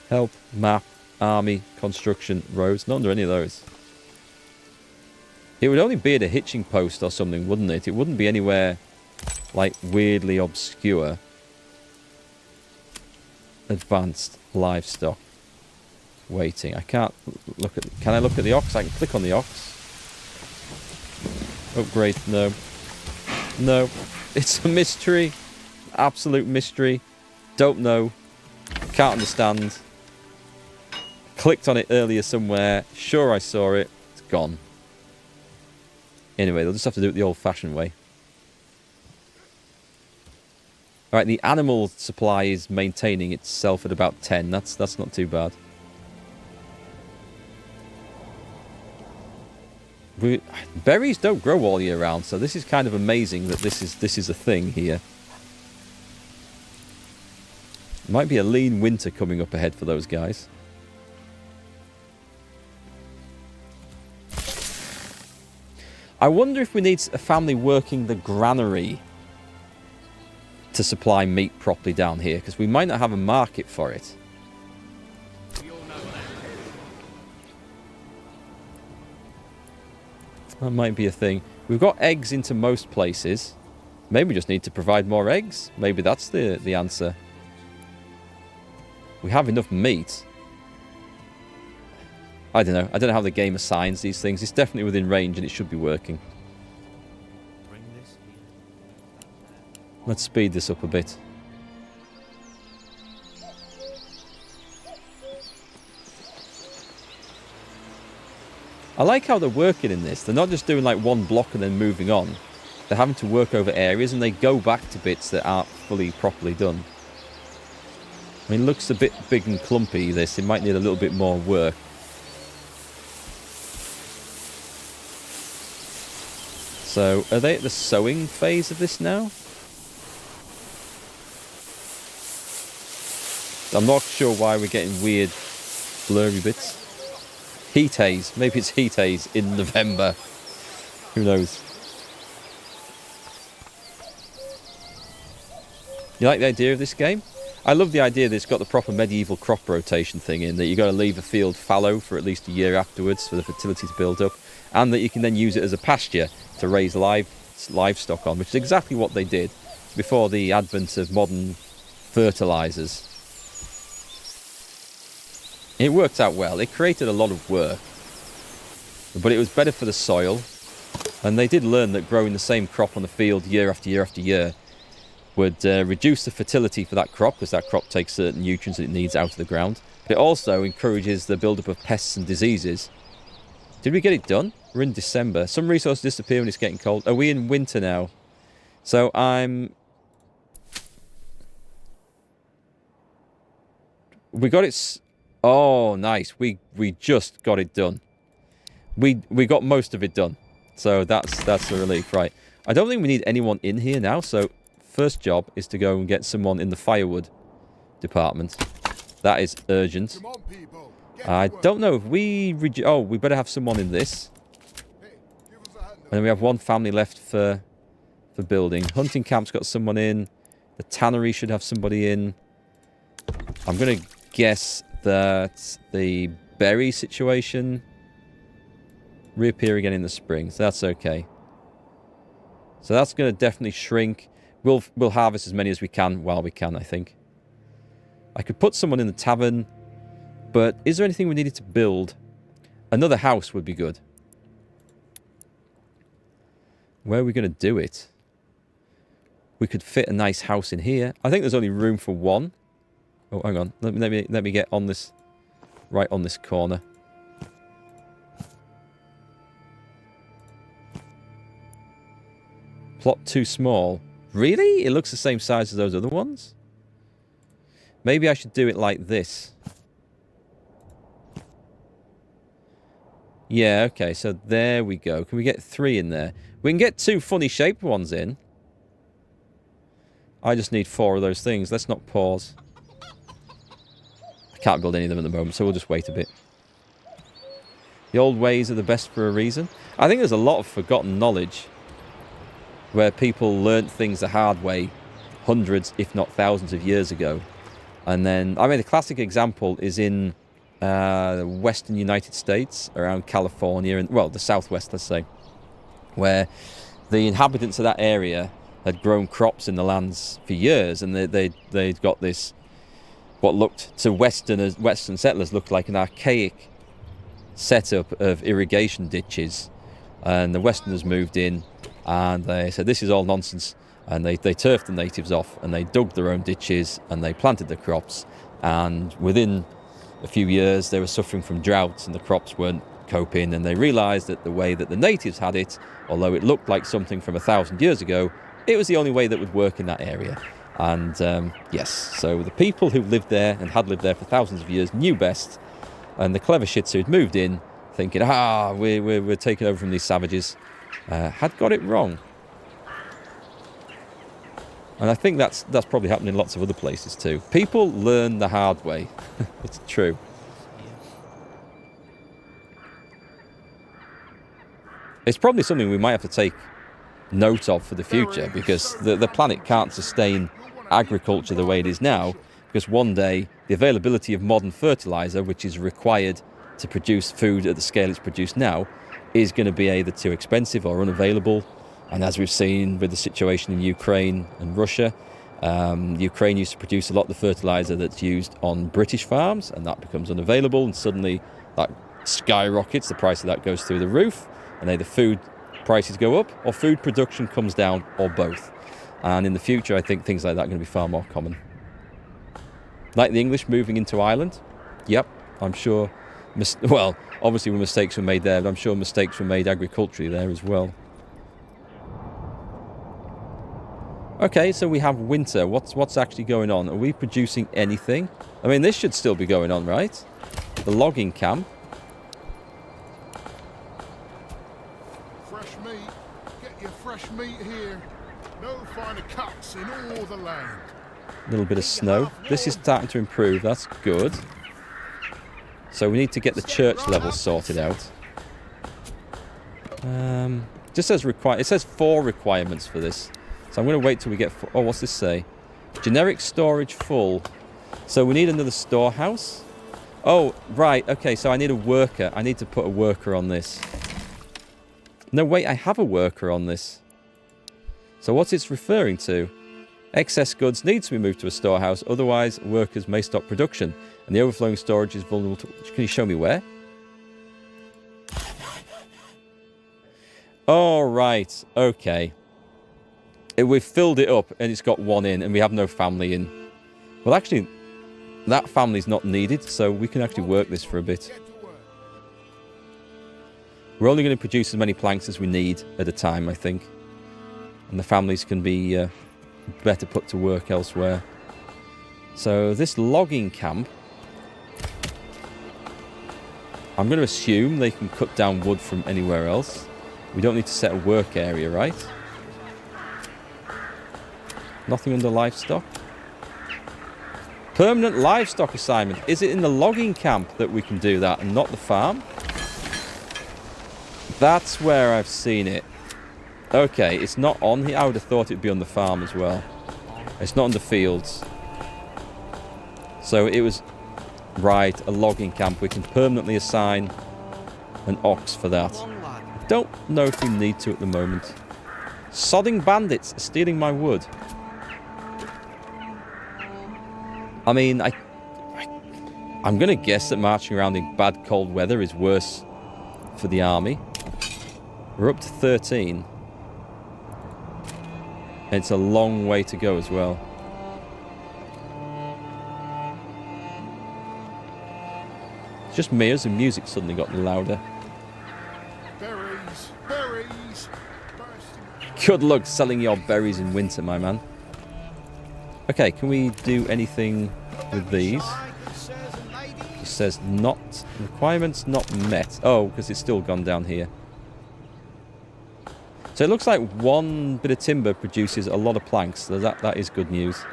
Help, map, army, construction, roads. Not under any of those. It would only be at a hitching post or something, wouldn't it? It wouldn't be anywhere like weirdly obscure. Advanced livestock. Waiting. I can't look at... Can I look at the ox? I can click on the ox. Upgrade. No. No. It's a mystery. Absolute mystery. Don't know. Can't understand. Clicked on it earlier somewhere. Sure I saw it. It's gone. Anyway, they'll just have to do it the old-fashioned way. Alright, the animal supply is maintaining itself at about 10. That's not too bad. Berries don't grow all year round, so this is kind of amazing that this is a thing here. Might be a lean winter coming up ahead for those guys. I wonder if we need a family working the granary to supply meat properly down here, because we might not have a market for it. That might be a thing. We've got eggs into most places. Maybe we just need to provide more eggs. Maybe that's the answer. We have enough meat. I don't know. I don't know how the game assigns these things. It's definitely within range and it should be working. Let's speed this up a bit. I like how they're working in this. They're not just doing like one block and then moving on. They're having to work over areas and they go back to bits that aren't fully properly done. I mean, it looks a bit big and clumpy, this. It might need a little bit more work. So, are they at the sowing phase of this now? I'm not sure why we're getting weird blurry bits. Heat haze. Maybe it's heat haze in November. Who knows? You like the idea of this game? I love the idea that it's got the proper medieval crop rotation thing in, that you've got to leave a field fallow for at least a year afterwards for the fertility to build up, and that you can then use it as a pasture to raise livestock on, which is exactly what they did before the advent of modern fertilizers. It worked out well. It created a lot of work, but it was better for the soil. And they did learn that growing the same crop on the field year after year after year would reduce the fertility for that crop, because that crop takes certain nutrients that it needs out of the ground. But it also encourages the buildup of pests and diseases. Did we get it done? We're in December. Some resources disappear when it's getting cold. Are we in winter now? So we got it. Oh, nice. We just got it done. We got most of it done. So that's a relief, right? I don't think we need anyone in here now. So first job is to go and get someone in the firewood department. That is urgent. Come on, people. I don't know if we... Oh, we better have someone in this. Hey, give us a hand. And then we have one family left for building. Hunting camp's got someone in. The tannery should have somebody in. I'm going to guess that the berry situation reappear again in the spring. So that's okay. So that's going to definitely shrink. We'll harvest as many as we can while we can, I think. I could put someone in the tavern, but is there anything we needed to build? Another house would be good. Where are we going to do it? We could fit a nice house in here. I think there's only room for one. Oh, hang on. Let me get on this, right on this corner. Plot too small. Really? It looks the same size as those other ones? Maybe I should do it like this. Yeah, okay. So there we go. Can we get 3 in there? We can get 2 funny shaped ones in. I just need 4 of those things. Let's not pause. I can't build any of them at the moment, so we'll just wait a bit. The old ways are the best for a reason. I think there's a lot of forgotten knowledge where people learnt things the hard way hundreds, if not thousands of years ago. And then, I mean, the classic example is in the western United States, around California, and well, the southwest, let's say, where the inhabitants of that area had grown crops in the lands for years, and they'd got this, what looked to Western settlers looked like an archaic setup of irrigation ditches. And the Westerners moved in, and they said, this is all nonsense. And they turfed the natives off, and they dug their own ditches, and they planted the crops. And within a few years, they were suffering from droughts, and the crops weren't coping. And they realized that the way that the natives had it, although it looked like something from 1,000 years ago, it was the only way that would work in that area. And yes, so the people who lived there and had lived there for thousands of years knew best. And the clever shits who'd moved in, thinking, we're taking over from these savages, had got it wrong. And I think that's probably happened in lots of other places too. People learn the hard way. It's true. It's probably something we might have to take note of for the future, because the planet can't sustain agriculture the way it is now, because one day the availability of modern fertilizer, which is required to produce food at the scale it's produced now, is going to be either too expensive or unavailable. And as we've seen with the situation in Ukraine and Russia, Ukraine used to produce a lot of the fertilizer that's used on British farms, and that becomes unavailable, and suddenly that skyrockets, the price of that goes through the roof, and either food prices go up or food production comes down, or both. And in the future, I think things like that are going to be far more common. Like the English moving into Ireland. Yep, I'm sure. Well, obviously mistakes were made there, but I'm sure mistakes were made agriculturally there as well. Okay, so we have winter. What's actually going on? Are we producing anything? I mean, this should still be going on, right? The logging camp. Fresh meat. Get your fresh meat here. No finer cuts in all the land. A little bit of snow. This is starting to improve. That's good. So we need to get the church level sorted out. Just says it says 4 requirements for this. So I'm going to wait till we get... Oh, what's this say? Generic storage full. So we need another storehouse. Oh, right. Okay, so I need a worker. I need to put a worker on this. No, wait. I have a worker on this. So what's it's referring to? Excess goods need to be moved to a storehouse, otherwise workers may stop production, and the overflowing storage is vulnerable to... Can you show me where? Oh, right. Okay. We've filled it up, and it's got one in, and we have no family in. Well, actually, that family's not needed, so we can actually work this for a bit. We're only going to produce as many planks as we need at a time, I think. And the families can be better put to work elsewhere. So this logging camp, I'm going to assume they can cut down wood from anywhere else. We don't need to set a work area, right? Nothing under livestock. Permanent livestock assignment. Is it in the logging camp that we can do that and not the farm? That's where I've seen it. Okay, it's not on here. I would have thought it'd be on the farm as well. It's not on the fields. So it was... Right, a logging camp. We can permanently assign an ox for that. I don't know if we need to at the moment. Sodding bandits stealing my wood. I mean, I'm going to guess that marching around in bad cold weather is worse for the army. We're up to 13. And it's a long way to go as well. It's just me as the music suddenly got louder. Berries, berries. Good luck selling your berries in winter, my man. Okay, can we do anything with these? It says not... Requirements not met. Oh, because it's still gone down here. So it looks like one bit of timber produces a lot of planks. So that is good news.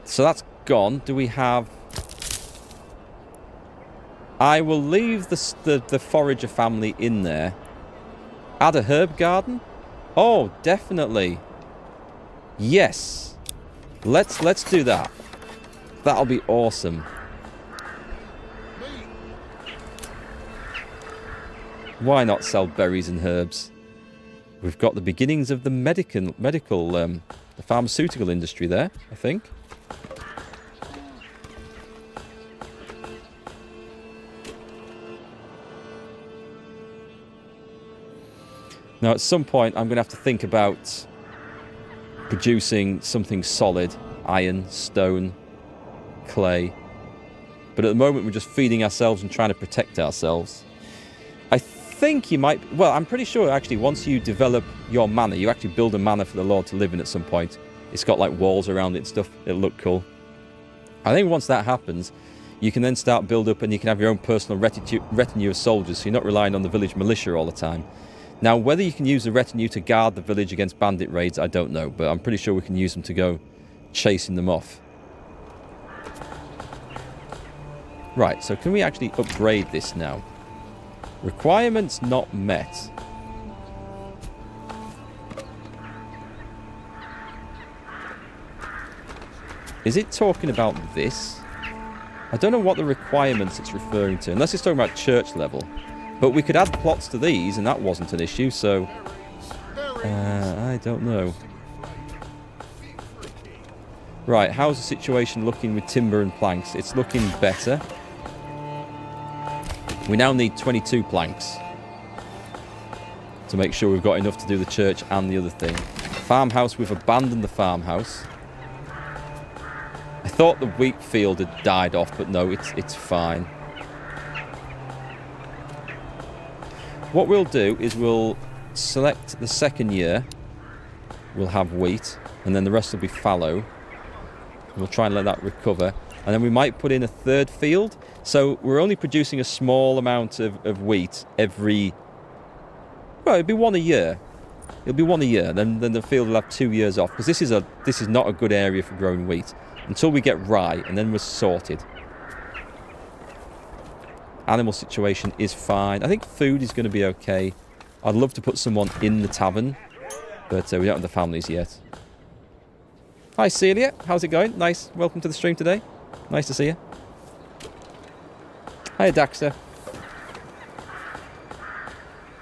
So that's gone. Do we have... I will leave the forager family in there. Add a herb garden? Oh, definitely. Yes. Let's do that. That'll be awesome. Why not sell berries and herbs? We've got the beginnings of the the pharmaceutical industry there, I think. Now, at some point, I'm going to have to think about producing something solid. Iron, stone, clay. But at the moment, we're just feeding ourselves and trying to protect ourselves. I think you might... Well, I'm pretty sure, actually, once you develop your manor, you actually build a manor for the Lord to live in at some point. It's got, like, walls around it and stuff. It'll look cool. I think once that happens, you can then start build up and you can have your own personal retinue of soldiers, so you're not relying on the village militia all the time. Now, whether you can use the retinue to guard the village against bandit raids, I don't know. But I'm pretty sure we can use them to go chasing them off. Right, so can we actually upgrade this now? Requirements not met. Is it talking about this? I don't know what the requirements it's referring to, unless it's talking about church level. But we could add plots to these, and that wasn't an issue, so... I don't know. Right, how's the situation looking with timber and planks? It's looking better. We now need 22 planks to make sure we've got enough to do the church and the other thing. Farmhouse, we've abandoned the farmhouse. I thought the wheat field had died off, but no, it's fine. What we'll do is we'll select the second year. We'll have wheat, and then the rest will be fallow. We'll try and let that recover. And then we might put in a third field. So we're only producing a small amount of wheat every... Well, it'll be one a year. It'll be one a year. Then the field will have 2 years off. Because this is not a good area for growing wheat. Until we get rye, and then we're sorted. Animal situation is fine. I think food is going to be okay. I'd love to put someone in the tavern. But we don't have the families yet. Hi, Celia. How's it going? Nice. Welcome to the stream today. Nice to see you. Hi, Daxter.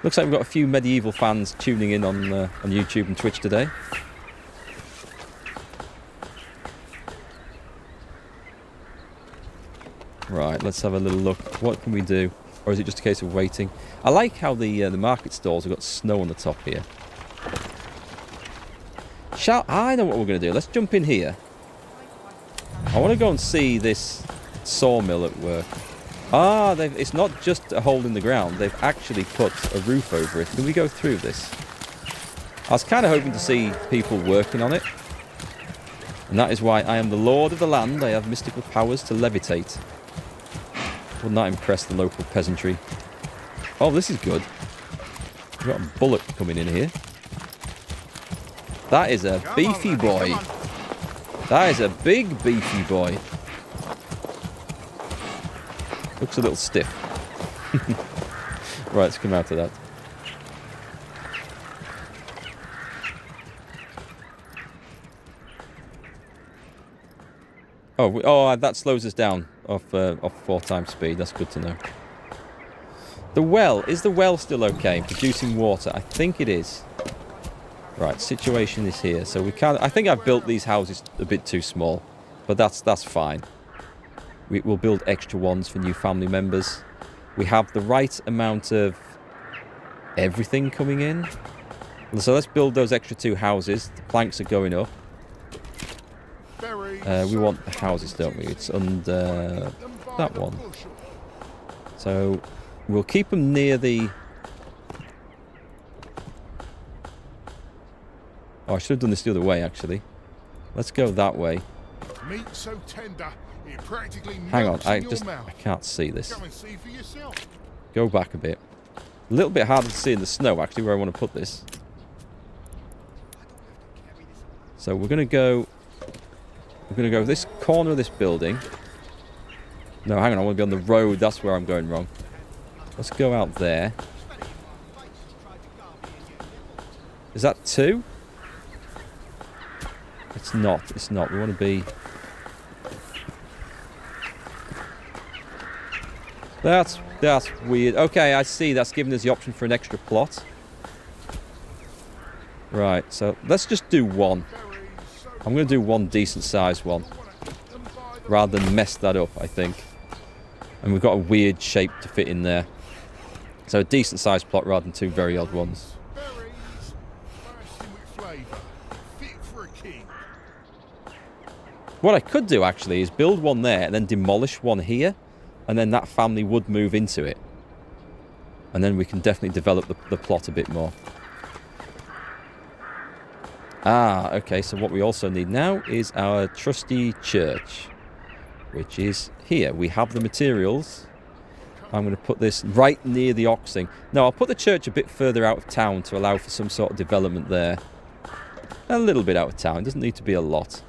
Looks like we've got a few medieval fans tuning in on YouTube and Twitch today. Right, let's have a little look. What can we do? Or is it just a case of waiting? I like how the market stalls have got snow on the top here. I know what we're going to do. Let's jump in here. I want to go and see this sawmill at work. Ah, it's not just a hole in the ground. They've actually put a roof over it. Can we go through this? I was kind of hoping to see people working on it. And that is why I am the lord of the land. I have mystical powers to levitate. Wouldn't that impress the local peasantry? Oh, this is good. We've got a bullock coming in here. That is a beefy boy. That is a big beefy boy. Looks a little stiff. Right, let's come out of that. Oh, that slows us down off 4 times speed. That's good to know. The well. Is the well still okay? Producing water? I think it is. Right, situation is here. So we can't... I think I've built these houses a bit too small. But that's fine. We'll build extra ones for new family members. We have the right amount of everything coming in. So let's build those extra 2 houses. The planks are going up. We want the houses, don't we? It's under that one. So we'll keep them near the... Oh, I should have done this the other way, actually. Let's go that way. Meat so tender, it practically Hang on, melts in your I mouth. can't see this. Come and see for yourself. Go back a bit. A little bit harder to see in the snow, actually, where I want to put this. So we're going to go... We're going to go this corner of this building. No, hang on, I want to be on the road. That's where I'm going wrong. Let's go out there. Is that 2? It's not. It's not. We want to be... That's weird. Okay, I see. That's giving us the option for an extra plot. Right, so let's just do 1. I'm going to do 1 decent sized one. Rather than mess that up, I think. And we've got a weird shape to fit in there. So a decent sized plot rather than 2 very odd ones. What I could do, actually, is build 1 there and then demolish 1 here. And then that family would move into it. And then we can definitely develop the plot a bit more. Ah, okay, so what we also need now is our trusty church. Which is here. We have the materials. I'm going to put this right near the oxing. No, I'll put the church a bit further out of town to allow for some sort of development there. A little bit out of town. It doesn't need to be a lot.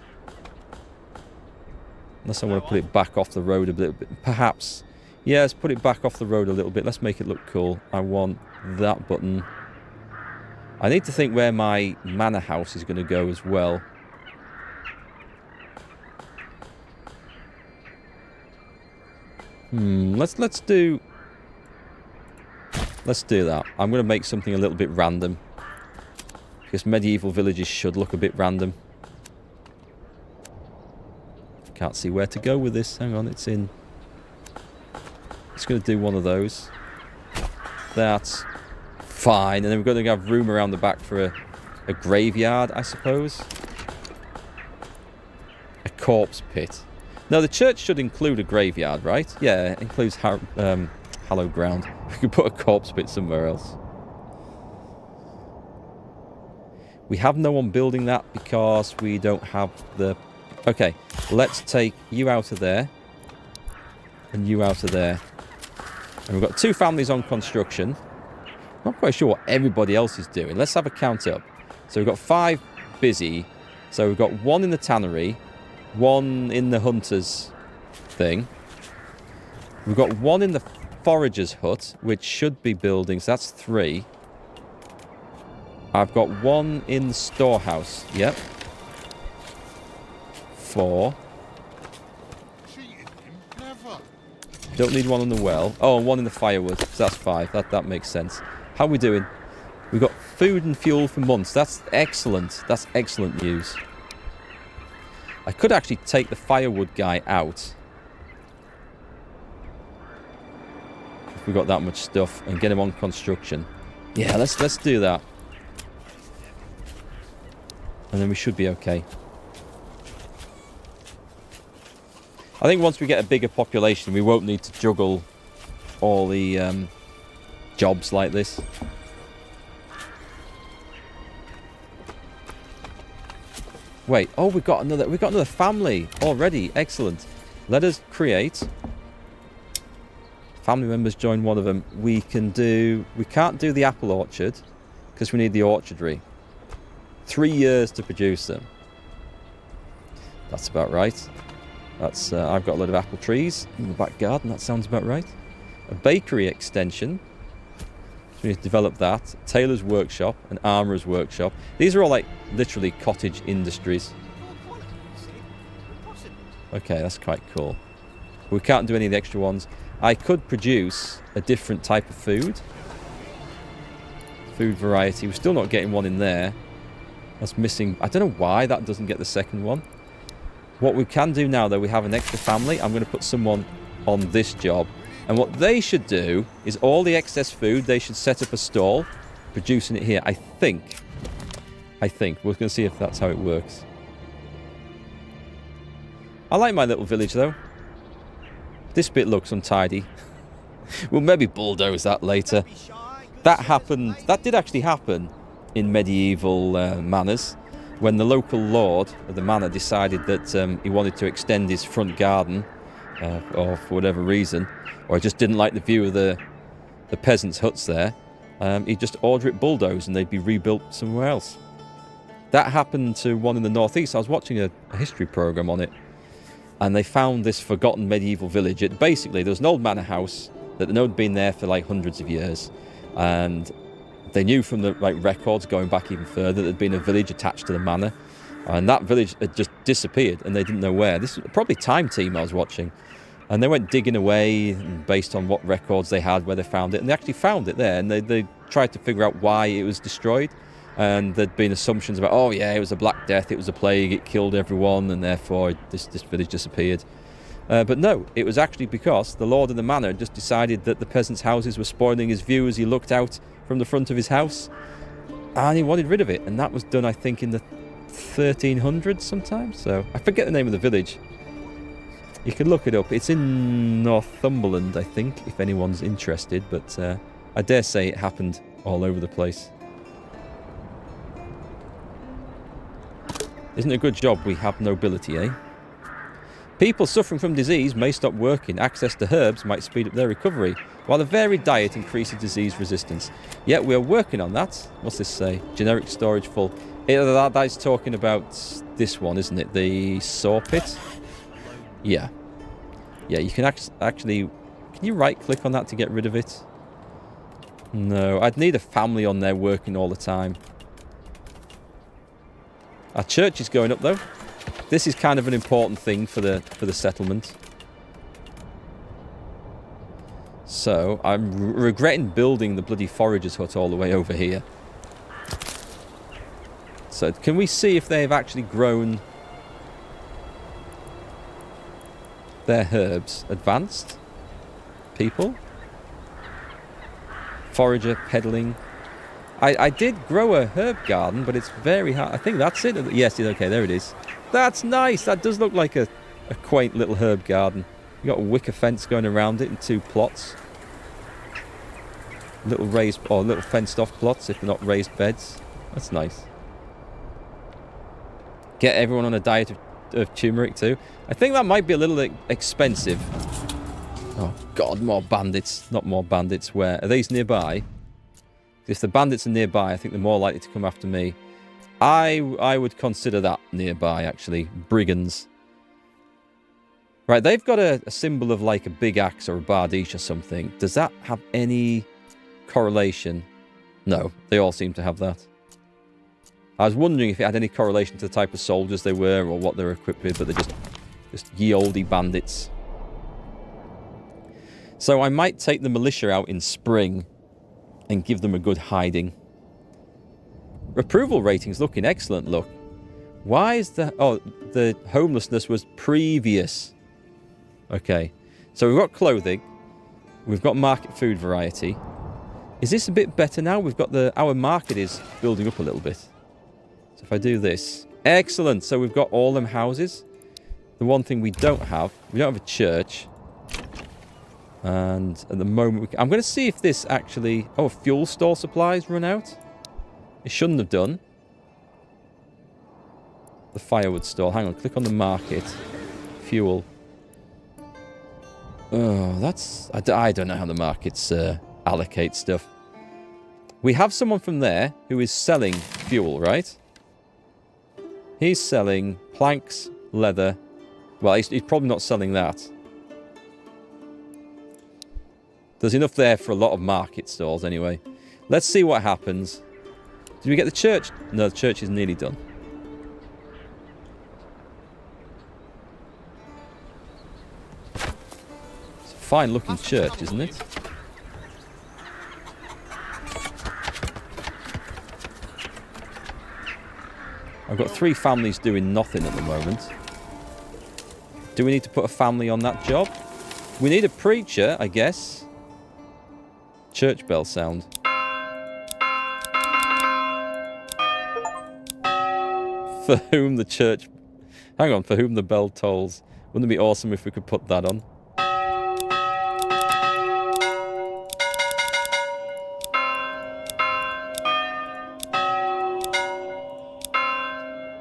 Unless I want to put it back off the road a little bit. Perhaps. Yeah, let's put it back off the road a little bit. Let's make it look cool. I want that button. I need to think where my manor house is going to go as well. Let's do that. I'm going to make something a little bit random. Because medieval villages should look a bit random. Can't see where to go with this. Hang on, it's in. It's going to do one of those. That's fine. And then we're going to have room around the back for a graveyard, I suppose. A corpse pit. No, the church should include a graveyard, right? Yeah, it includes hallowed ground. We could put a corpse pit somewhere else. We have no one building that because we don't have the... Okay, let's take you out of there. And you out of there. And we've got 2 families on construction. Not quite sure what everybody else is doing. Let's have a count up. So we've got 5 busy. So we've got 1 in the tannery. 1 in the hunter's thing. We've got 1 in the forager's hut, which should be building. So that's 3. I've got 1 in the storehouse. Yep. 4. Don't need one on the well. Oh, and one in the firewood. So that's 5. That makes sense. How are we doing? We've got food and fuel for months. That's excellent. That's excellent news. I could actually take the firewood guy out. If we got that much stuff and get him on construction. Yeah, let's do that. And then we should be okay. I think once we get a bigger population, we won't need to juggle all the jobs like this. Wait, oh, we've got another family already. Excellent. Let us create. Family members join one of them. We can't do the apple orchard because we need the orchardry. 3 years to produce them. That's about right. That's I've got a lot of apple trees in the back garden. That sounds about right. A bakery extension. So we need to develop that. Tailor's workshop, an armourer's workshop. These are all like literally cottage industries. Okay, that's quite cool. We can't do any of the extra ones. I could produce a different type of food. Food variety. We're still not getting one in there. That's missing. I don't know why that doesn't get the second one. What we can do now, though, we have an extra family. I'm going to put someone on this job. And what they should do is all the excess food, they should set up a stall, producing it here. I think. We're going to see if that's how it works. I like my little village, though. This bit looks untidy. We'll maybe bulldoze that later. That happened. That did actually happen in medieval manors. When the local lord of the manor decided that he wanted to extend his front garden, or for whatever reason, or just didn't like the view of the peasants' huts there, he'd just order it bulldozed and they'd be rebuilt somewhere else. That happened to one in the northeast. I was watching a history program on it, and they found this forgotten medieval village. Basically, there was an old manor house that had been there for like hundreds of years, and they knew from the records going back even further that there'd been a village attached to the manor, and that village had just disappeared and they didn't know where. This was probably Time Team I was watching, and they went digging away based on what records they had where they found it, and they actually found it there, and they tried to figure out why it was destroyed, and there'd been assumptions about, oh yeah, it was a Black Death, it was a plague, it killed everyone, and therefore this village disappeared. But no, it was actually because the lord of the manor just decided that the peasants' houses were spoiling his view as he looked out from the front of his house, and he wanted rid of it, and that was done, I think, in the 1300s sometime. So I forget the name of the village. You can look it up. It's in Northumberland, I think, if anyone's interested, but I dare say it happened all over the place. Isn't it a good job we have nobility, eh? People suffering from disease may stop working. Access to herbs might speed up their recovery, while a varied diet increases disease resistance. Yet we are working on that. What's this say? Generic storage full. That's talking about this one, isn't it? The saw pit? Yeah. Yeah, you can actually... Can you right-click on that to get rid of it? No, I'd need a family on there working all the time. Our church is going up, though. This is kind of an important thing for the settlement. So, I'm regretting building the bloody forager's hut all the way over here. So, can we see if they've actually grown their herbs? Advanced? People? Forager, peddling. I did grow a herb garden, but it's very hard. I think that's it. Yes, okay, there it is. That's nice. That does look like a quaint little herb garden. You got a wicker fence going around it in 2 plots. Little raised, or little fenced off plots if they're not raised beds. That's nice. Get everyone on a diet of turmeric too. I think that might be a little expensive. Oh God, more bandits. Not more bandits. Where are these nearby? If the bandits are nearby, I think they're more likely to come after me. I would consider that nearby, actually. Brigands. Right, they've got a symbol of like a big axe or a bardiche or something. Does that have any correlation? No, they all seem to have that. I was wondering if it had any correlation to the type of soldiers they were or what they were equipped with, but they're just ye olde bandits. So I might take the militia out in spring and give them a good hiding. Approval rating's looking excellent, look. Why is the... Oh, the homelessness was previous. Okay. So we've got clothing. We've got market food variety. Is this a bit better now? We've got the... Our market is building up a little bit. So if I do this... Excellent! So we've got all them houses. The one thing we don't have... We don't have a church. And at the moment... I'm going to see if this actually... Oh, fuel store supplies run out. It shouldn't have done. The firewood store. Hang on, click on the market. Fuel. Oh, that's... I don't know how the markets allocate stuff. We have someone from there who is selling fuel, right? He's selling planks, leather. Well, he's probably not selling that. There's enough there for a lot of market stalls anyway. Let's see what happens. Did we get the church? No, the church is nearly done. It's a fine looking church, isn't it? I've got 3 families doing nothing at the moment. Do we need to put a family on that job? We need a preacher, I guess. Church bell sound. For whom the church... Hang on, for whom the bell tolls. Wouldn't it be awesome if we could put that on?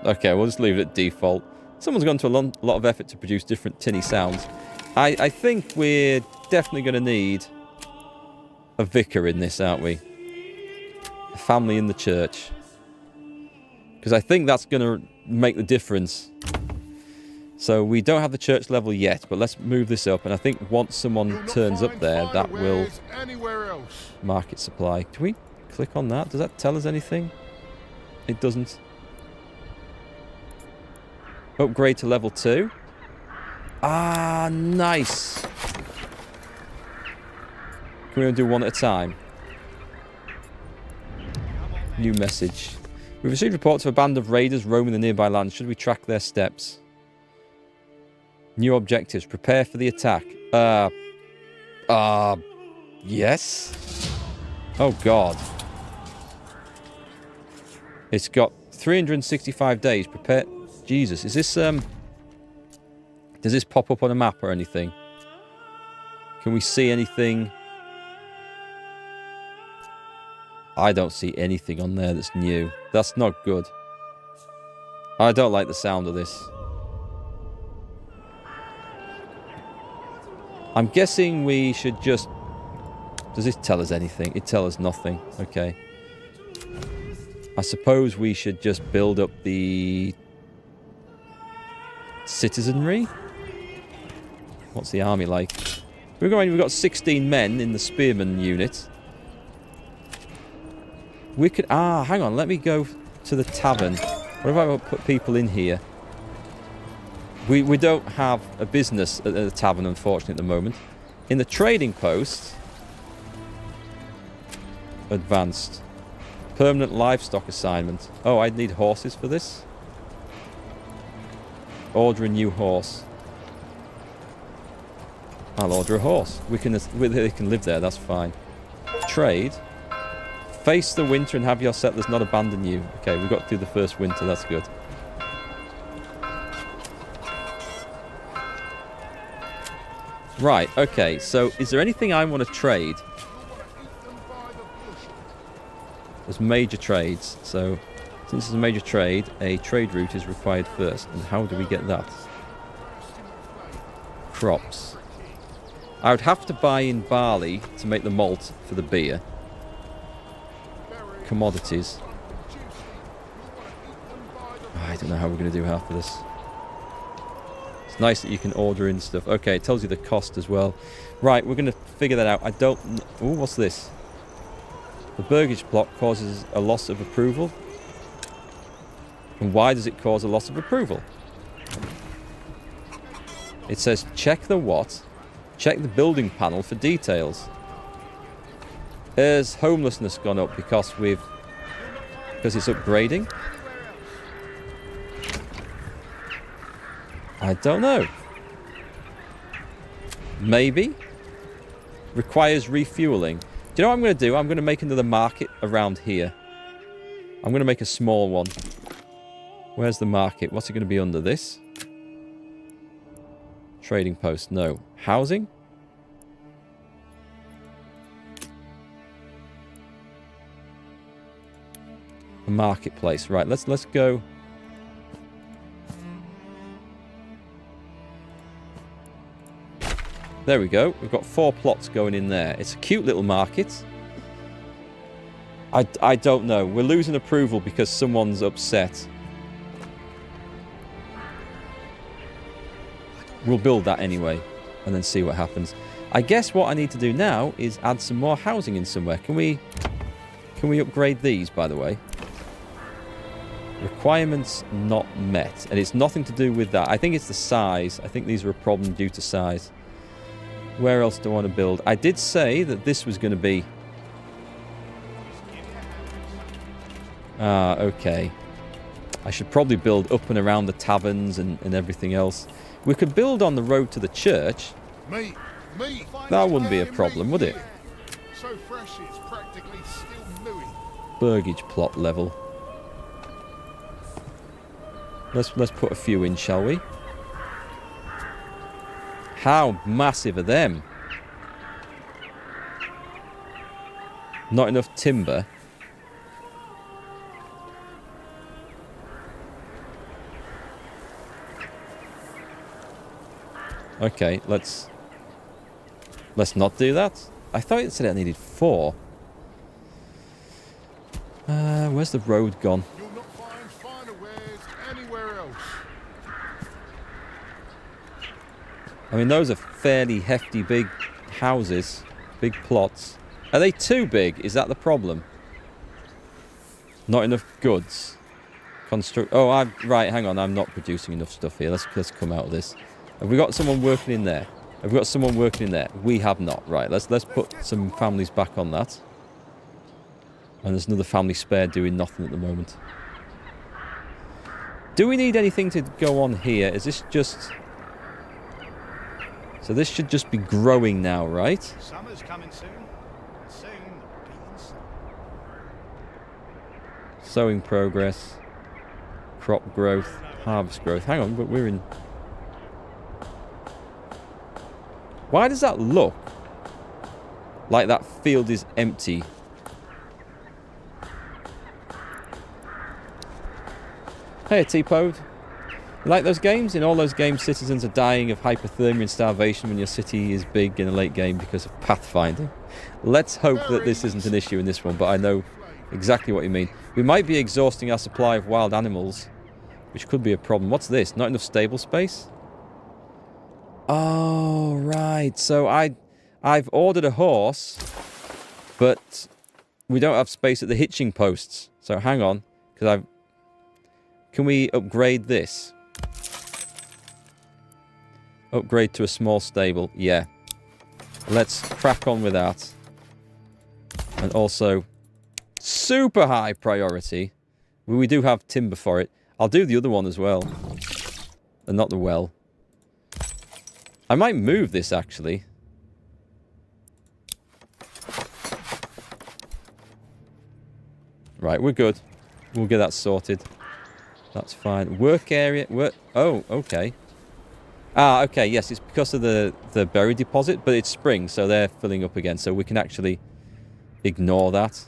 Okay, we'll just leave it at default. Someone's gone to a lot of effort to produce different tinny sounds. I think we're definitely going to need a vicar in this, aren't we? A family in the church. Because I think that's going to make the difference. So we don't have the church level yet, but let's move this up. And I think once someone turns up there, that will... Market supply. Do we click on that? Does that tell us anything? It doesn't. Upgrade to level 2. Ah, nice. Can we do one at a time? New message. We've received reports of a band of raiders roaming the nearby lands. Should we track their steps? New objectives. Prepare for the attack. Yes? Oh, God. It's got 365 days. Prepare... Jesus, is this, does this pop up on a map or anything? Can we see anything? I don't see anything on there that's new. That's not good. I don't like the sound of this. I'm guessing we should just... Does this tell us anything? It tells us nothing. Okay. I suppose we should just build up the... citizenry? What's the army like? We've got 16 men in the spearman unit. We could... hang on. Let me go to the tavern. What if I put people in here? We don't have a business at the tavern, unfortunately, at the moment. In the trading post... Advanced. Permanent livestock assignment. Oh, I'd need horses for this? Order a new horse. I'll order a horse. They can live there, that's fine. Trade. Face the winter and have your settlers not abandon you. Okay, we got through the first winter, that's good. Right, okay, so is there anything I want to trade? There's major trades, so... Since it's a major trade, a trade route is required first. And how do we get that? Crops. I would have to buy in barley to make the malt for the beer. Commodities. I don't know how we're going to do half of this. It's nice that you can order in stuff. Okay, it tells you the cost as well. Right, we're going to figure that out. I don't... Oh, what's this? The burgage plot causes a loss of approval. And why does it cause a loss of approval? It says check the what Check the building panel for details. Has homelessness gone up because it's upgrading? I don't know. Maybe. Requires refueling. Do you know what I'm going to do? I'm going to make another market around here. I'm going to make a small one. Where's the market? What's it going to be under this? Trading post. No. Housing? A marketplace. Right, let's go. There we go. We've got 4 plots going in there. It's a cute little market. I don't know. We're losing approval because someone's upset. We'll build that anyway and then see what happens. I guess what I need to do now is add some more housing in somewhere. Can we upgrade these, by the way? Requirements not met. And it's nothing to do with that. I think it's the size. I think these are a problem due to size. Where else do I want to build? I did say that this was going to be... okay. I should probably build up and around the taverns and everything else. We could build on the road to the church. Meat. That wouldn't be a problem, would it? So fresh it's practically still newy. Burgage plot level. Let's put a few in, shall we? How massive are them? Not enough timber. Okay, let's not do that. I thought it said I needed 4. Where's the road gone? You'll not find finer wares anywhere else. I mean, those are fairly hefty big houses, big plots. Are they too big? Is that the problem? Not enough goods. Oh, right, hang on. I'm not producing enough stuff here. Let's come out of this. Have we got someone working in there? Have we got someone working in there? We have not. Right, let's put some families back on that. And there's another family spare doing nothing at the moment. Do we need anything to go on here? Is this just... So this should just be growing now, right? Summer's coming soon. Soon the beating sun. Sowing progress. Crop growth. Harvest growth. Hang on, but we're in... Why does that look like that field is empty? Hey, T-Pod. You like those games? In all those games, citizens are dying of hypothermia and starvation when your city is big in a late game because of pathfinding. Let's hope that this isn't an issue in this one, but I know exactly what you mean. We might be exhausting our supply of wild animals, which could be a problem. What's this? Not enough stable space? Oh, right. So I've ordered a horse, but we don't have space at the hitching posts. So hang on, because Can we upgrade this? Upgrade to a small stable. Yeah. Let's crack on with that. And also, super high priority. We do have timber for it. I'll do the other one as well. And not the well. I might move this, actually. Right, we're good. We'll get that sorted. That's fine. Work area... Oh, okay. Ah, okay, yes, it's because of the berry deposit, but it's spring, so they're filling up again, so we can actually ignore that.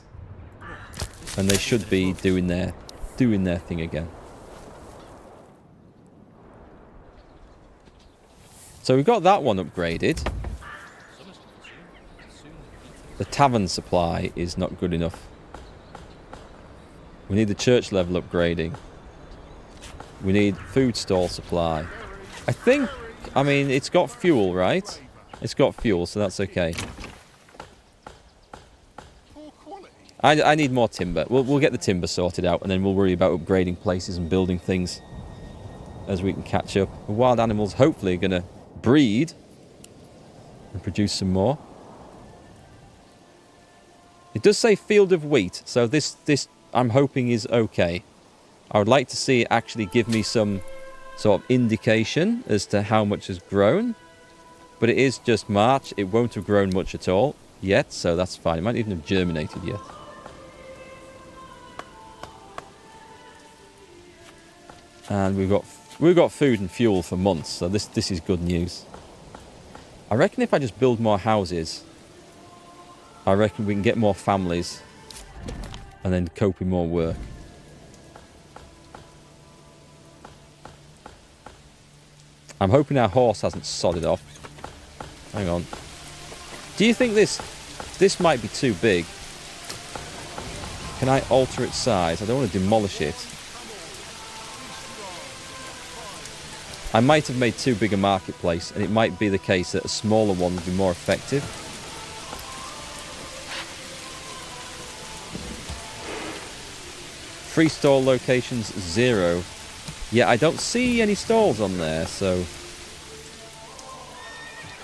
And they should be doing their thing again. So we've got that one upgraded. The tavern supply is not good enough. We need the church level upgrading. We need food stall supply. I mean, it's got fuel, right? It's got fuel, so that's okay. I need more timber. We'll get the timber sorted out, and then we'll worry about upgrading places and building things as we can catch up. The wild animals hopefully are going to breed and produce some more. It does say field of wheat, so this I'm hoping is okay. I would like to see it actually give me some sort of indication as to how much has grown. But it is just March. It won't have grown much at all yet, so that's fine. It might even have germinated yet. And we've got food and fuel for months, so this is good news. I reckon if I just build more houses, I reckon we can get more families and then cope with more work. I'm hoping our horse hasn't sodded off. Hang on. Do you think this might be too big? Can I alter its size? I don't want to demolish it. I might have made too big a marketplace, and it might be the case that a smaller one would be more effective. Free stall locations 0. Yeah, I don't see any stalls on there, so...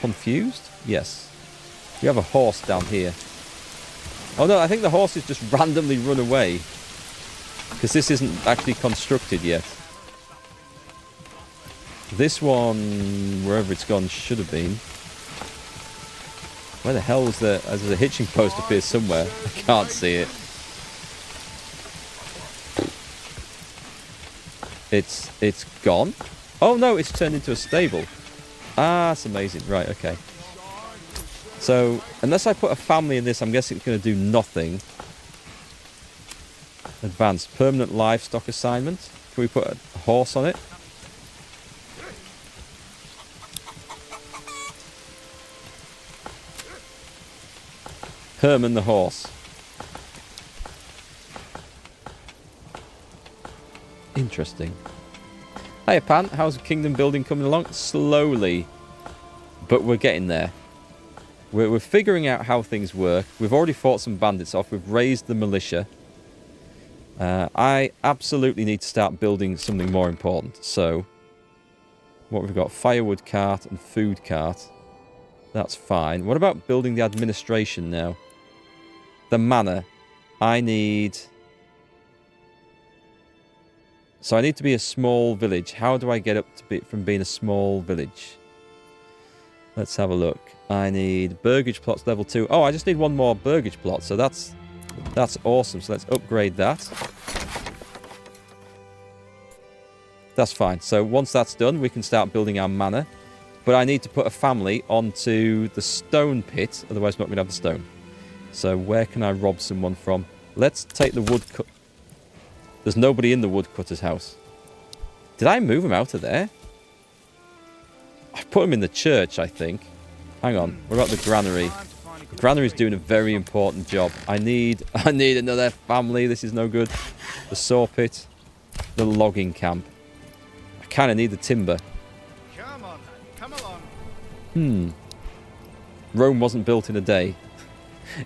Confused? Yes. You have a horse down here. Oh no, I think the horse has just randomly run away. Because this isn't actually constructed yet. This one, wherever it's gone, should have been. Where the hell was the... There's a hitching post appears somewhere. I can't see it. It's gone. Oh no, it's turned into a stable. Ah, that's amazing. Right, okay. So, unless I put a family in this, I'm guessing it's going to do nothing. Advanced. Permanent livestock assignment. Can we put a horse on it? Herman the horse. Interesting. Hiya, Pan. How's the kingdom building coming along? Slowly. But we're getting there. We're figuring out how things work. We've already fought some bandits off. We've raised the militia. I absolutely need to start building something more important. So, what we've got? Firewood cart and food cart. That's fine. What about building the administration now? The manor. I need... So I need to be a small village. How do I get up to from being a small village? Let's have a look. I need burgage plots level 2. Oh, I just need one more burgage plot. So that's awesome. So let's upgrade that. That's fine. So once that's done, we can start building our manor. But I need to put a family onto the stone pit. Otherwise, I'm not going to have the stone. So where can I rob someone from? Let's take the woodcut. There's nobody in the woodcutter's house. Did I move him out of there? I put him in the church, I think. Hang on. What about the granary? The granary's doing a very important job. I need another family. This is no good. The saw pit. The logging camp. I kind of need the timber. Come on, come along. Rome wasn't built in a day.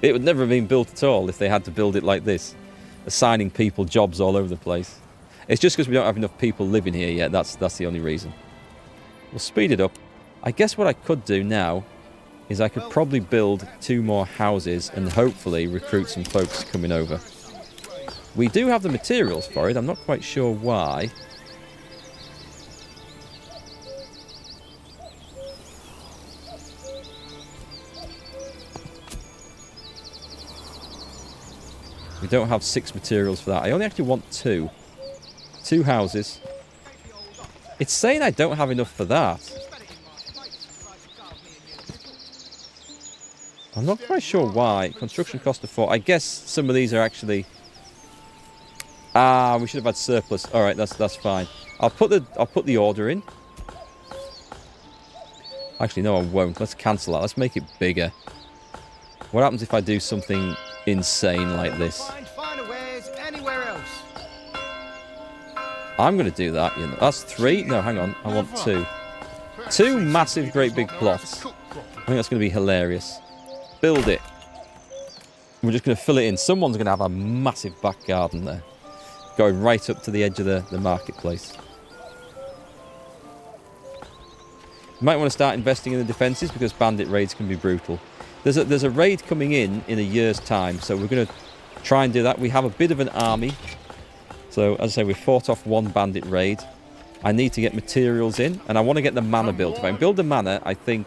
It would never have been built at all if they had to build it like this. Assigning people jobs all over the place. It's just because we don't have enough people living here yet. That's the only reason. We'll speed it up. I guess what I could do now is I could probably build 2 more houses and hopefully recruit some folks coming over. We do have the materials for it. I'm not quite sure why. We don't have 6 materials for that. I only actually want 2. 2 houses. It's saying I don't have enough for that. I'm not quite sure why. Construction cost of 4. I guess some of these are actually... Ah, we should have had surplus. Alright, that's fine. I'll put the order in. Actually, no, I won't. Let's cancel that. Let's make it bigger. What happens if I do something insane like this? I'm going to do that. You know. That's 3. No, hang on. I want 2. 2 massive, great big plots. I think that's going to be hilarious. Build it. We're just going to fill it in. Someone's going to have a massive back garden there. Going right up to the edge of the marketplace. You might want to start investing in the defences because bandit raids can be brutal. There's a raid coming in a year's time, so we're going to try and do that. We have a bit of an army. So, as I say, we fought off one bandit raid. I need to get materials in, and I want to get the manor built. If I can build the manor, I think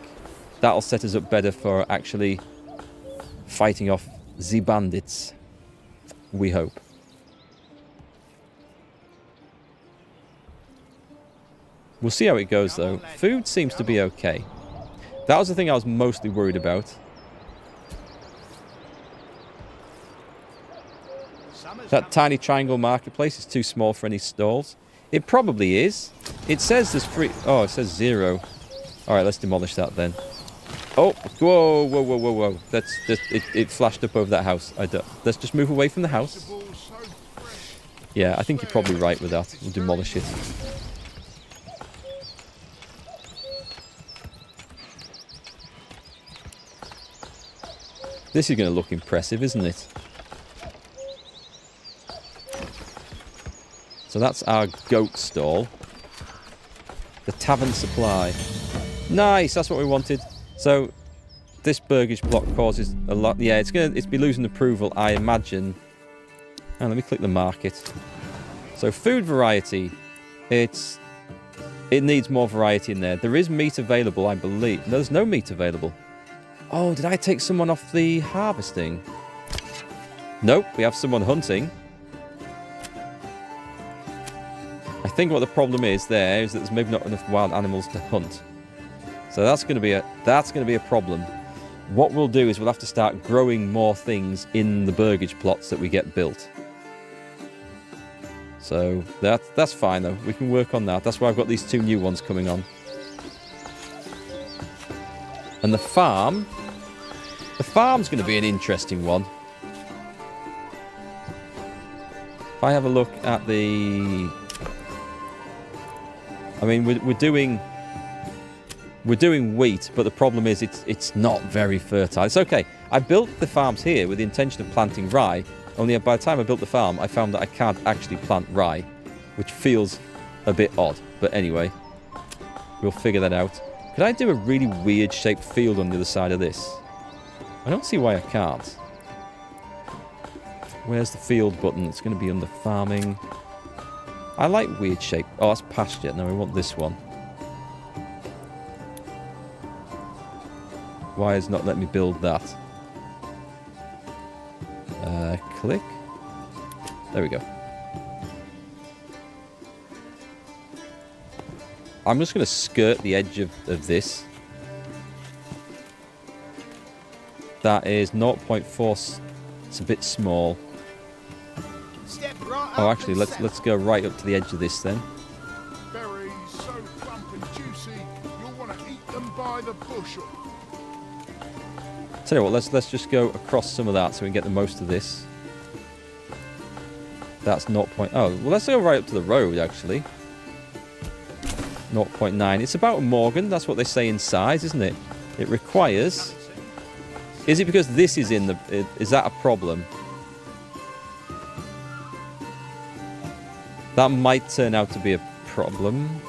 that'll set us up better for actually fighting off the bandits. We hope. We'll see how it goes, though. Food seems to be okay. That was the thing I was mostly worried about. That tiny triangle marketplace is too small for any stalls. It probably is. It says there's free... Oh, it says 0. Alright, let's demolish that then. Oh, whoa, whoa, whoa, whoa, whoa. That's just... It flashed up over that house. Let's just move away from the house. Yeah, I think you're probably right with that. We'll demolish it. This is going to look impressive, isn't it? So that's our goat stall. The tavern supply. Nice, that's what we wanted. So this burgage block causes a lot. Yeah, it's be losing approval, I imagine. And let me click the market. So food variety. It needs more variety in there. There is meat available, I believe. No, there's no meat available. Oh, did I take someone off the harvesting? Nope, we have someone hunting. I think what the problem is there is that there's maybe not enough wild animals to hunt. So that's going to be a problem. What we'll do is we'll have to start growing more things in the burgage plots that we get built. So that's fine though. We can work on that. That's why I've got these 2 new ones coming on. And the farm's going to be an interesting one. If I have a look at the... I mean, we're doing wheat, but the problem is it's not very fertile. It's okay. I built the farms here with the intention of planting rye, only by the time I built the farm, I found that I can't actually plant rye, which feels a bit odd. But anyway, we'll figure that out. Could I do a really weird shaped field on the other side of this? I don't see why I can't. Where's the field button? It's going to be under farming. I like weird shape. Oh, that's pasture. No, we want this one. Why is not letting me build that? Click. There we go. I'm just going to skirt the edge of this. That is 0.4. It's a bit small. Oh, actually, let's go right up to the edge of this then. Berries so plump and juicy, you'll want to eat them by the bushel. Tell you what, let's just go across some of that so we can get the most of this. That's 0. Oh, well, let's go right up to the road actually. 0.9. It's about a Morgan. That's what they say in size, isn't it? It requires. Is it because this is in the? Is that a problem? That might turn out to be a problem.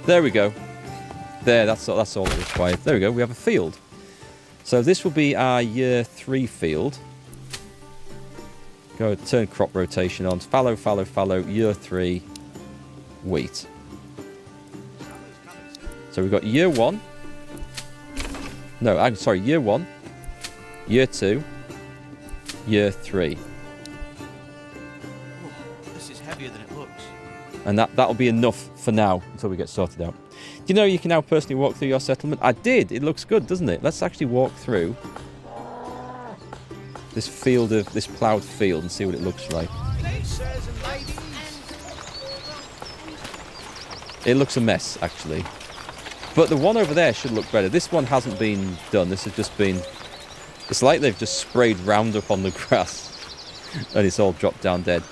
There we go. There, that's all it required. There we go, we have a field. So this will be our year 3 field. Go turn crop rotation on. Fallow, fallow, fallow, year 3, wheat. So we've got year 1. No, I'm sorry, year 1, year 2, year 3. This is heavier than it looks. And that'll be enough for now until we get sorted out. Do you know you can now personally walk through your settlement? I did. It looks good, doesn't it? Let's actually walk through this field of this ploughed field and see what it looks like. It looks a mess, actually. But the one over there should look better. This one hasn't been done. This has just been... It's like they've just sprayed Roundup on the grass and it's all dropped down dead.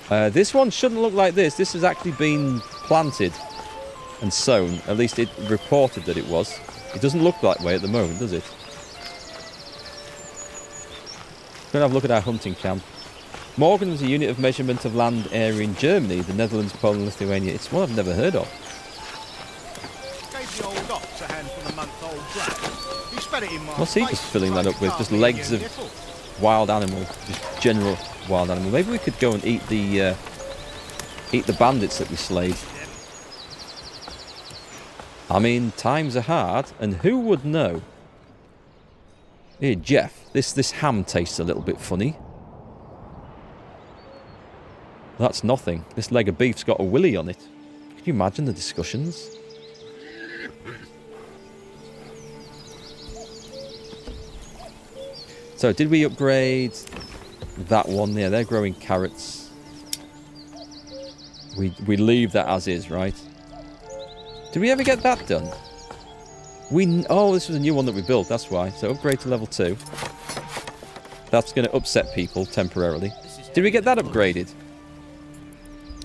This one shouldn't look like this. This has actually been planted and sown. At least it reported that it was. It doesn't look that way at the moment, does it? We're going to have a look at our hunting camp. Morgan was a unit of measurement of land area in Germany, the Netherlands, Poland, Lithuania. It's one I've never heard of. Gave the old ox a handful of month-old grass. He spat it in my What's he face, just filling that tried up to with? Just carve legs me a of nipple. wild animal, just general wild animal. Maybe we could go and eat the bandits that we slayed. I mean, times are hard, and who would know? Here, Jeff, this ham tastes a little bit funny. That's nothing. This leg of beef's got a willy on it. Can you imagine the discussions? So, did we upgrade that one there? They're growing carrots. We leave that as is, right? Did we ever get that done? Oh, this was a new one that we built, that's why. So upgrade to level 2. That's going to upset people temporarily. Did we get that upgraded?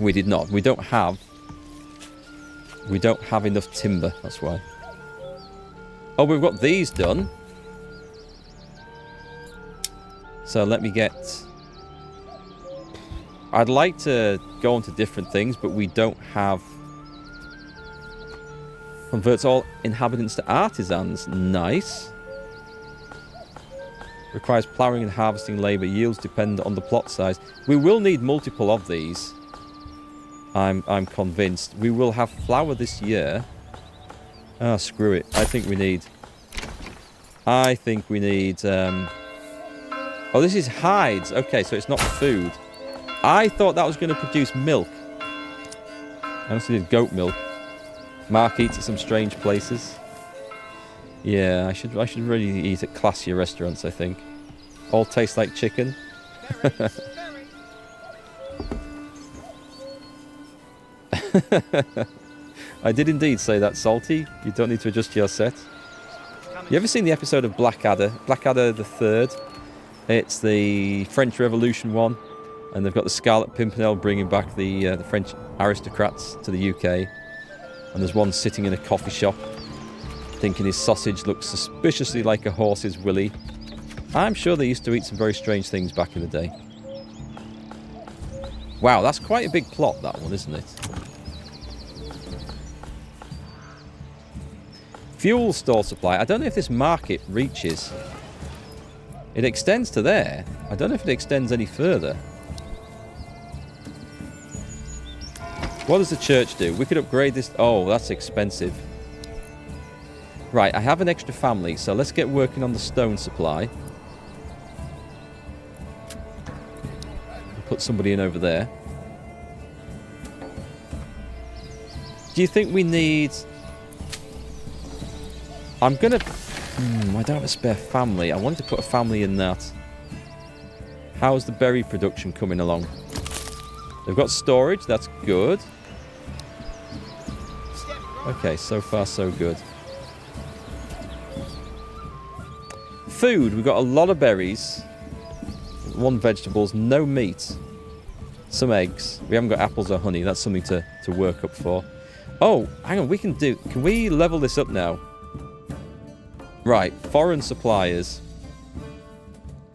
We did not. We don't have enough timber, that's why. Oh, we've got these done. So let me get... I'd like to go on to different things, but we don't have... Converts all inhabitants to artisans. Nice. Requires ploughing and harvesting labour. Yields depend on the plot size. We will need multiple of these. I'm convinced. We will have flour this year. Ah, screw it. I think we need... Oh, this is hides. Okay, so it's not food. I thought that was going to produce milk. I also did goat milk. Mark eats at some strange places. Yeah, I should really eat at classier restaurants, I think. All taste like chicken. I did indeed say that, Salty. You don't need to adjust your set. You ever seen the episode of Blackadder? Blackadder the Third. It's the French Revolution one. And they've got the Scarlet Pimpernel bringing back the French aristocrats to the UK. And there's one sitting in a coffee shop, thinking his sausage looks suspiciously like a horse's willy. I'm sure they used to eat some very strange things back in the day. Wow, that's quite a big plot, that one, isn't it? Fuel store supply. I don't know if this market reaches. It extends to there. I don't know if it extends any further. What does the church do? We could upgrade this. Oh, that's expensive. Right, I have an extra family, so let's get working on the stone supply. Put somebody in over there. Do you think we need... I'm going to... I don't have a spare family. I wanted to put a family in that. How's the berry production coming along? They've got storage. That's good. Okay, so far so good. Food. We've got a lot of berries. 1 vegetables. No meat. Some eggs. We haven't got apples or honey. That's something to work up for. Oh, hang on. Can we level this up now? Right. Foreign suppliers.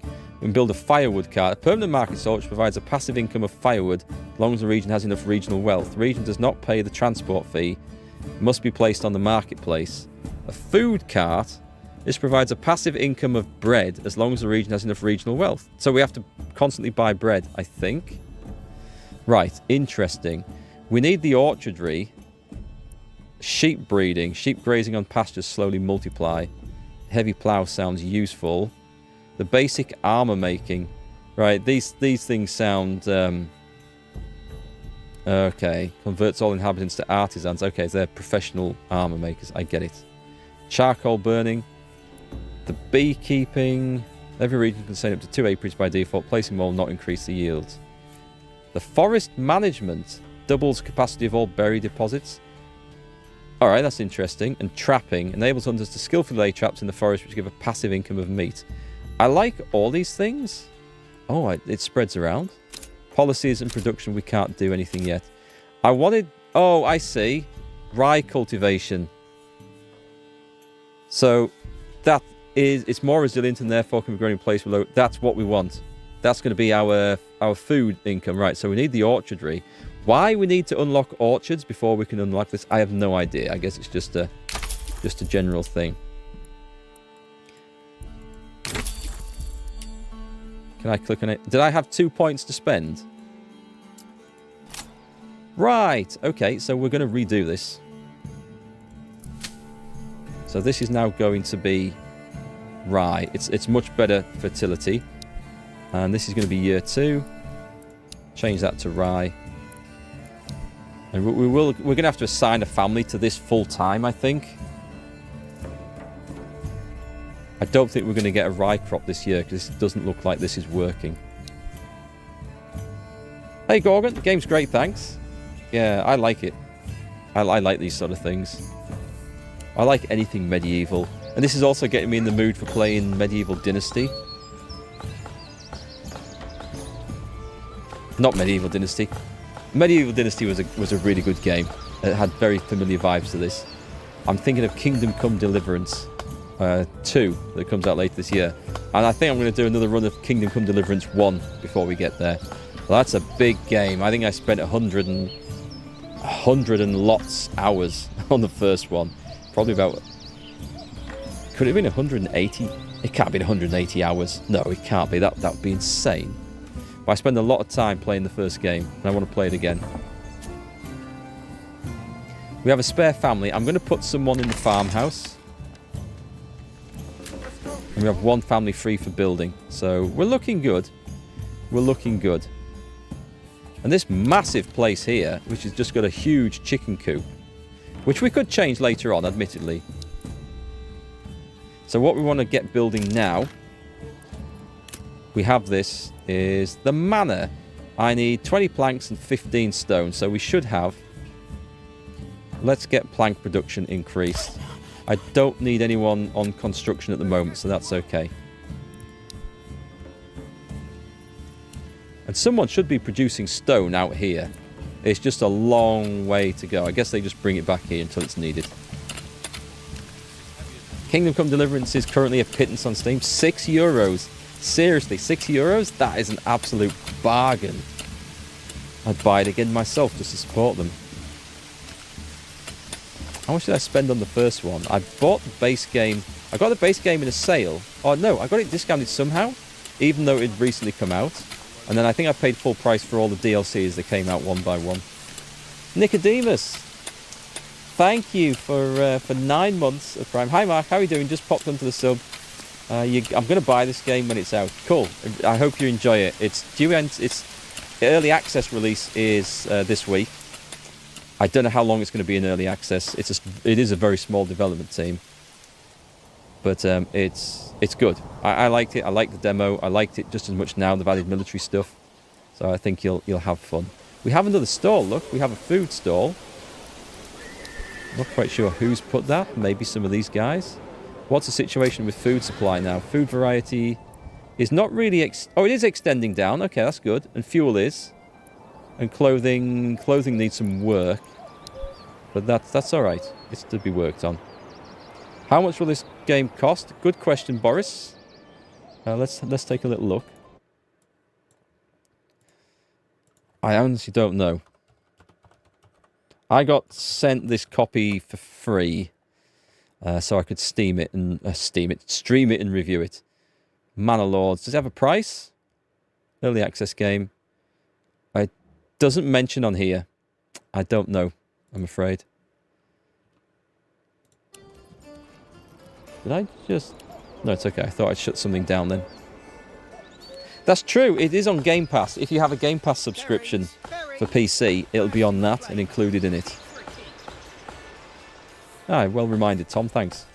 We can build a firewood cart. A permanent market store which provides a passive income of firewood as long as the region has enough regional wealth. The region does not pay the transport fee. It must be placed on the marketplace. A food cart. This provides a passive income of bread as long as the region has enough regional wealth. So we have to constantly buy bread, I think. Right, interesting. We need the orchardry. Sheep breeding. Sheep grazing on pastures slowly multiply. Heavy plough sounds useful. The basic armor making. Right, these things sound... okay. Converts all inhabitants to artisans. Okay, so they're professional armor makers. I get it. Charcoal burning. The beekeeping. Every region can send up to 2 acreage by default. Placing more will not increase the yield. The forest management doubles capacity of all berry deposits. Alright, that's interesting. And trapping enables hunters to skillfully lay traps in the forest which give a passive income of meat. I like all these things. Oh, it spreads around. Policies and production, we can't do anything yet. I wanted... Oh, I see. Rye cultivation. So, that is... It's more resilient and therefore can be grown in place below. That's what we want. That's going to be our food income. Right, so we need the orchardry. Why we need to unlock orchards before we can unlock this, I have no idea. I guess it's just a general thing. Can I click on it? Did I have 2 points to spend? Right. Okay, so we're going to redo this. So this is now going to be rye. It's much better fertility. And this is going to be year 2. Change that to rye. And we're going to have to assign a family to this full time, I think. I don't think we're going to get a rye crop this year because it doesn't look like this is working. Hey Gorgon, the game's great, thanks. Yeah, I like it. I like these sort of things. I like anything medieval. And this is also getting me in the mood for playing Medieval Dynasty. Not Medieval Dynasty. Medieval Dynasty was a really good game. It had very familiar vibes to this. I'm thinking of Kingdom Come Deliverance 2 that comes out later this year. And I think I'm going to do another run of Kingdom Come Deliverance 1 before we get there. Well, that's a big game. I think I spent 100 and lots hours on the first one. Probably about... Could it have been 180? It can't be 180 hours. No, it can't be. That would be insane. But I spend a lot of time playing the first game, and I want to play it again. We have a spare family. I'm going to put someone in the farmhouse. And we have one family free for building. So we're looking good. We're looking good. And this massive place here, which has just got a huge chicken coop, which we could change later on, admittedly. So what we want to get building now, we have this, is the manor. I need 20 planks and 15 stone, so we should have... Let's get plank production increased. I don't need anyone on construction at the moment, so that's okay. And someone should be producing stone out here. It's just a long way to go. I guess they just bring it back here until it's needed. Kingdom Come Deliverance is currently a pittance on Steam. €6. Seriously, €6? That is an absolute bargain. I'd buy it again myself just to support them. How much did I spend on the first one? I bought the base game. I got the base game in a sale. Oh no, I got it discounted somehow, even though it had recently come out. And then I think I paid full price for all the DLCs that came out one by one. Nicodemus, thank you for 9 months of Prime. Hi Mark, how are you doing? Just popped onto the sub. I'm going to buy this game when it's out. Cool. I hope you enjoy it. It's due. Its early access release is this week. I don't know how long it's going to be in early access. It is a very small development team, but it's good. I liked it. I liked the demo. I liked it just as much now. They've added military stuff, so I think you'll have fun. We have another stall. Look, we have a food stall. Not quite sure who's put that. Maybe some of these guys. What's the situation with food supply now? Food variety is not really... Oh, it is extending down. Okay, that's good. And fuel is. And clothing needs some work. But that's all right. It's to be worked on. How much will this game cost? Good question, Boris. Let's take a little look. I honestly don't know. I got sent this copy for free. So I could stream it and review it. Manor Lords. Does it have a price? Early access game. It doesn't mention on here. I don't know, I'm afraid. Did I just... No, it's okay. I thought I'd shut something down then. That's true. It is on Game Pass. If you have a Game Pass subscription for PC, it'll be on that and included in it. Ah, well reminded, Tom. Thanks.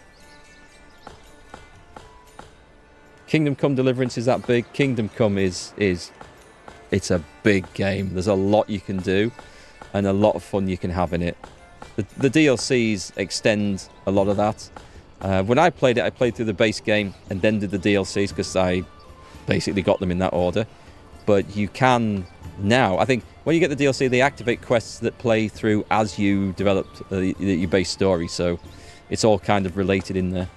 Kingdom Come Deliverance is that big? Kingdom Come is it's a big game. There's a lot you can do and a lot of fun you can have in it. The DLCs extend a lot of that. When I played it, I played through the base game and then did the DLCs because I basically got them in that order. But you can now, I think when you get the DLC, they activate quests that play through as you develop your base story. So it's all kind of related in there.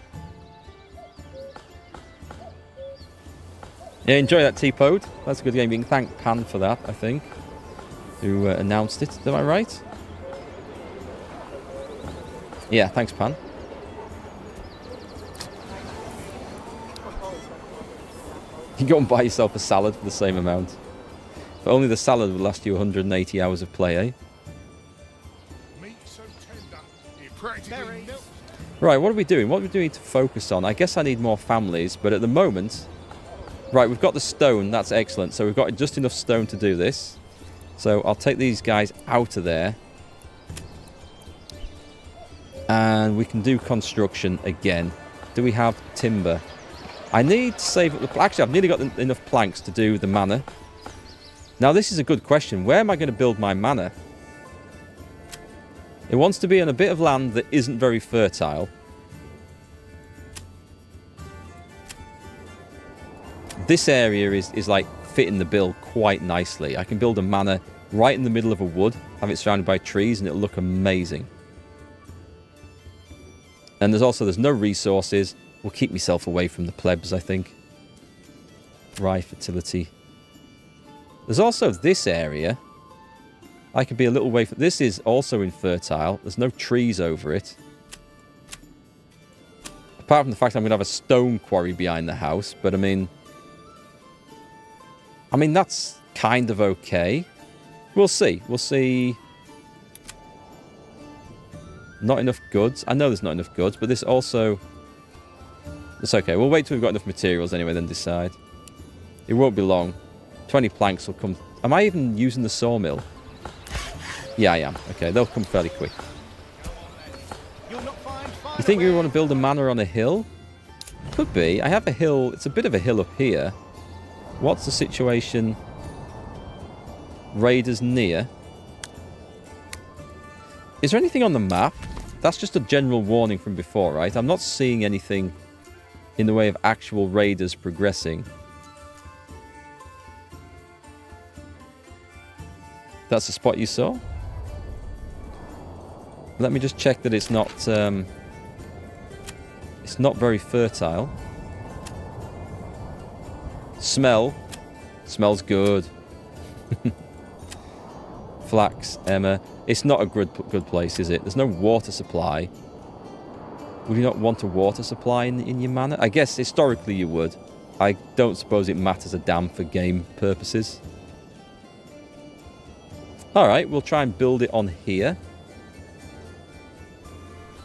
Yeah, enjoy that T-Pod. That's a good game. You can thank Pan for that, I think, who announced it. Am I right? Yeah, thanks, Pan. You can go and buy yourself a salad for the same amount. But only the salad will last you 180 hours of play, eh? Meat so tender, it practically melts. Right, what are we doing? What are we doing to focus on? I guess I need more families, but at the moment... Right, we've got the stone. That's excellent. So we've got just enough stone to do this. So I'll take these guys out of there. And we can do construction again. Do we have timber? I need to save up the... Actually, I've nearly got enough planks to do the manor. Now, this is a good question. Where am I going to build my manor? It wants to be on a bit of land that isn't very fertile. This area is like fitting the bill quite nicely. I can build a manor right in the middle of a wood, have it surrounded by trees, and it'll look amazing. And there's no resources. Will keep myself away from the plebs, I think. Rye fertility. There's also this area. I could be a little way from... This is also infertile. There's no trees over it. Apart from the fact I'm going to have a stone quarry behind the house. But I mean, that's kind of okay. We'll see. We'll see. Not enough goods. I know there's not enough goods, but this also... It's okay. We'll wait till we've got enough materials anyway, then decide. It won't be long. 20 planks will come... Am I even using the sawmill? Yeah, I am. Okay, they'll come fairly quick. You think you want to build a manor on a hill? Could be. I have a hill. It's a bit of a hill up here. What's the situation? Raiders near. Is there anything on the map? That's just a general warning from before, right? I'm not seeing anything in the way of actual raiders progressing. That's the spot you saw? Let me just check that it's not very fertile. Smell. Smells good. Flax, Emma. It's not a good place, is it? There's no water supply. Would you not want a water supply in your manor? I guess historically you would. I don't suppose it matters a damn for game purposes. Alright, we'll try and build it on here.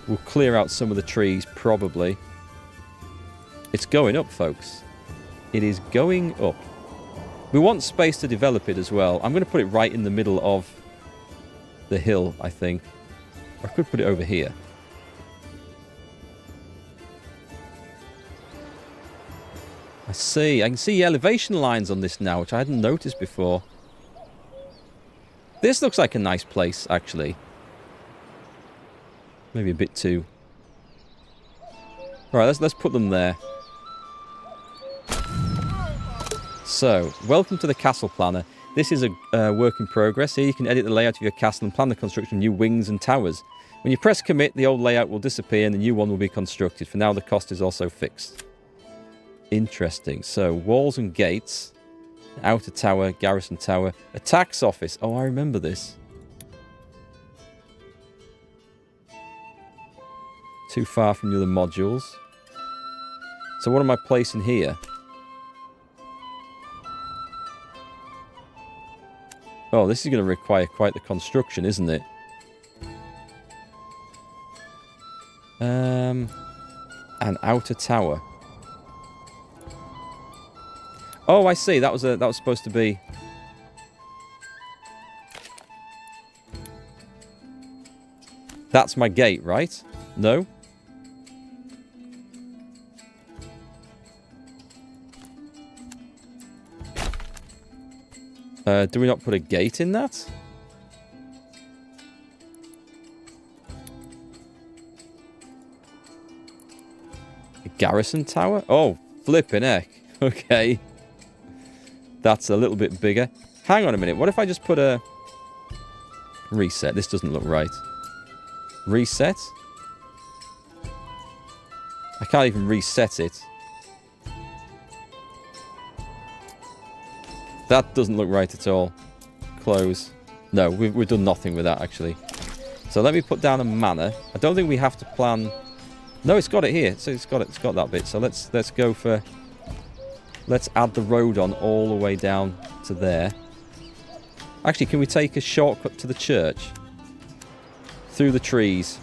We'll clear out some of the trees, probably. It's going up, folks. It is going up. We want space to develop it as well. I'm going to put it right in the middle of the hill, I think. Or I could put it over here. I see. I can see elevation lines on this now, which I hadn't noticed before. This looks like a nice place, actually. Maybe a bit too... Alright, let's put them there. So, welcome to the Castle Planner. This is a work in progress. Here you can edit the layout of your castle and plan the construction of new wings and towers. When you press commit, the old layout will disappear and the new one will be constructed. For now, the cost is also fixed. Interesting. So, walls and gates. Outer tower, garrison tower. A tax office. Oh, I remember this. Too far from the other modules. So what am I placing here? Oh, this is going to require quite the construction, isn't it? An outer tower. Oh, I see. That was supposed to be... That's my gate, right? No? Do we not put a gate in that? A garrison tower? Oh, flipping heck. Okay. That's a little bit bigger. Hang on a minute. What if I just put a... Reset. This doesn't look right. Reset? I can't even reset it. That doesn't look right at all. Close. No, we've done nothing with that, actually. So let me put down a manor. I don't think we have to plan... No, it's got it here. So it's got that bit. So let's go for... Let's add the road on all the way down to there. Actually, can we take a shortcut to the church? Through the trees.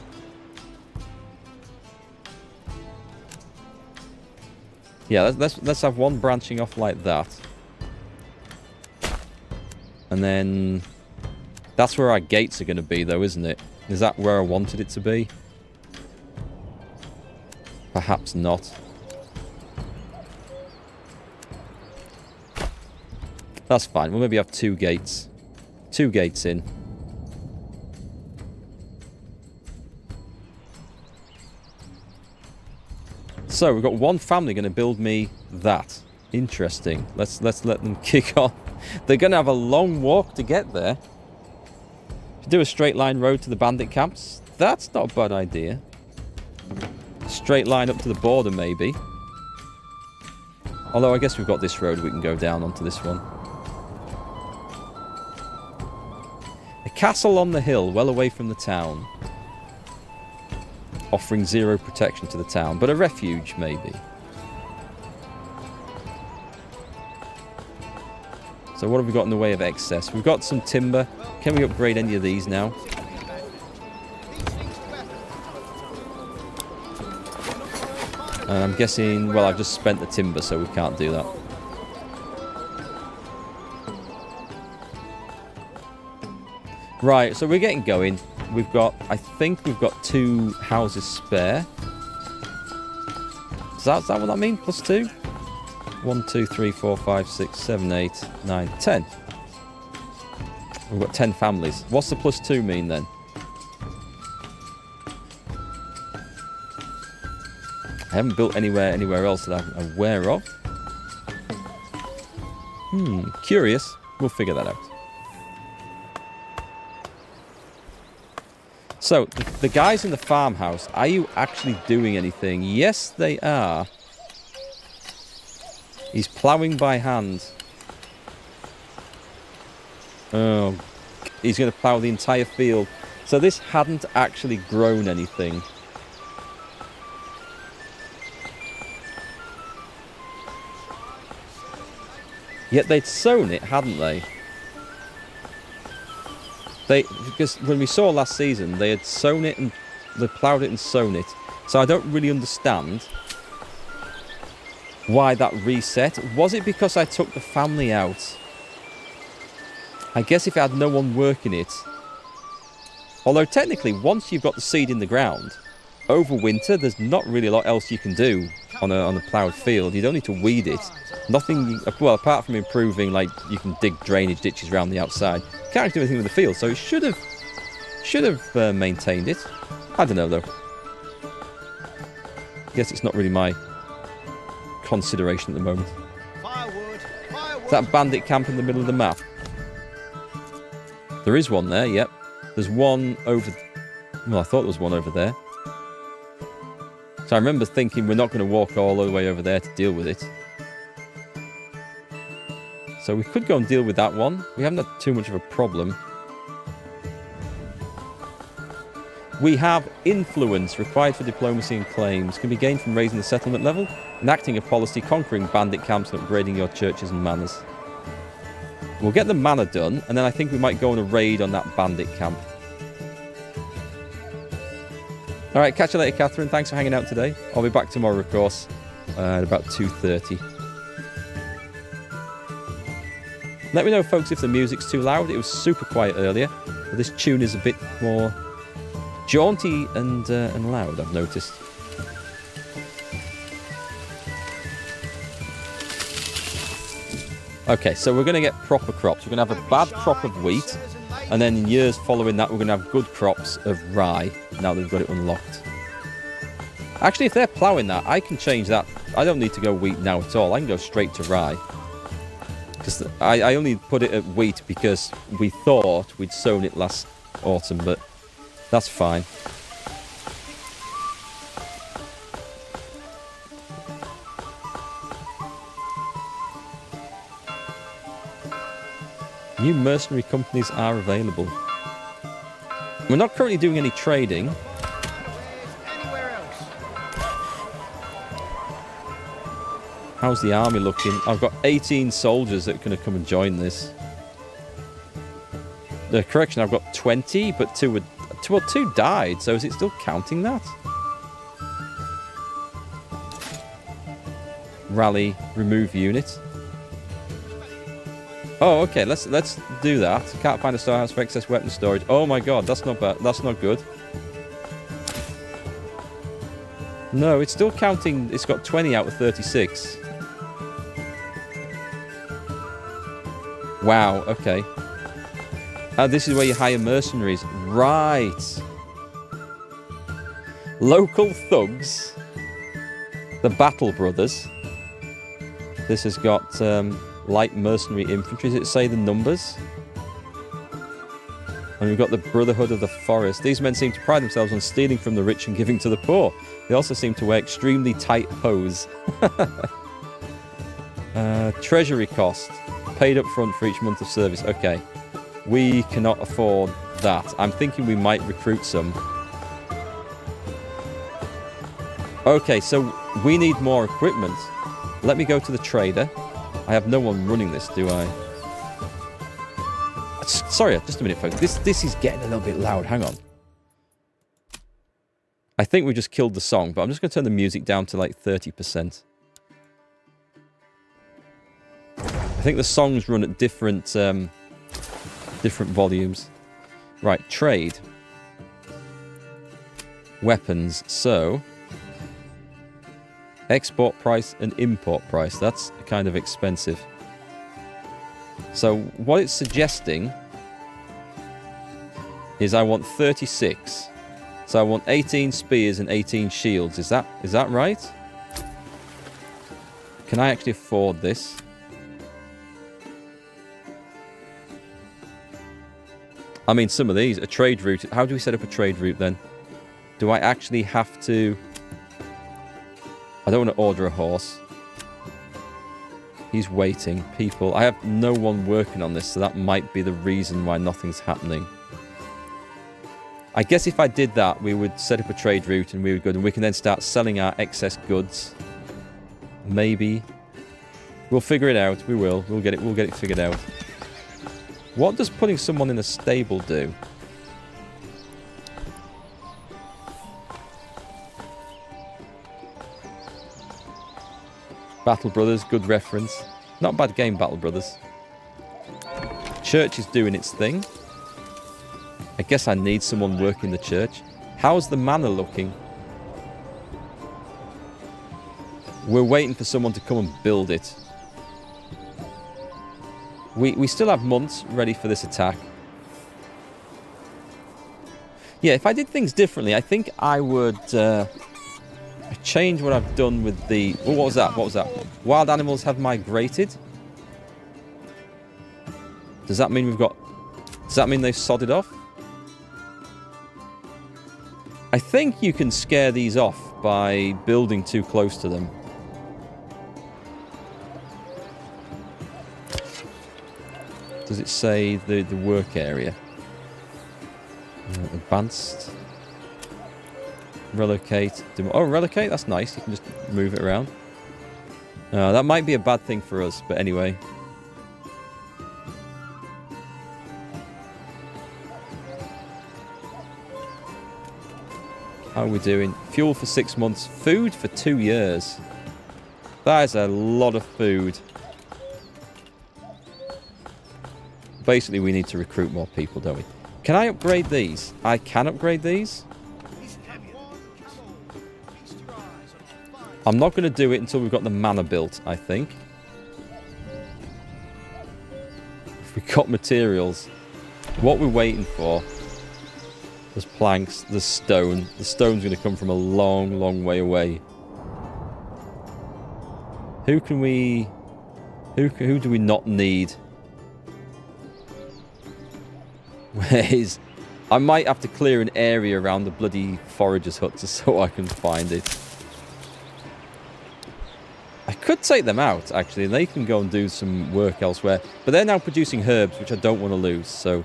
Yeah, let's have one branching off like that. And then... That's where our gates are going to be, though, isn't it? Is that where I wanted it to be? Perhaps not. That's fine. We'll maybe have 2 gates. 2 gates in. So, we've got one family going to build me that. Interesting. Let's let them kick on. They're going to have a long walk to get there. Do a straight line road to the bandit camps. That's not a bad idea. Straight line up to the border, maybe. Although I guess we've got this road we can go down onto this one. A castle on the hill, well away from the town. Offering 0 protection to the town, but a refuge, maybe. So what have we got in the way of excess? We've got some timber. Can we upgrade any of these now? And I'm guessing, well, I've just spent the timber, so we can't do that. Right, so we're getting going. We've got, I think we've got 2 houses spare. Is that what I mean? Plus 2? 1, 2, 3, 4, 5, 6, 7, 8, 9, 10. We've got 10 families. What's the plus 2 mean then? I haven't built anywhere else that I'm aware of. Curious. We'll figure that out. So, the guys in the farmhouse, are you actually doing anything? Yes, they are. He's ploughing by hand. Oh, he's going to plough the entire field. So this hadn't actually grown anything. Yet they'd sown it, hadn't they? Because when we saw last season, they had sown it and they ploughed it and sown it. So I don't really understand why that reset. Was it because I took the family out? I guess if I had no one working it. Although technically, once you've got the seed in the ground, over winter, there's not really a lot else you can do on a ploughed field. You don't need to weed it. Nothing, well, apart from improving, like, you can dig drainage ditches around the outside. Can't do anything with the field, so it should have maintained it. I don't know, though. Guess it's not really my consideration at the moment. Firewood, firewood. Is that bandit camp in the middle of the map? There is one there, yep. There's one over... Well, I thought there was one over there. So I remember thinking we're not going to walk all the way over there to deal with it. So we could go and deal with that one. We haven't had too much of a problem. We have influence required for diplomacy and claims. Can be gained from raising the settlement level, enacting a policy, conquering bandit camps, and upgrading your churches and manors. We'll get the manor done, and then I think we might go on a raid on that bandit camp. Alright, catch you later, Catherine. Thanks for hanging out today. I'll be back tomorrow, of course, at about 2:30. Let me know, folks, if the music's too loud. It was super quiet earlier, but this tune is a bit more jaunty and loud, I've noticed. Okay, so we're going to get proper crops. We're going to have a bad crop of wheat, and then in years following that, we're going to have good crops of rye, now that we've got it unlocked. Actually, if they're ploughing that, I can change that. I don't need to go wheat now at all. I can go straight to rye. Because I only put it at wheat because we thought we'd sown it last autumn, but that's fine. New mercenary companies are available. We're not currently doing any trading. Anywhere else? How's the army looking? I've got 18 soldiers that are going to come and join this. The correction, I've got 20, but two died, so is it still counting that? Rally, remove unit. Oh, okay, let's do that. Can't find a storehouse for excess weapon storage. Oh my god, that's not bad. That's not good. No, it's still counting. It's got 20 out of 36. Wow, okay. This is where you hire mercenaries. Right. Local thugs. The Battle Brothers. This has got light mercenary infantry. Does it say the numbers? And we've got the Brotherhood of the Forest. These men seem to pride themselves on stealing from the rich and giving to the poor. They also seem to wear extremely tight hose. Treasury cost. Paid up front for each month of service. Okay. We cannot afford that. I'm thinking we might recruit some. Okay, so we need more equipment. Let me go to the trader. I have no one running this, do I? Sorry, just a minute, folks. This is getting a little bit loud. Hang on. I think we just killed the song, but I'm just going to turn the music down to like 30%. I think the songs run at different volumes. Right, trade. Weapons. So, export price and import price. That's kind of expensive. So, what it's suggesting is I want 36. So I want 18 spears and 18 shields. Is that right? Can I actually afford this? I mean, some of these, a trade route. How do we set up a trade route then? Do I actually have to... I don't want to order a horse. He's waiting. People. I have no one working on this, so that might be the reason why nothing's happening. I guess if I did that, we would set up a trade route and we would go, and we can then start selling our excess goods. Maybe. We'll figure it out. We will. We'll get it figured out. What does putting someone in a stable do? Battle Brothers, good reference. Not a bad game, Battle Brothers. Church is doing its thing. I guess I need someone working the church. How's the manor looking? We're waiting for someone to come and build it. We still have months ready for this attack. Yeah, if I did things differently, I think I would change what I've done with the... Oh, what was that? What was that? Wild animals have migrated. Does that mean we've got... Does that mean they've sodded off? I think you can scare these off by building too close to them. Does it say the work area? Advanced. Relocate. Oh, relocate? That's nice. You can just move it around. That might be a bad thing for us, but anyway. How are we doing? Fuel for 6 months. Food for 2 years. That is a lot of food. Basically, we need to recruit more people, don't we? Can I upgrade these? I can upgrade these. I'm not going to do it until we've got the manor built, I think. We've got materials. What we're waiting for... There's planks, there's stone. The stone's going to come from a long, long way away. Who can we... Who do we not need? Where is... I might have to clear an area around the bloody forager's hut just so I can find it. I could take them out, actually, and they can go and do some work elsewhere. But they're now producing herbs, which I don't want to lose, so...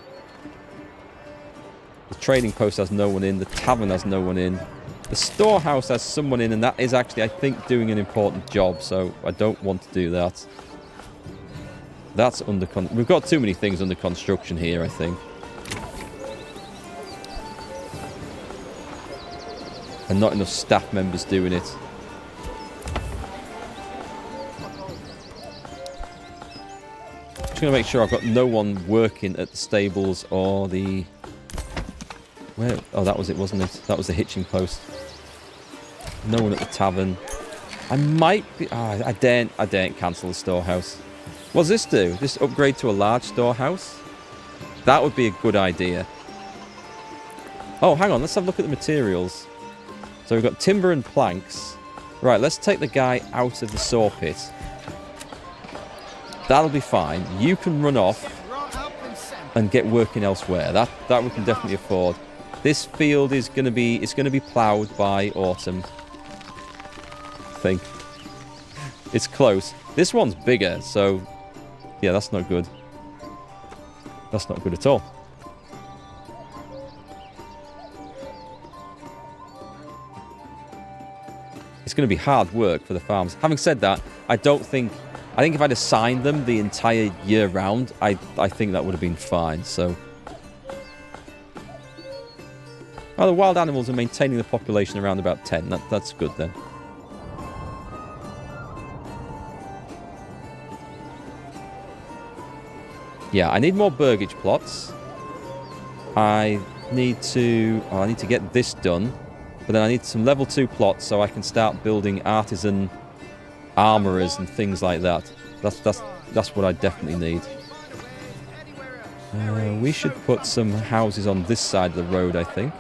The trading post has no one in. The tavern has no one in. The storehouse has someone in, and that is actually, I think, doing an important job, so I don't want to do that. That's under... We've got too many things under construction here, I think. And not enough staff members doing it. Just going to make sure I've got no one working at the stables or the... Where? Oh, that was it, wasn't it? That was the hitching post. No one at the tavern. I might be... Oh, I daren't cancel the storehouse. What does this do? This upgrade to a large storehouse? That would be a good idea. Oh, hang on. Let's have a look at the materials. So we've got timber and planks. Right, let's take the guy out of the saw pit. That'll be fine. You can run off and get working elsewhere. That we can definitely afford. This field is going to be... It's going to be ploughed by autumn. I think. It's close. This one's bigger, so... Yeah, that's not good. That's not good at all. It's going to be hard work for the farms. Having said that, I think if I'd assigned them the entire year round, I think that would have been fine, so... Oh, the wild animals are maintaining the population around about 10. That's good then. Yeah, I need more burgage plots. I need to get this done. But then I need some level 2 plots so I can start building artisan armorers and things like that. That's what I definitely need. We should put some houses on this side of the road, I think.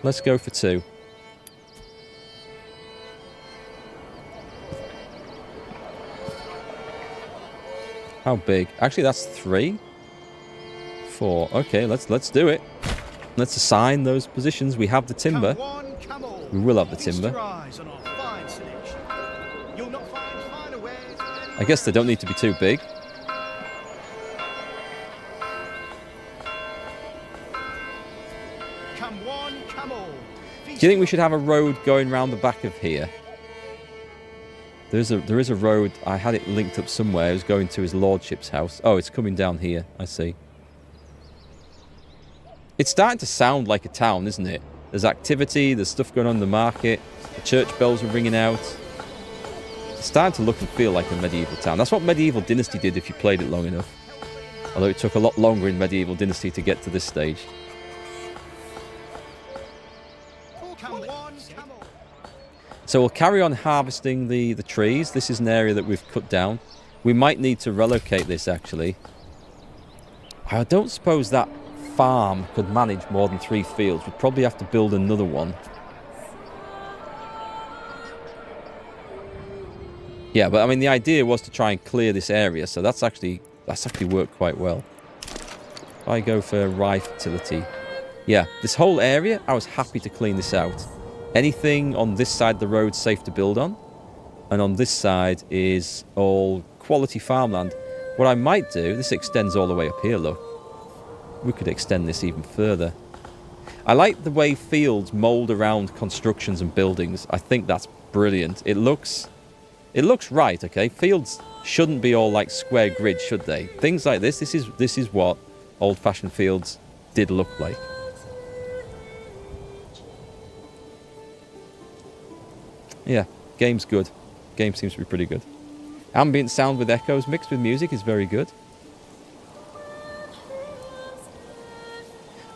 Let's go for 2. How big? Actually, that's 3. 4. Okay, let's do it. Let's assign those positions. We have the timber. We will have the timber. I guess they don't need to be too big. Do you think we should have a road going round the back of here? There is a road. I had it linked up somewhere. It was going to his lordship's house. Oh, it's coming down here. I see. It's starting to sound like a town, isn't it? There's activity. There's stuff going on in the market. The church bells are ringing out. It's starting to look and feel like a medieval town. That's what Medieval Dynasty did if you played it long enough. Although it took a lot longer in Medieval Dynasty to get to this stage. So we'll carry on harvesting the trees. This is an area that we've cut down. We might need to relocate this, actually. I don't suppose that farm could manage more than 3 fields. We'd probably have to build another one. Yeah, but I mean, the idea was to try and clear this area, so that's actually worked quite well. If I go for rye fertility. Yeah, this whole area, I was happy to clean this out. Anything on this side of the road safe to build on, and on this side is all quality farmland. What I might do, this extends all the way up here, look. We could extend this even further. I like the way fields mould around constructions and buildings. I think that's brilliant. It looks right, okay? Fields shouldn't be all like square grids, should they? Things like this is what old-fashioned fields did look like. Yeah, game's good. Game seems to be pretty good. Ambient sound with echoes mixed with music is very good.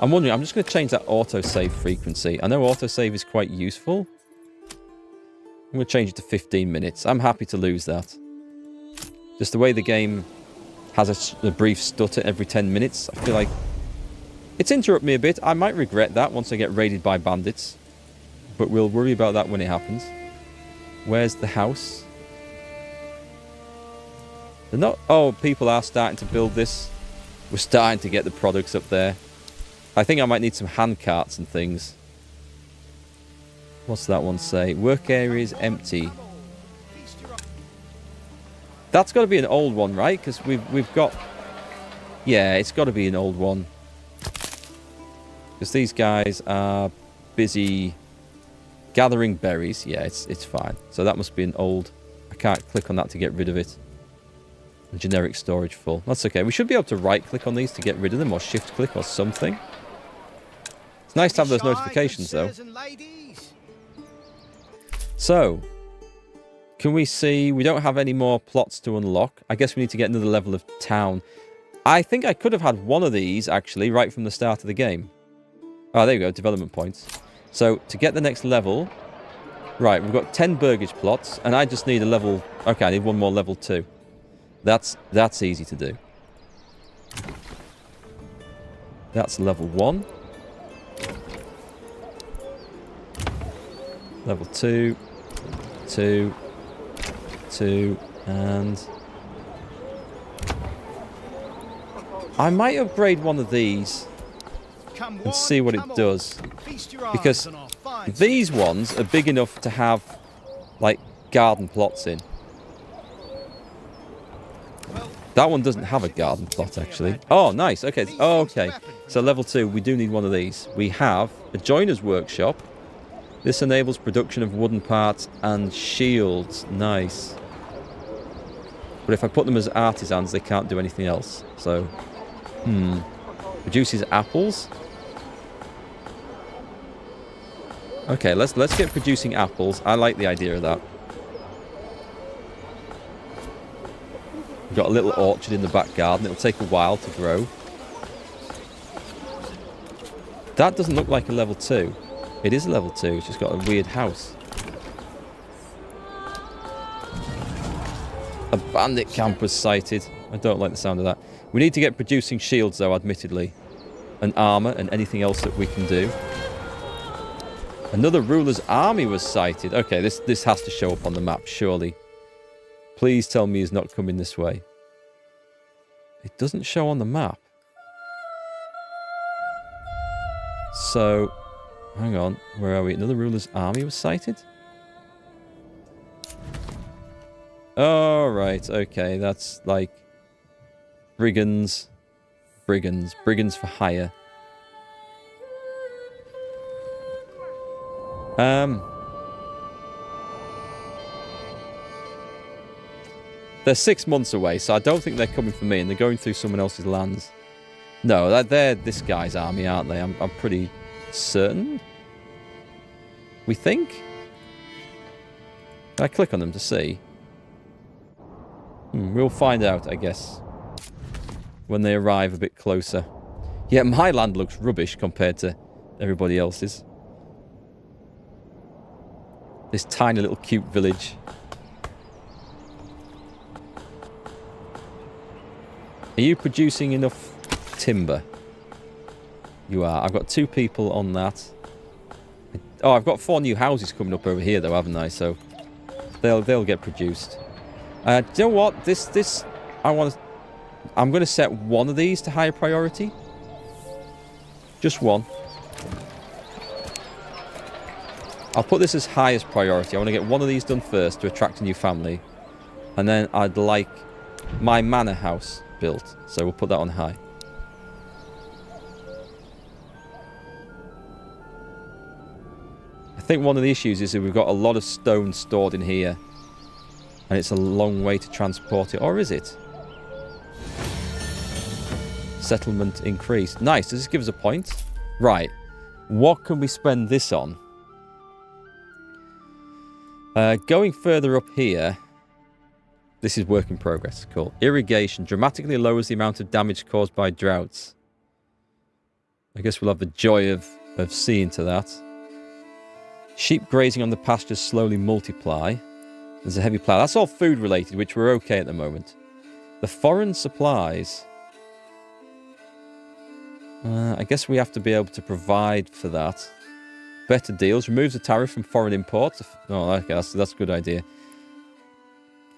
I'm wondering, I'm just going to change that autosave frequency. I know autosave is quite useful. I'm going to change it to 15 minutes. I'm happy to lose that. Just the way the game has a brief stutter every 10 minutes, I feel like it's interrupted me a bit. I might regret that once I get raided by bandits. But we'll worry about that when it happens. Where's the house? They're not... Oh, people are starting to build this. We're starting to get the products up there. I think I might need some hand carts and things. What's that one say? Work area is empty. That's got to be an old one, right? Because we've got... Yeah, it's got to be an old one. Because these guys are busy gathering berries. Yeah, it's fine. So that must be an old... I can't click on that to get rid of it. The generic storage full. That's okay. We should be able to right-click on these to get rid of them, or shift-click or something. It's nice to have those notifications, though. So, can we see... We don't have any more plots to unlock. I guess we need to get another level of town. I think I could have had one of these, actually, right from the start of the game. Oh, there you go. Development points. So, to get the next level... Right, we've got 10 burgage plots, and I just need a level... Okay, I need one more level 2. That's easy to do. That's level 1. Level 2. 2. 2. And... I might upgrade one of these and see what it does. Because these ones are big enough to have, like, garden plots in. That one doesn't have a garden plot, actually. Oh, nice. Okay. Oh, okay. So level 2, we do need one of these. We have a joiner's workshop. This enables production of wooden parts and shields. Nice. But if I put them as artisans, they can't do anything else. So, Produces apples. Okay, let's get producing apples. I like the idea of that. We've got a little orchard in the back garden. It'll take a while to grow. That doesn't look like a level 2. It is a level 2. It's just got a weird house. A bandit camp was sighted. I don't like the sound of that. We need to get producing shields, though, admittedly. And armor and anything else that we can do. Another ruler's army was sighted. Okay, this has to show up on the map, surely. Please tell me he's not coming this way. It doesn't show on the map. So, hang on. Where are we? Another ruler's army was sighted? Oh, right. Okay, that's like... Brigands. Brigands. Brigands for hire. They're 6 months away, so I don't think they're coming for me, and they're going through someone else's lands. No, they're this guy's army, aren't they? I'm pretty certain. We think? Can I click on them to see? We'll find out, I guess, when they arrive a bit closer. Yeah, my land looks rubbish compared to everybody else's. This tiny little cute village. Are you producing enough timber? You are. I've got 2 people on that. Oh, I've got 4 new houses coming up over here, though, haven't I? So they'll get produced. Do you know what? I'm going to set one of these to higher priority. Just one. I'll put this as highest priority. I want to get one of these done first to attract a new family. And then I'd like my manor house built. So we'll put that on high. I think one of the issues is that we've got a lot of stone stored in here. And it's a long way to transport it. Or is it? Settlement increased. Nice. Does this give us a point? Right. What can we spend this on? Going further up here. This is work in progress. Cool. Irrigation dramatically lowers the amount of damage caused by droughts. I guess we'll have the joy of seeing to that. Sheep grazing on the pastures slowly multiply. There's a heavy plough. That's all food related, which we're okay at the moment. The foreign supplies. I guess we have to be able to provide for that. Better deals. Removes the tariff from foreign imports. Oh, okay, that's a good idea.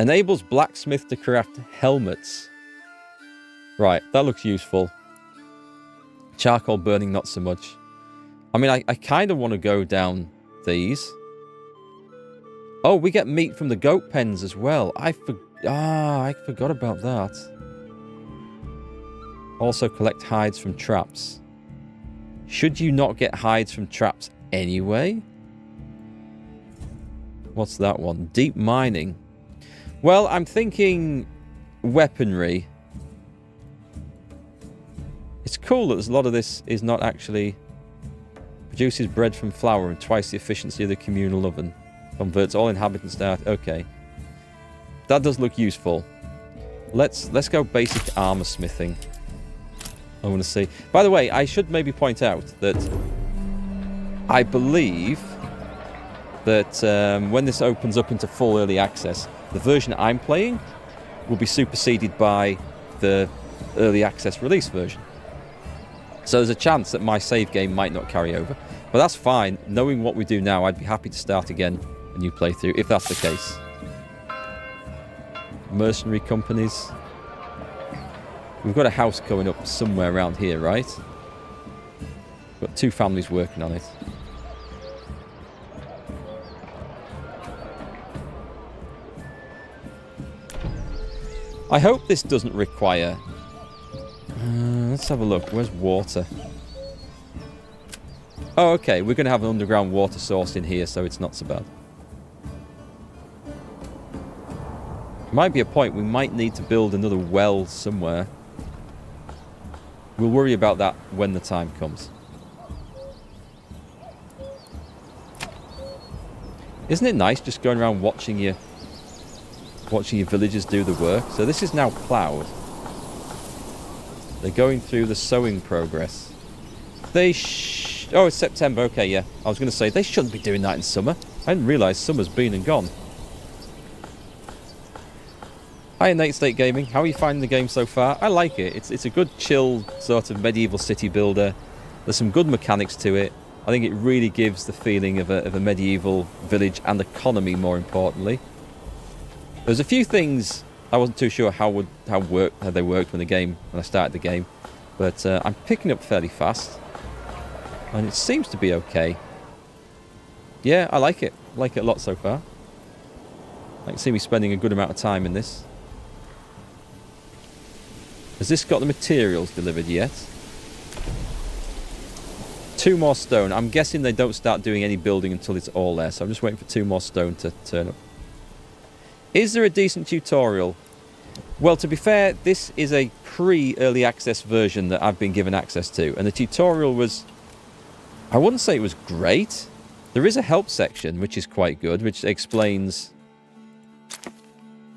Enables blacksmith to craft helmets. Right, that looks useful. Charcoal burning, not so much. I mean, I kind of want to go down these. Oh, we get meat from the goat pens as well. I forgot about that. Also collect hides from traps. Should you not get hides from traps anyway? What's that one? Deep mining. Well, I'm thinking weaponry. It's cool that there's a lot of this is not actually... Produces bread from flour and twice the efficiency of the communal oven. Converts all inhabitants to... Okay. That does look useful. Let's go basic armor smithing. I want to see. By the way, I should maybe point out that I believe that when this opens up into full early access, the version I'm playing will be superseded by the early access release version. So there's a chance that my save game might not carry over. But that's fine. Knowing what we do now, I'd be happy to start again a new playthrough, if that's the case. Mercenary companies. We've got a house going up somewhere around here, right? We've got 2 families working on it. I hope this doesn't require... let's have a look. Where's water? Oh, okay. We're going to have an underground water source in here, so it's not so bad. Might be a point we might need to build another well somewhere. We'll worry about that when the time comes. Isn't it nice just going around watching your villagers do the work? So this is now ploughed. They're going through the sowing progress. Oh, it's September. Okay, yeah. I was going to say, they shouldn't be doing that in summer. I didn't realise summer's been and gone. Hi, Nate State Gaming. How are you finding the game so far? I like it. It's a good, chill sort of medieval city builder. There's some good mechanics to it. I think it really gives the feeling of a medieval village and economy, more importantly. There's a few things I wasn't too sure how they worked when I started the game, but I'm picking up fairly fast, and it seems to be okay. Yeah, I like it. I like it a lot so far. I can see me spending a good amount of time in this. Has this got the materials delivered yet? 2 more stone. I'm guessing they don't start doing any building until it's all there, so I'm just waiting for 2 more stone to turn up. Is there a decent tutorial? Well, to be fair, this is a pre-early access version that I've been given access to, and the tutorial was... I wouldn't say it was great. There is a help section, which is quite good, which explains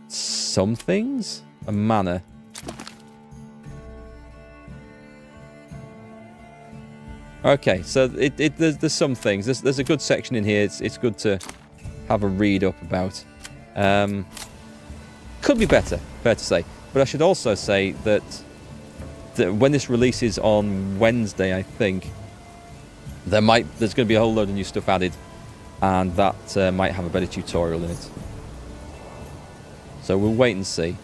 some things. A manor. Okay, so there's some things. There's a good section in here. It's good to have a read up about. Could be better, fair to say. But I should also say that when this releases on Wednesday, I think, there's going to be a whole load of new stuff added, and that might have a better tutorial in it. So we'll wait and see.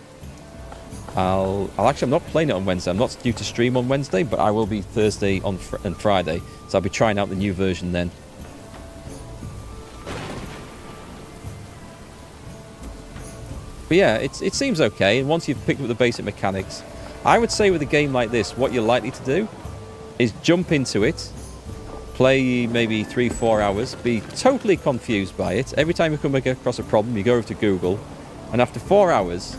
I'm not playing it on Wednesday. I'm not due to stream on Wednesday, but I will be Thursday and Friday, so I'll be trying out the new version then. But yeah, it seems okay, and once you've picked up the basic mechanics, I would say with a game like this, what you're likely to do is jump into it, play maybe 3-4 hours, be totally confused by it. Every time you come across a problem, you go over to Google, and after 4 hours,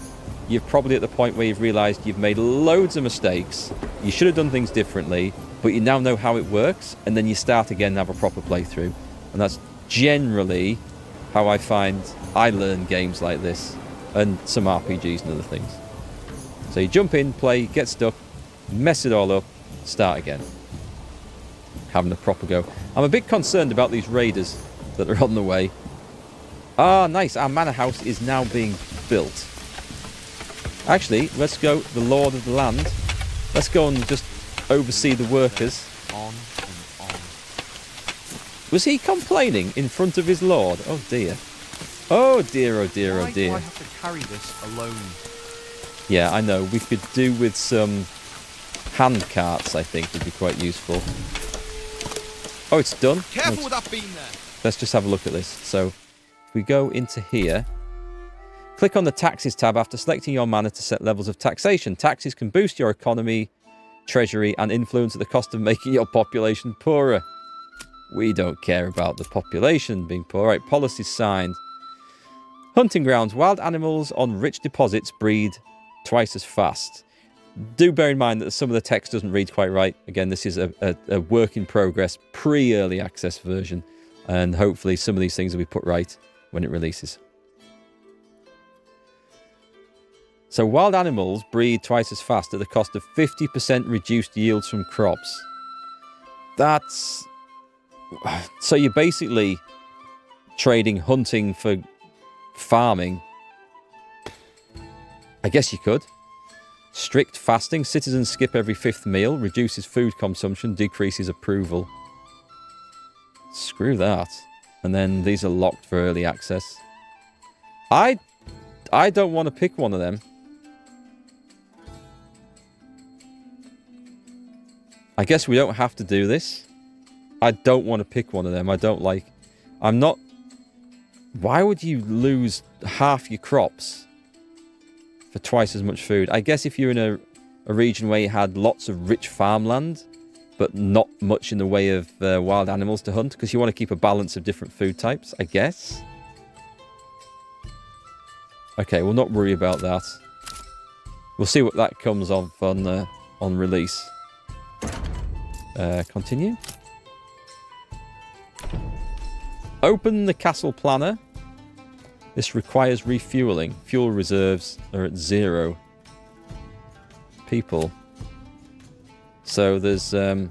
you're probably at the point where you've realised you've made loads of mistakes, you should have done things differently, but you now know how it works, and then you start again and have a proper playthrough. And that's generally how I find I learn games like this, and some RPGs and other things. So you jump in, play, get stuck, mess it all up, start again. Having a proper go. I'm a bit concerned about these raiders that are on the way. Ah, nice. Our manor house is now being built. Actually, let's go, the lord of the land. Let's go and just oversee the workers. On and on. Was he complaining in front of his lord? Oh dear. Oh dear, oh dear, oh dear. Why do I have to carry this alone? Yeah, I know. We could do with some hand carts, I think, would be quite useful. Oh, it's done. Careful with that beam there. let's just have a look at this. So if we go into here, click on the Taxes tab after selecting your manor to set levels of taxation. Taxes can boost your economy, treasury, and influence at the cost of making your population poorer. We don't care about the population being poor. Right, policies signed. Hunting grounds. Wild animals on rich deposits breed twice as fast. Do bear in mind that some of the text doesn't read quite right. Again, this is a work in progress, pre-early access version. And hopefully some of these things will be put right when it releases. So wild animals breed twice as fast at the cost of 50% reduced yields from crops. That's... So you're basically trading hunting for farming. I guess you could. Strict fasting. Citizens skip every 5th meal. Reduces food consumption. Decreases approval. Screw that. And then these are locked for early access. I don't want to pick one of them. I guess we don't have to do this. I don't want to pick one of them. I don't like... I'm not... Why would you lose half your crops for twice as much food? I guess if you're in a region where you had lots of rich farmland, but not much in the way of wild animals to hunt, because you want to keep a balance of different food types, I guess. Okay, we'll not worry about that. We'll see what that comes of on release. Continue. Open the castle planner. This requires refueling. Fuel reserves are at 0. People. So there's 2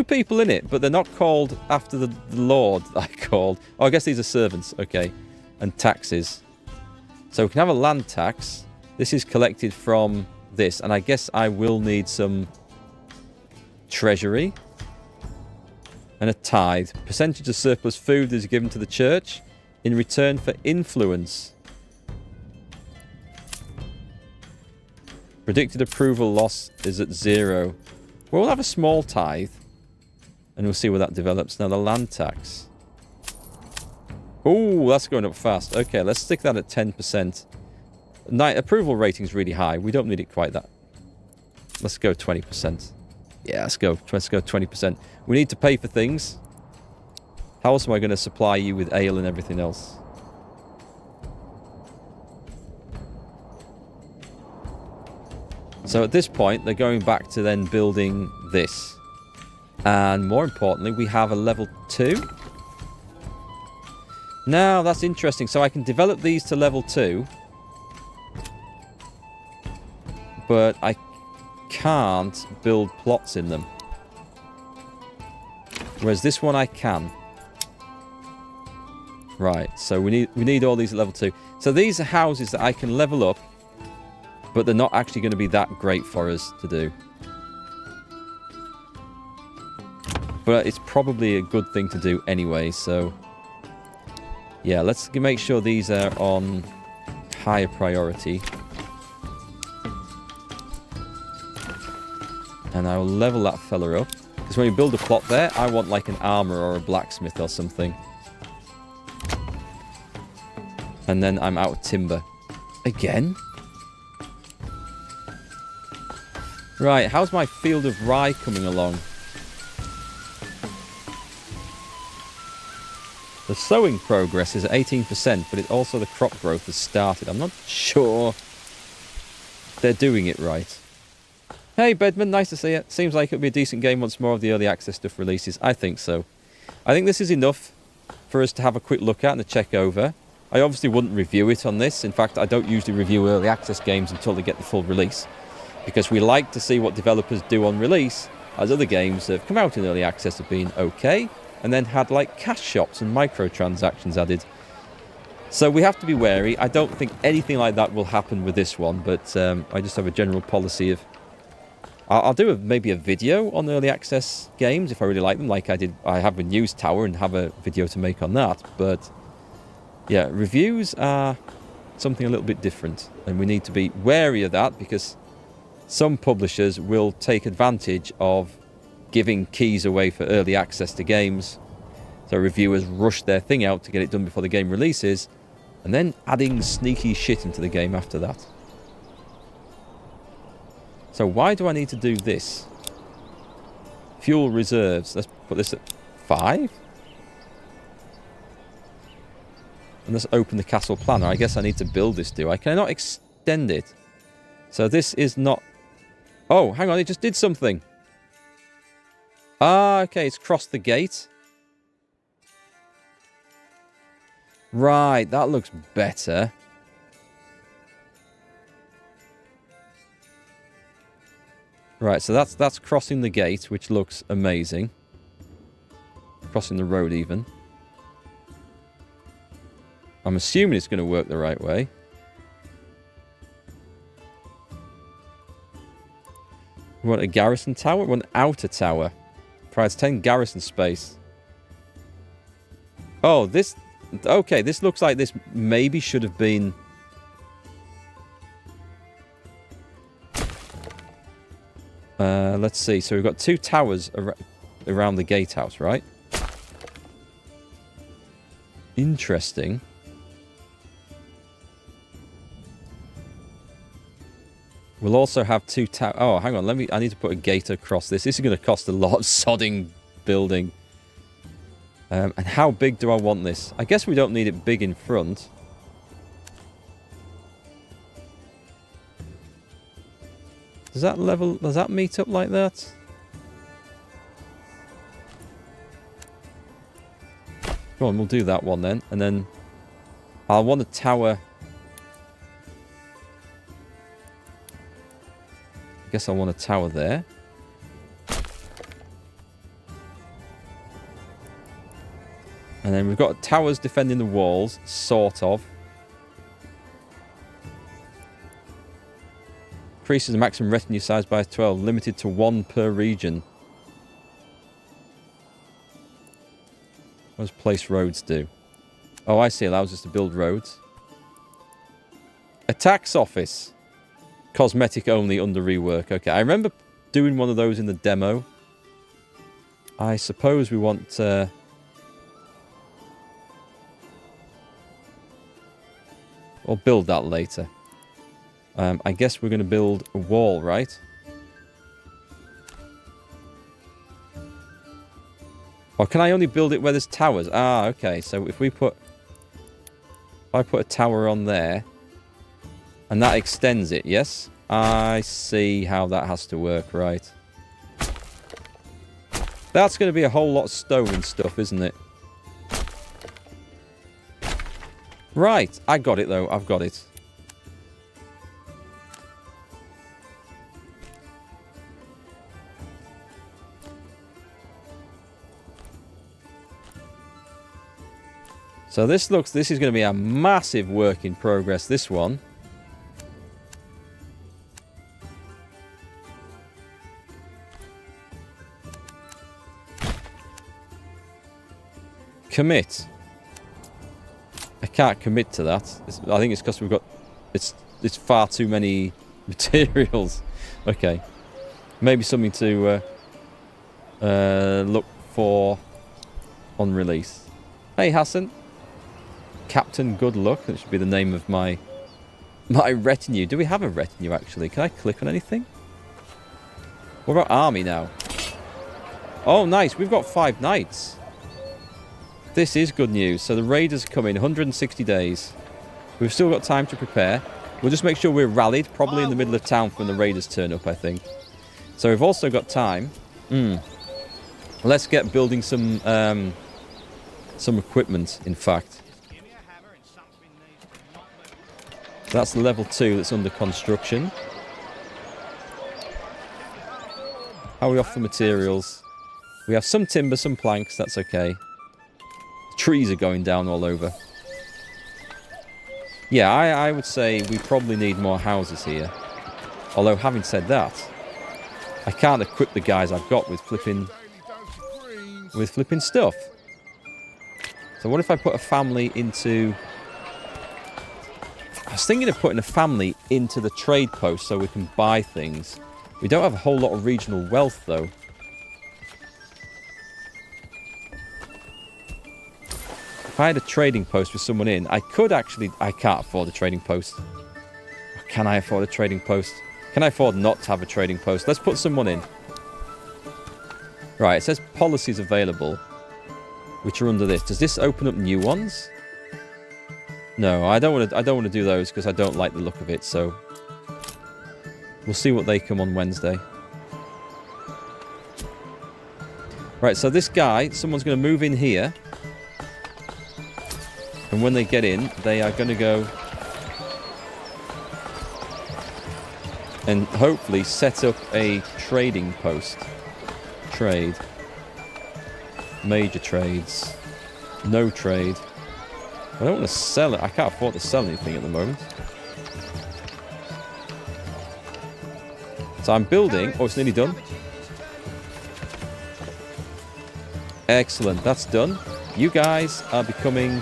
people in it, but they're not called after the Lord I called. Oh, I guess these are servants. Okay. And taxes. So we can have a land tax. This is collected from this, and I guess I will need some treasury and a tithe. Percentage of surplus food is given to the church in return for influence. Predicted approval loss is at 0. We'll have a small tithe and we'll see where that develops. Now the land tax. Oh, that's going up fast. Okay, let's stick that at 10%. Approval rating is really high. We don't need it quite that. Let's go 20%. Yeah, let's go 20%. We need to pay for things. How else am I going to supply you with ale and everything else? So at this point, they're going back to then building this. And more importantly, we have a level 2. Now, that's interesting. So I can develop these to level 2. But I can't build plots in them. Whereas this one I can. Right, so we need all these at level 2. So these are houses that I can level up, but they're not actually going to be that great for us to do. But it's probably a good thing to do anyway, so... Yeah, let's make sure these are on higher priority. And I will level that fella up. Because when you build a plot there, I want like an armor or a blacksmith or something. And then I'm out of timber. Again? Right, how's my field of rye coming along? The sowing progress is at 18%, but also the crop growth has started. I'm not sure they're doing it right. Hey, Bedman, nice to see you. Seems like it'll be a decent game once more of the early access stuff releases. I think so. I think this is enough for us to have a quick look at and to check over. I obviously wouldn't review it on this. In fact, I don't usually review early access games until they get the full release, because we like to see what developers do on release, as other games that have come out in early access have been okay, and then had like cash shops and microtransactions added. So we have to be wary. I don't think anything like that will happen with this one, but I just have a general policy of... I'll do maybe a video on early access games if I really like them, like I have with News Tower and have a video to make on that, but... Yeah, reviews are something a little bit different, and we need to be wary of that, because some publishers will take advantage of giving keys away for early access to games. So reviewers rush their thing out to get it done before the game releases, and then adding sneaky shit into the game after that. So why do I need to do this? Fuel reserves. Let's put this at 5. And let's open the castle planner. I guess I need to build this, do I? Can I not extend it? So this is not... Oh, hang on. It just did something. Ah, okay. It's crossed the gate. Right. That looks better. Right. So that's crossing the gate, which looks amazing. Crossing the road even. I'm assuming it's going to work the right way. We want a garrison tower? We want an outer tower. Provides 10 garrison space. Oh, this... Okay, this looks like this maybe should have been... let's see. So we've got 2 towers around the gatehouse, right? Interesting. We'll also have 2 towers. Oh, hang on. I need to put a gate across this. This is going to cost a lot of sodding building. And how big do I want this? I guess we don't need it big in front. Does that meet up like that? Come on, we'll do that one then. And then I'll want a tower. I guess I want a tower there. And then we've got towers defending the walls, sort of. Increases the maximum retinue size by 12, limited to 1 per region. What does place roads do? Oh, I see. Allows us to build roads. A tax office. Cosmetic only under rework. Okay, I remember doing one of those in the demo. I suppose we want... We'll build that later. I guess we're going to build a wall, right? Or can I only build it where there's towers? Ah, okay. So if I put a tower on there, and that extends it, yes? I see how that has to work, right? That's going to be a whole lot of stone and stuff, isn't it? Right, I got it though. I've got it. So this is going to be a massive work in progress, this one. Commit. I can't commit to that. I think it's because we've got... It's far too many materials. Okay. Maybe something to look for on release. Hey, Hassan. Captain Good Luck. That should be the name of my retinue. Do we have a retinue, actually? Can I click on anything? What about army now? Oh, nice. We've got 5 knights. This is good news. So the raiders come in 160 days. We've still got time to prepare. We'll just make sure we're rallied, probably in the middle of town when the raiders turn up, I think. So we've also got time. Let's get building some equipment, in fact. That's level 2 that's under construction. How are we off the materials? We have some timber, some planks, that's okay. Trees are going down all over. Yeah, I would say we probably need more houses here. Although, having said that, I can't equip the guys I've got with flipping stuff. So what if I put a family into... I was thinking of putting a family into the trade post so we can buy things. We don't have a whole lot of regional wealth, though. I had a trading post with someone in, I could actually... I can't afford a trading post. Or can I afford a trading post? Can I afford not to have a trading post? Let's put someone in. Right, it says policies available, which are under this. Does this open up new ones? No, I don't want to do those because I don't like the look of it, so... We'll see what they come on Wednesday. Right, so this guy, someone's going to move in here. And when they get in, they are going to go... and hopefully set up a trading post. Trade. Major trades. No trade. I don't want to sell it. I can't afford to sell anything at the moment. So I'm building. Oh, it's nearly done. Excellent. That's done. You guys are becoming...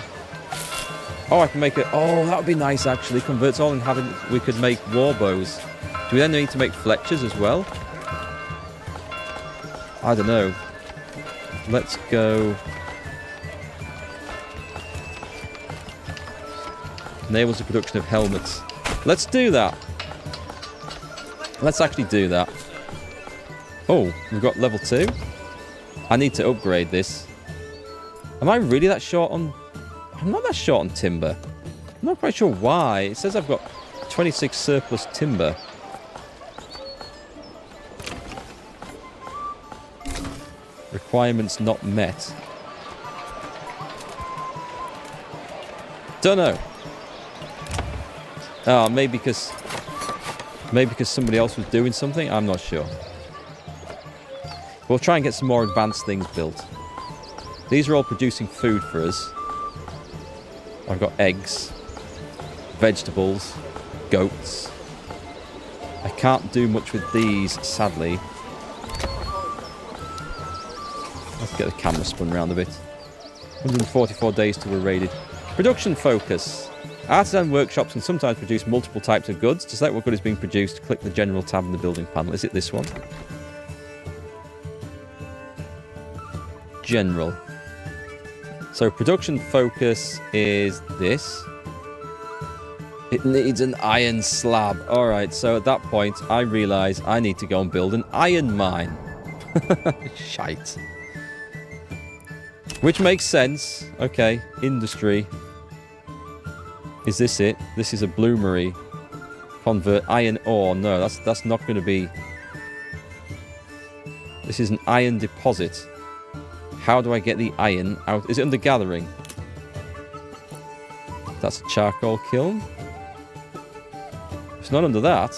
Oh, I can make it... Oh, that would be nice, actually. Converts all and having... We could make war bows. Do we then need to make Fletchers as well? I don't know. Let's go... Enables the production of helmets. Let's do that. Let's actually do that. Oh, we've got level 2. I need to upgrade this. Am I really that short on... I'm not that short on timber. I'm not quite sure why. It says I've got 26 surplus timber. Requirements not met. Don't know. Oh, maybe because somebody else was doing something. I'm not sure. We'll try and get some more advanced things built. These are all producing food for us. I've got eggs, vegetables, goats. I can't do much with these, sadly. Let's get the camera spun around a bit. 144 days till we're raided. Production focus. Artisan workshops can sometimes produce multiple types of goods. To select what good is being produced, click the general tab in the building panel. Is it this one? General. So production focus is this. It needs an iron slab. Alright, so at that point I realise I need to go and build an iron mine. Shite. Which makes sense. Okay, industry. Is this it? This is a bloomery. Convert iron ore. No, that's not going to be... This is an iron deposit. How do I get the iron out? Is it under gathering? That's a charcoal kiln. It's not under that.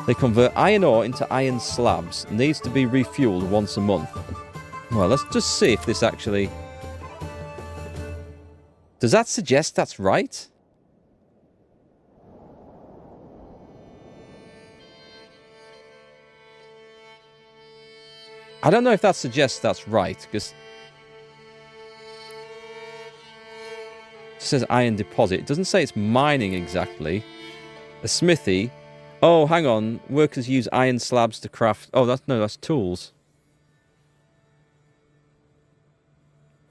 They convert iron ore into iron slabs. Needs to be refueled once a month. Well, let's just see if this actually... Does that suggest that's right? I don't know if that suggests that's right, because... It says iron deposit. It doesn't say it's mining exactly. A smithy... Oh, hang on. Workers use iron slabs to craft... Oh, that's tools.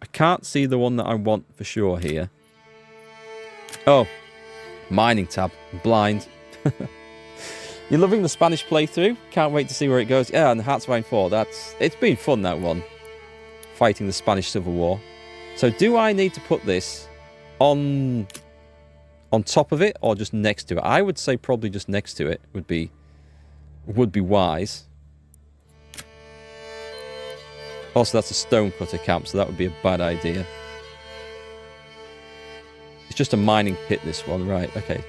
I can't see the one that I want for sure here. Oh. Mining tab. I'm blind. You're loving the Spanish playthrough? Can't wait to see where it goes. Yeah, and Hearts of Iron 4. It's been fun, that one. Fighting the Spanish Civil War. So do I need to put this on top of it or just next to it? I would say probably just next to it would be wise. Also, that's a stonecutter camp, so that would be a bad idea. It's just a mining pit, this one. Right, okay.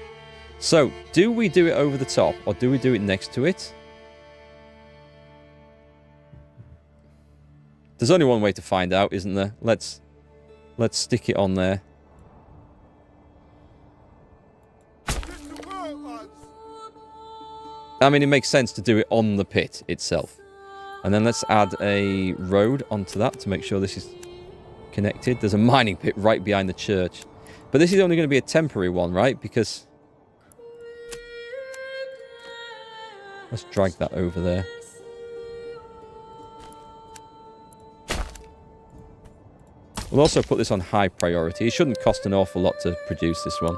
So, do we do it over the top or do we do it next to it? There's only one way to find out, isn't there? Let's stick it on there. I mean, it makes sense to do it on the pit itself. And then let's add a road onto that to make sure this is connected. There's a mining pit right behind the church. But this is only going to be a temporary one, right? Because... Let's drag that over there. We'll also put this on high priority. It shouldn't cost an awful lot to produce this one.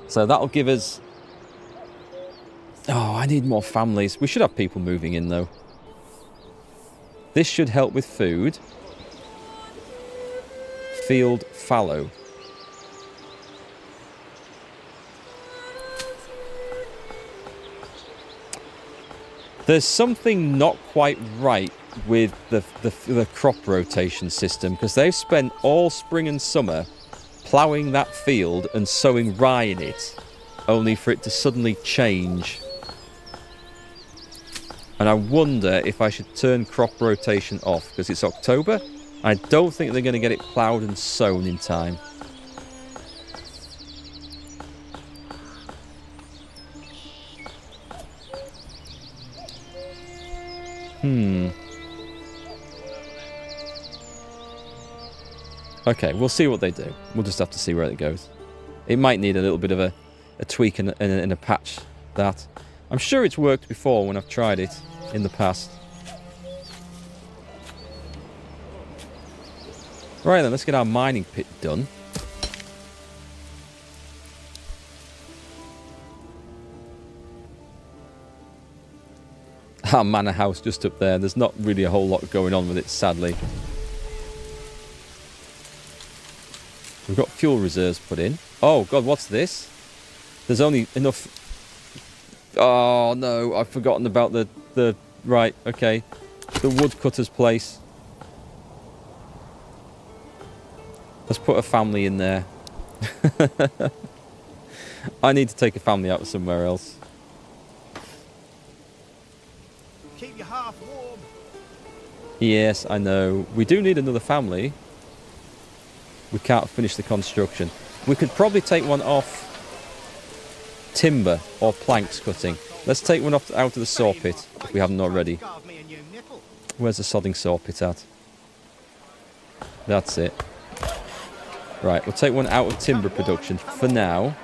So that'll give us... Oh, I need more families. We should have people moving in, though. This should help with food. Field fallow. There's something not quite right with the crop rotation system, because they've spent all spring and summer ploughing that field and sowing rye in it, only for it to suddenly change. And I wonder if I should turn crop rotation off, because it's October. I don't think they're going to get it ploughed and sown in time. Okay, we'll see what they do. We'll just have to see where it goes. It might need a little bit of a tweak and a patch, that. I'm sure it's worked before when I've tried it in the past. Right then, let's get our mining pit done. Our manor house just up there. There's not really a whole lot going on with it, sadly. We've got fuel reserves put in. Oh, God, what's this? There's only enough... Oh, no, I've forgotten about the... Right, okay. The woodcutter's place. Let's put a family in there. I need to take a family out somewhere else. Keep your hearth warm. Yes, I know. We do need another family. We can't finish the construction. We could probably take one off timber or planks cutting. Let's take one off out of the saw pit if we haven't already. Where's the sodding saw pit at? That's it. Right, we'll take one out of timber production for now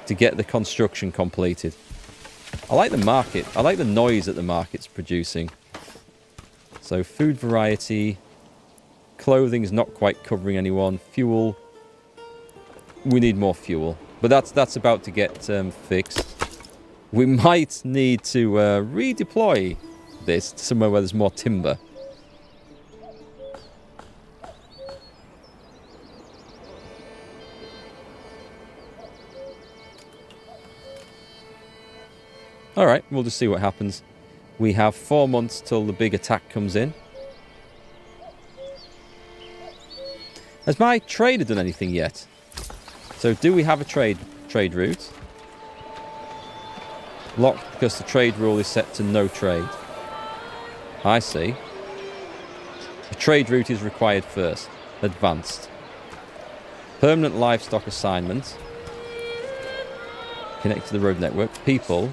to get the construction completed. I like the market. I like the noise that the market's producing. So food variety, clothing's not quite covering anyone. Fuel, we need more fuel, but that's about to get fixed. We might need to redeploy this to somewhere where there's more timber. Alright, we'll just see what happens. We have 4 months till the big attack comes in. Has my trader done anything yet? So do we have a trade route? Locked because the trade rule is set to no trade. I see. The trade route is required first. Advanced. Permanent livestock assignment. Connect to the road network. People.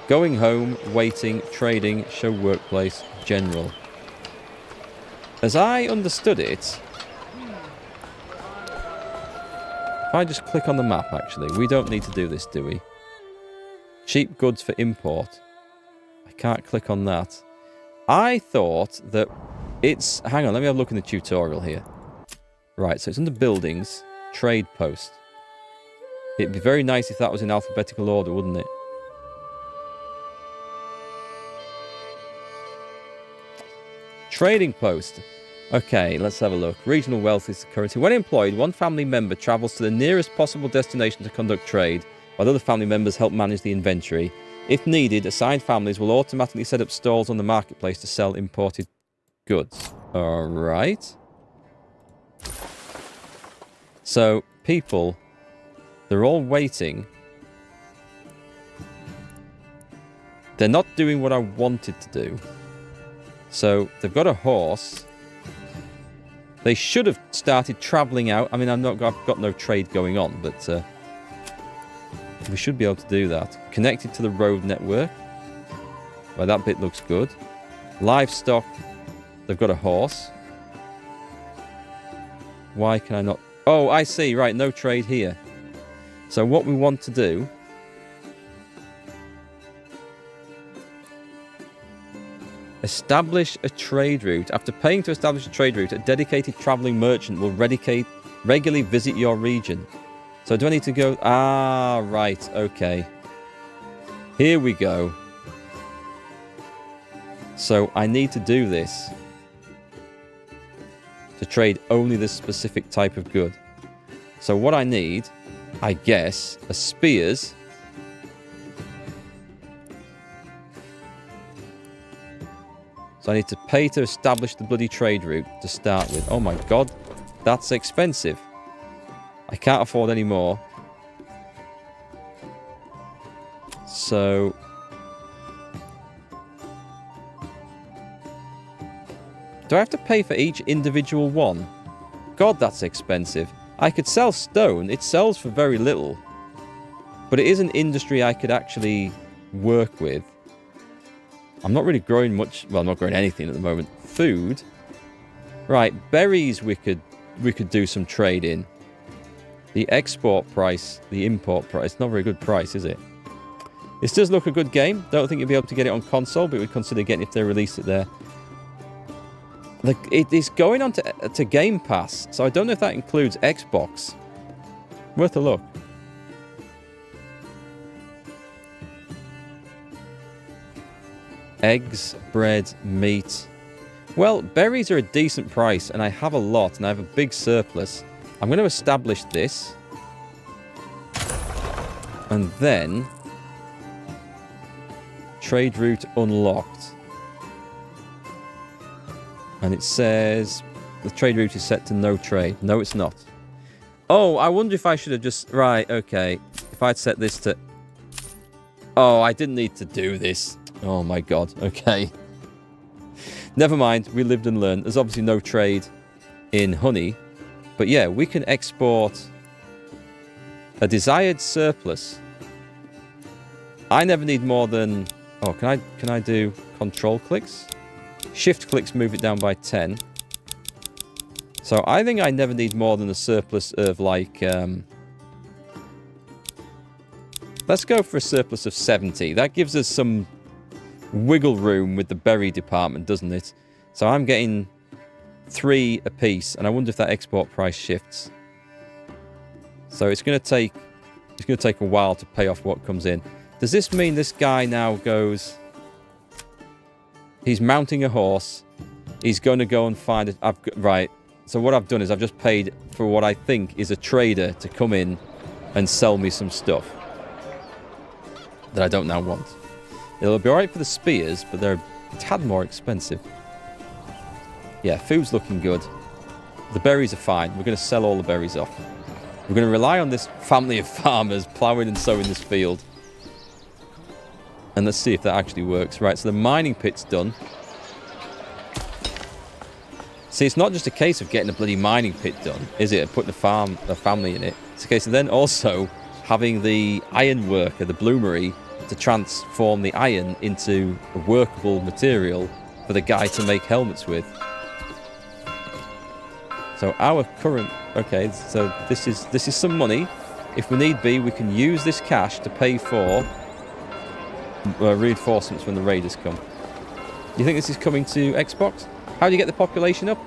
Going home, waiting, trading, show workplace, general. As I understood it, if I just click on the map, actually, we don't need to do this, do we? Cheap goods for import. I can't click on that. I thought that it's... Hang on, let me have a look in the tutorial here. Right, so it's under buildings, trade post. It'd be very nice if that was in alphabetical order, wouldn't it? Trading post. Okay, let's have a look. Regional wealth is the currency. When employed, one family member travels to the nearest possible destination to conduct trade, while other family members help manage the inventory. If needed, assigned families will automatically set up stalls on the marketplace to sell imported goods. Alright. So, people, they're all waiting. They're not doing what I wanted to do. So, they've got a horse. They should have started travelling out. I mean, I've got no trade going on, but we should be able to do that. Connected to the road network. Well, that bit looks good. Livestock. They've got a horse. Why can I not... Oh, I see. Right, no trade here. So what we want to do... Establish a trade route. After paying to establish a trade route, a dedicated traveling merchant will regularly visit your region. So do I need to go? Ah, right. Okay. Here we go. So I need to do this to trade only this specific type of good. So what I need, I guess, are spears. So I need to pay to establish the bloody trade route to start with. Oh my god, that's expensive. I can't afford any more. So... do I have to pay for each individual one? God, that's expensive. I could sell stone. It sells for very little. But it is an industry I could actually work with. I'm not really growing much. Well, I'm not growing anything at the moment. Food. Right, berries we could do some trade in. The export price, the import price, not a very good price, is it? This does look a good game. Don't think you'll be able to get it on console, but we'd consider getting it if they release it there. It is going on to Game Pass, so I don't know if that includes Xbox. Worth a look. Eggs, bread, meat. Well, berries are a decent price, and I have a lot, and I have a big surplus. I'm going to establish this. And then... trade route unlocked. And it says the trade route is set to no trade. No, it's not. Oh, I wonder if I should have just... right, okay. If I'd set this to... oh, I didn't need to do this. Oh my god, okay. Never mind, we lived and learned. There's obviously no trade in honey. But yeah, we can export a desired surplus. I never need more than... oh, can I do control clicks? Shift clicks move it down by 10. So I think I never need more than a surplus of like... let's go for a surplus of 70. That gives us some wiggle room with the berry department, doesn't it? So I'm getting 3 apiece, and I wonder if that export price shifts. So it's going to take a while to pay off what comes in. Does this mean this guy now goes... he's mounting a horse. He's going to go and find it. Right. So what I've done is I've just paid for what I think is a trader to come in and sell me some stuff that I don't now want. It'll be alright for the spears, but they're a tad more expensive. Yeah, food's looking good. The berries are fine. We're going to sell all the berries off. We're going to rely on this family of farmers ploughing and sowing this field. And let's see if that actually works. Right, so the mining pit's done. See, it's not just a case of getting a bloody mining pit done, is it? And putting a family in it. It's a case of then also having the iron worker, the bloomery, to transform the iron into a workable material for the guy to make helmets with. So our current... okay, so this is some money. If we need be, we can use this cash to pay for reinforcements when the raiders come. You think this is coming to Xbox? How do you get the population up?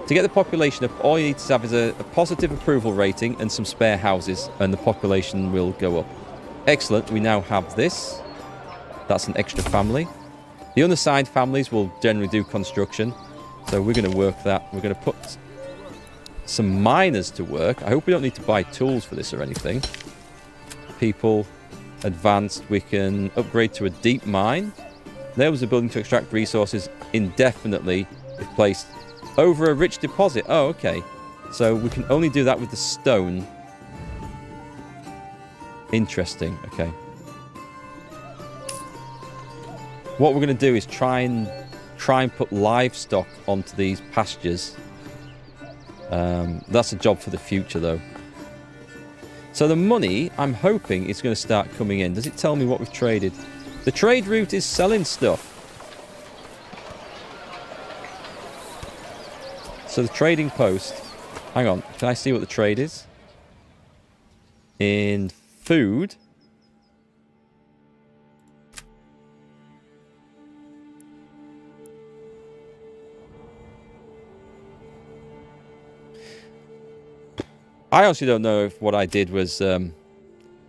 To get the population up, all you need to have is a positive approval rating and some spare houses, and the population will go up. Excellent, we now have this. That's an extra family. The unassigned families will generally do construction, so we're going to work that. We're going to put some miners to work. I hope we don't need to buy tools for this or anything. People, advanced, we can upgrade to a deep mine. There was a building to extract resources indefinitely if placed over a rich deposit. Oh, okay. So we can only do that with the stone. Interesting. Okay. What we're going to do is try and put livestock onto these pastures. That's a job for the future, though. So the money, I'm hoping, is going to start coming in. Does it tell me what we've traded? The trade route is selling stuff. So the trading post... hang on. Can I see what the trade is? In food... I honestly don't know if what I did was...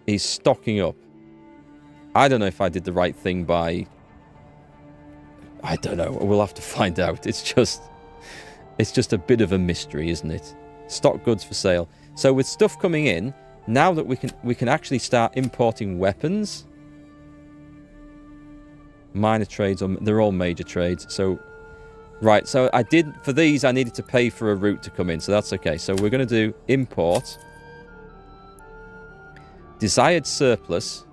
he's stocking up. I don't know if I did the right thing by... I don't know. We'll have to find out. It's just a bit of a mystery, isn't it? Stock goods for sale. So with stuff coming in, now that we can actually start importing weapons. Minor trades, they're all major trades. So, right. So for these, I needed to pay for a route to come in. So that's okay. So we're going to do import. Desired surplus.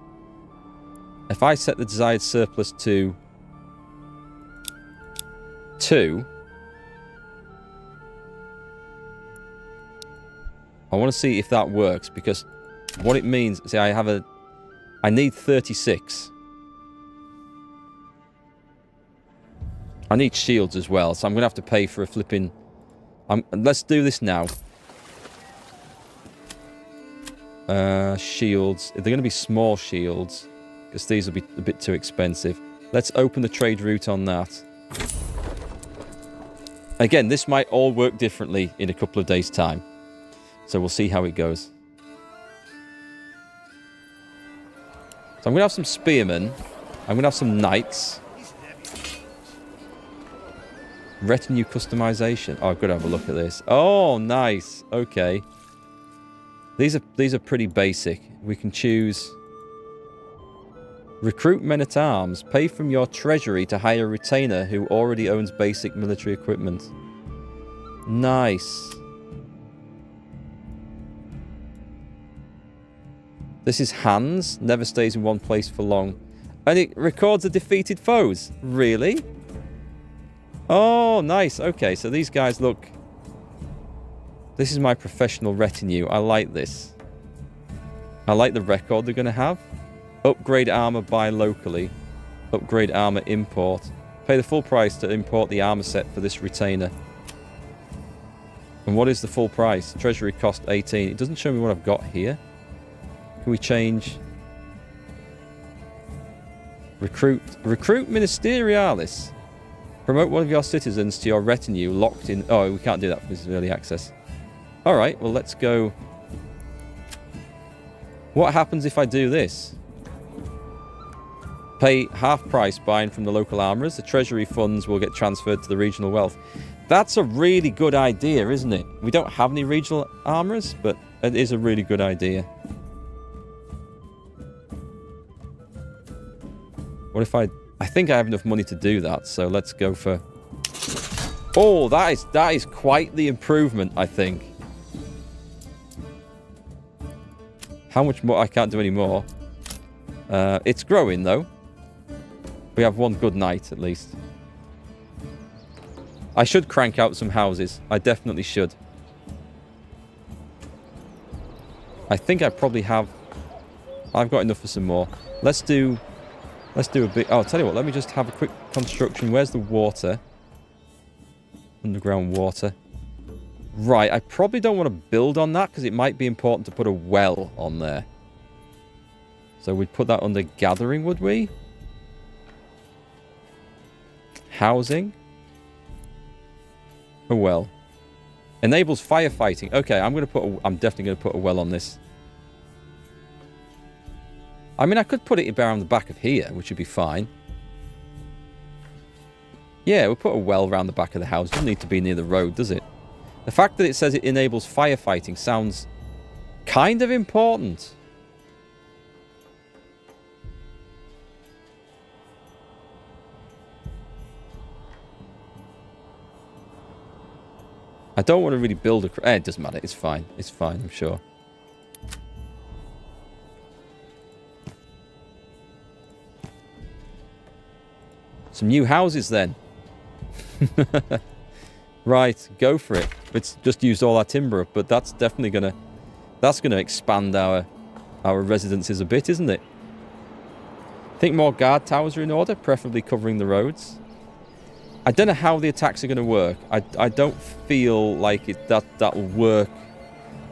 If I set the desired surplus to 2, I want to see if that works, because what it means, see, I need 36. I need shields as well, so I'm going to have to pay for a flipping... let's do this now. Shields. They're going to be small shields, because these will be a bit too expensive. Let's open the trade route on that. Again, this might all work differently in a couple of days' time. So we'll see how it goes. So I'm going to have some spearmen. I'm going to have some knights. Retinue customization. Oh, I've got to have a look at this. Oh, nice. Okay. These are pretty basic. We can choose... Recruit men-at-arms. Pay from your treasury to hire a retainer who already owns basic military equipment. Nice. This is Hans. Never stays in one place for long. And it records the defeated foes. Really? Oh, nice. Okay, so these guys look... This is my professional retinue. I like this. I like the record they're going to have. Upgrade armor, buy locally. Upgrade armor, import. Pay the full price to import the armor set for this retainer. And what is the full price? Treasury cost 18. It doesn't show me what I've got here. Can we change? Recruit Ministerialis. Promote one of your citizens to your retinue locked in... Oh, we can't do that because it's early access. Alright, well, let's go... What happens if I do this? Pay half price buying from the local armourers. The treasury funds will get transferred to the regional wealth. That's a really good idea, isn't it? We don't have any regional armourers, but it is a really good idea. What if I think I have enough money to do that, so let's go for... Oh, that is quite the improvement, I think. How much more? I can't do any more. It's growing, though. We have one good knight, at least. I should crank out some houses. I definitely should. I think I probably have... I've got enough for some more. Let's do a bit... Oh, I'll tell you what. Let me just have a quick construction. Where's the water? Underground water. Right, I probably don't want to build on that because it might be important to put a well on there. So we'd put that under gathering, would we? Housing. A well. Enables firefighting. Okay, I'm definitely going to put a well on this. I mean, I could put it around the back of here, which would be fine. Yeah, we'll put a well around the back of the house. It doesn't need to be near the road, does it? The fact that it says it enables firefighting sounds kind of important. I don't want to really build a... it doesn't matter. It's fine. It's fine, I'm sure. Some new houses, then. Right, go for it. It's just used all our timber up, but that's definitely gonna... That's gonna expand our residences a bit, isn't it? I think more guard towers are in order, preferably covering the roads. I don't know how the attacks are going to work. I don't feel like that'll work.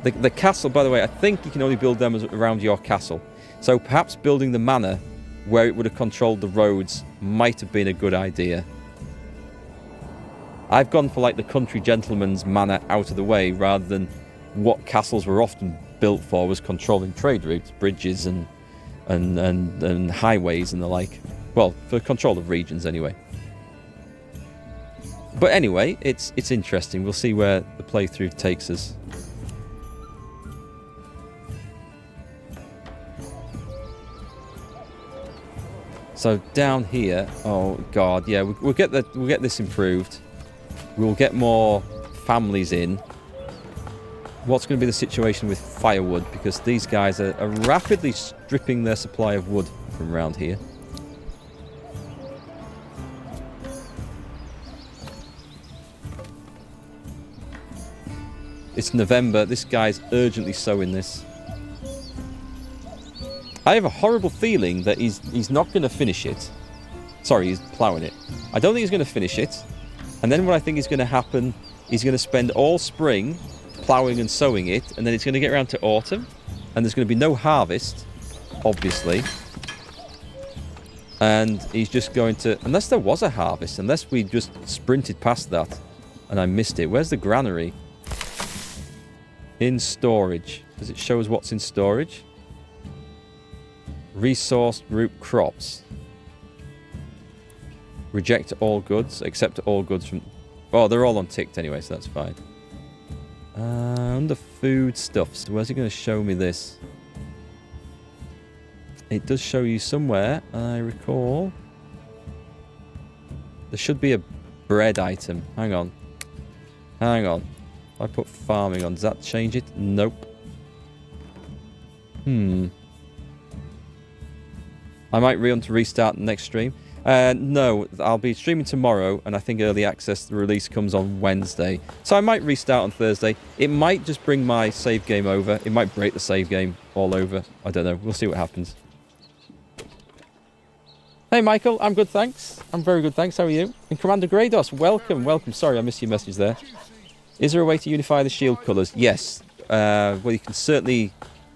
The castle, by the way, I think you can only build them around your castle. So perhaps building the manor where it would have controlled the roads might have been a good idea. I've gone for like the country gentleman's manor out of the way rather than what castles were often built for was controlling trade routes, bridges and highways and the like. Well, for control of regions anyway. But anyway, it's interesting. We'll see where the playthrough takes us. So down here, oh god, yeah, we'll get this improved. We'll get more families in. What's going to be the situation with firewood? Because these guys are rapidly stripping their supply of wood from around here. It's November. This guy's urgently sowing this. I have a horrible feeling that he's not going to finish it. Sorry, he's ploughing it. I don't think he's going to finish it. And then what I think is going to happen, he's going to spend all spring ploughing and sowing it, and then it's going to get around to autumn, and there's going to be no harvest, obviously. And he's just going to, unless there was a harvest, unless we just sprinted past that and I missed it. Where's the granary? In storage. Does it show us what's in storage? Resource root crops. Reject all goods. Accept all goods from... Oh, they're all unticked anyway, so that's fine. Under food stuffs. Where's it going to show me this? It does show you somewhere, I recall. There should be a bread item. Hang on. Hang on. If I put farming on, does that change it? Nope. I might want to restart the next stream. No, I'll be streaming tomorrow, and I think early access, the release comes on Wednesday. So I might restart on Thursday. It might just bring my save game over. It might break the save game all over. I don't know. We'll see what happens. Hey, Michael. I'm good, thanks. I'm very good, thanks. How are you? And Commander Grados, welcome, welcome. Sorry, I missed your message there. Is there a way to unify the shield colours? Yes. Well, you can certainly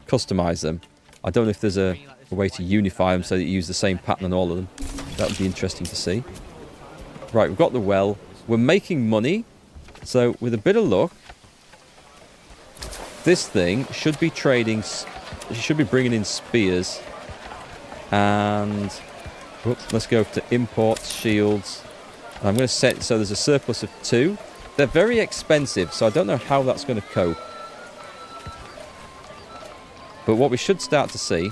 customise them. I don't know if there's a way to unify them so that you use the same pattern on all of them. That would be interesting to see. Right, we've got the well. We're making money. So, with a bit of luck, this thing should be trading... should be bringing in spears. And... whoops, let's go to imports, shields. I'm going to set... so there's a surplus of 2. They're very expensive, so I don't know how that's going to cope. But what we should start to see...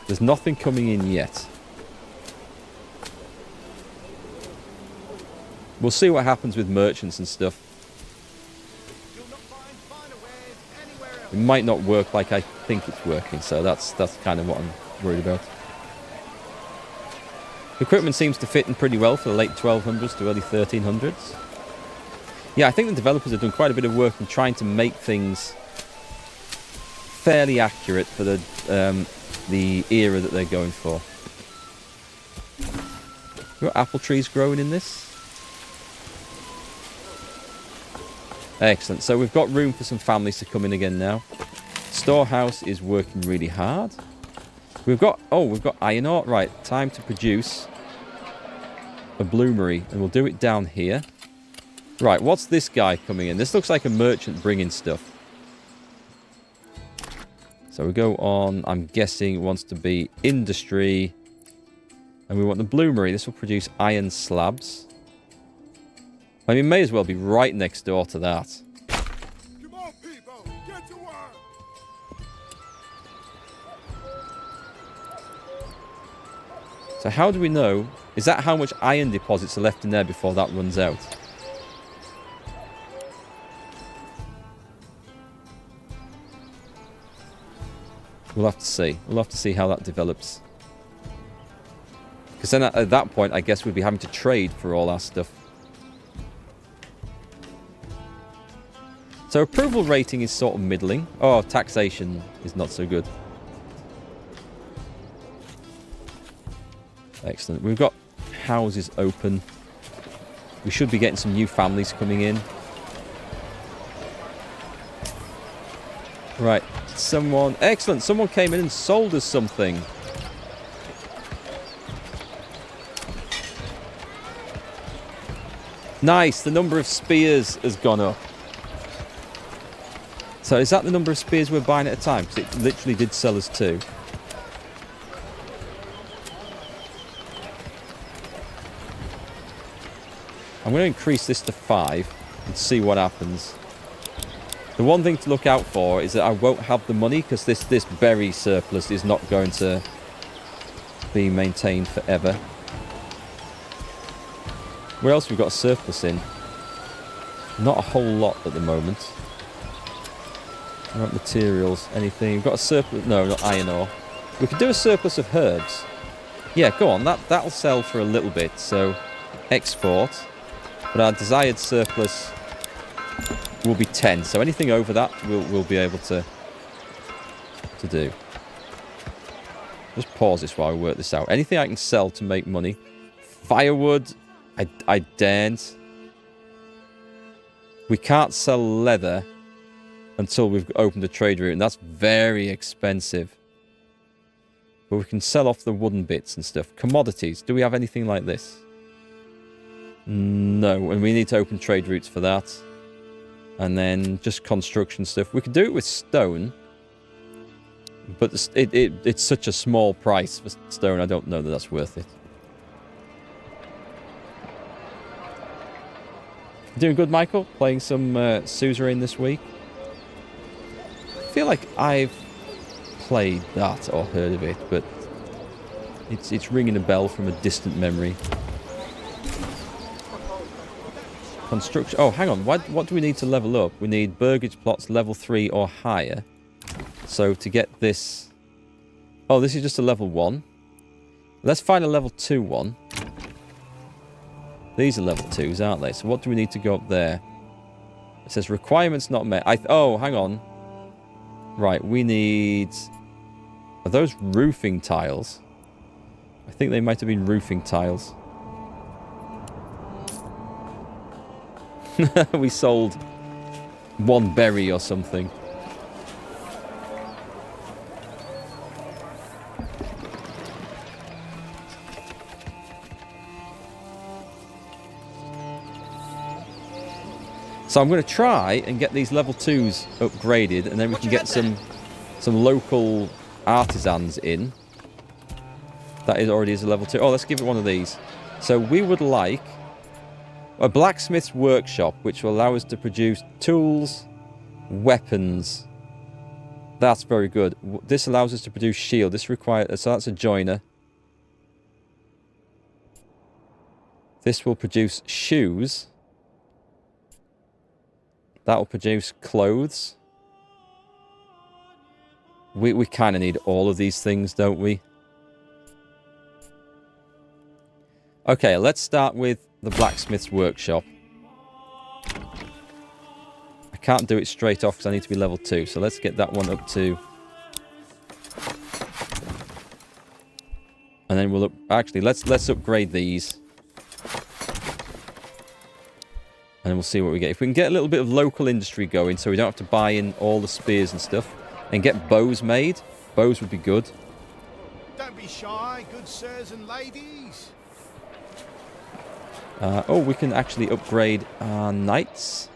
there's nothing coming in yet. We'll see what happens with merchants and stuff. It might not work like I think it's working, so that's kind of what I'm worried about. The equipment seems to fit in pretty well for the late 1200s to early 1300s. Yeah, I think the developers have done quite a bit of work in trying to make things fairly accurate for the era that they're going for. We've got apple trees growing in this. Excellent. So we've got room for some families to come in again now. Storehouse is working really hard. We've got iron ore. Right, time to produce a bloomery, and we'll do it down here. Right, what's this guy coming in? This looks like a merchant bringing stuff. So we go on, I'm guessing it wants to be industry. And we want the bloomery. This will produce iron slabs. I mean, it may as well be right next door to that. Come on, people, get to work. So how do we know? Is that how much iron deposits are left in there before that runs out? We'll have to see. We'll have to see how that develops. Because then at that point, I guess we'd be having to trade for all our stuff. So approval rating is sort of middling. Oh, taxation is not so good. Excellent. We've got houses open. We should be getting some new families coming in. Right. Someone... excellent. Someone came in and sold us something. Nice, the number of spears has gone up. So is that the number of spears we're buying at a time? Because it literally did sell us 2. I'm going to increase this to 5 and see what happens. The one thing to look out for is that I won't have the money because this berry surplus is not going to be maintained forever. Where else have we got a surplus in? Not a whole lot at the moment. Not materials, anything. We've got a surplus. No, not iron ore. We could do a surplus of herbs. Yeah, go on. That'll sell for a little bit. So, export. But our desired surplus will be 10. So anything over that, we'll be able to do. Just pause this while I work this out. Anything I can sell to make money. Firewood, I daren't. We can't sell leather until we've opened a trade route, and that's very expensive. But we can sell off the wooden bits and stuff. Commodities, do we have anything like this? No, and we need to open trade routes for that. And then just construction stuff. We could do it with stone, but it's such a small price for stone, I don't know that that's worth it. Doing good, Michael? Playing some suzerain this week? I feel like I've played that or heard of it, but it's ringing a bell from a distant memory. Construction. Oh, hang on. What do we need to level up? We need burgage plots level 3 or higher. So to get this... Oh, this is just a level 1. Let's find a level 2 one. These are level 2s, aren't they? So what do we need to go up there? It says requirements not met. Oh, hang on. Right, we need... Are those roofing tiles? I think they might have been roofing tiles. We sold 1 berry or something. So I'm going to try and get these level 2s upgraded, and then we can get some local artisans in. That is already is a level 2. Oh, let's give it one of these. So we would like a blacksmith's workshop, which will allow us to produce tools, weapons. That's very good. This allows us to produce shield. This requires, so that's a joiner. This will produce shoes. That will produce clothes. We kind of need all of these things, don't we? Okay, let's start with the blacksmith's workshop. I can't do it straight off because I need to be level 2. So let's get that one up to... And then we'll... Actually, let's upgrade these. And then we'll see what we get. If we can get a little bit of local industry going so we don't have to buy in all the spears and stuff. And get bows made. Bows would be good. Don't be shy, good sirs and ladies. Oh, we can actually upgrade our knights.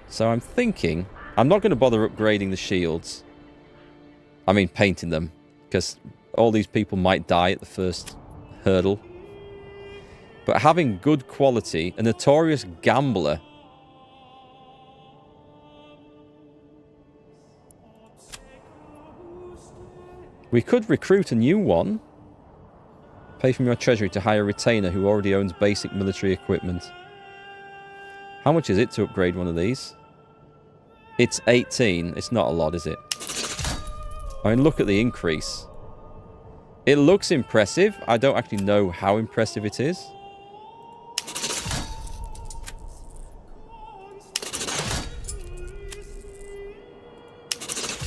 So I'm thinking... I'm not going to bother upgrading the shields. I mean, painting them. Because all these people might die at the first hurdle. But having good quality, a notorious gambler. We could recruit a new one. Pay from your treasury to hire a retainer who already owns basic military equipment. How much is it to upgrade one of these? It's 18. It's not a lot, is it? I mean, look at the increase. It looks impressive. I don't actually know how impressive it is.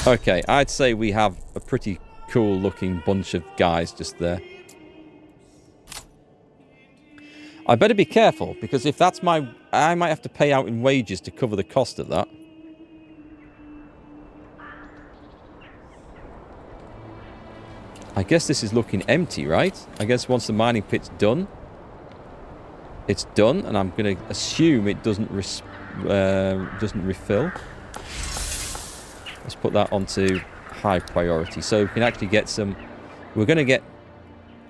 Okay, I'd say we have a pretty cool looking bunch of guys just there. I better be careful, because if that's my... I might have to pay out in wages to cover the cost of that. I guess this is looking empty, right? I guess once the mining pit's done, it's done, and I'm going to assume it doesn't refill. Let's put that onto high priority, so we can actually get some... We're going to get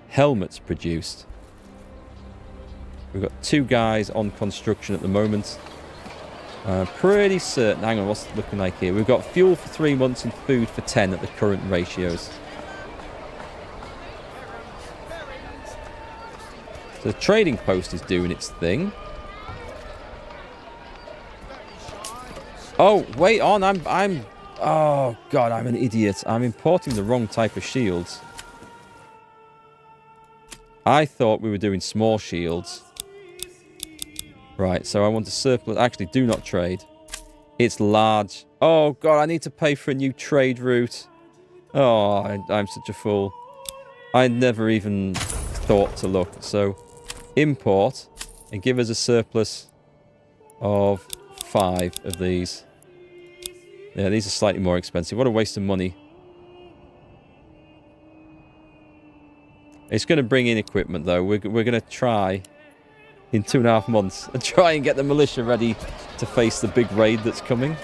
helmets produced. We've got 2 guys on construction at the moment. Pretty certain... Hang on, what's it looking like here? We've got fuel for 3 months and food for 10 at the current ratios. So the trading post is doing its thing. Oh, wait on. I'm... Oh, God, I'm an idiot. I'm importing the wrong type of shields. I thought we were doing small shields. Right, so I want a surplus. Actually, do not trade. It's large. Oh, God, I need to pay for a new trade route. Oh, I'm such a fool. I never even thought to look. So, import and give us a surplus of 5 of these. Yeah, these are slightly more expensive. What a waste of money. It's going to bring in equipment, though. We're going to try in 2.5 months and try and get the militia ready to face the big raid that's coming.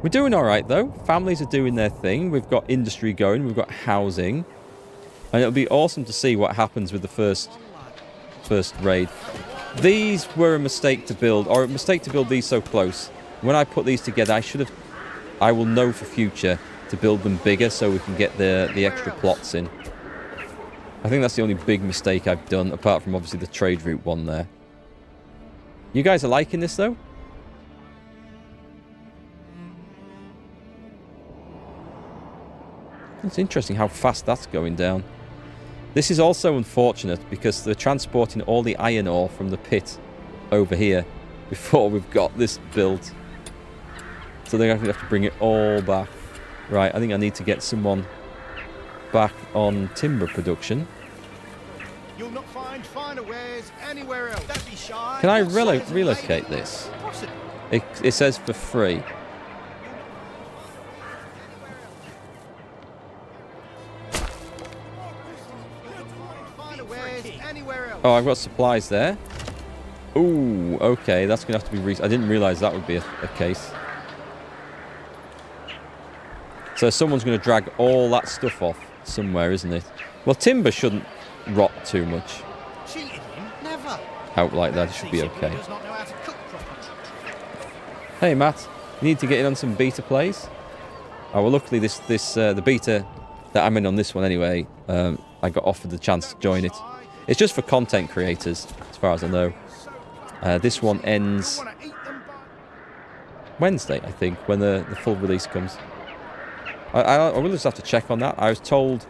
We're doing all right, though. Families are doing their thing. We've got industry going. We've got housing. And it'll be awesome to see what happens with the first raid. These were a mistake to build, or a mistake to build these so close. When I put these together, I will know for future to build them bigger so we can get the extra plots in. I think that's the only big mistake I've done, apart from obviously the trade route one there. You guys are liking this, though? It's interesting how fast that's going down. This is also unfortunate because they're transporting all the iron ore from the pit over here before we've got this built. So they're going to have to bring it all back. Right, I think I need to get someone back on timber production. You'll not find finer wares anywhere else. Don't be shy. Can I relocate this? It says for free. Oh, I've got supplies there. Ooh, okay, that's going to have to be... I didn't realise that would be a case. So someone's going to drag all that stuff off somewhere, isn't it? Well, timber shouldn't rot too much. Out like that, it should be okay. Hey, Matt, you need to get in on some beta plays? Oh, well, luckily the beta that I'm in on this one anyway, I got offered the chance to join it. It's just for content creators, as far as I know. This one ends Wednesday, I think, when the full release comes. I will just have to check on that. I was told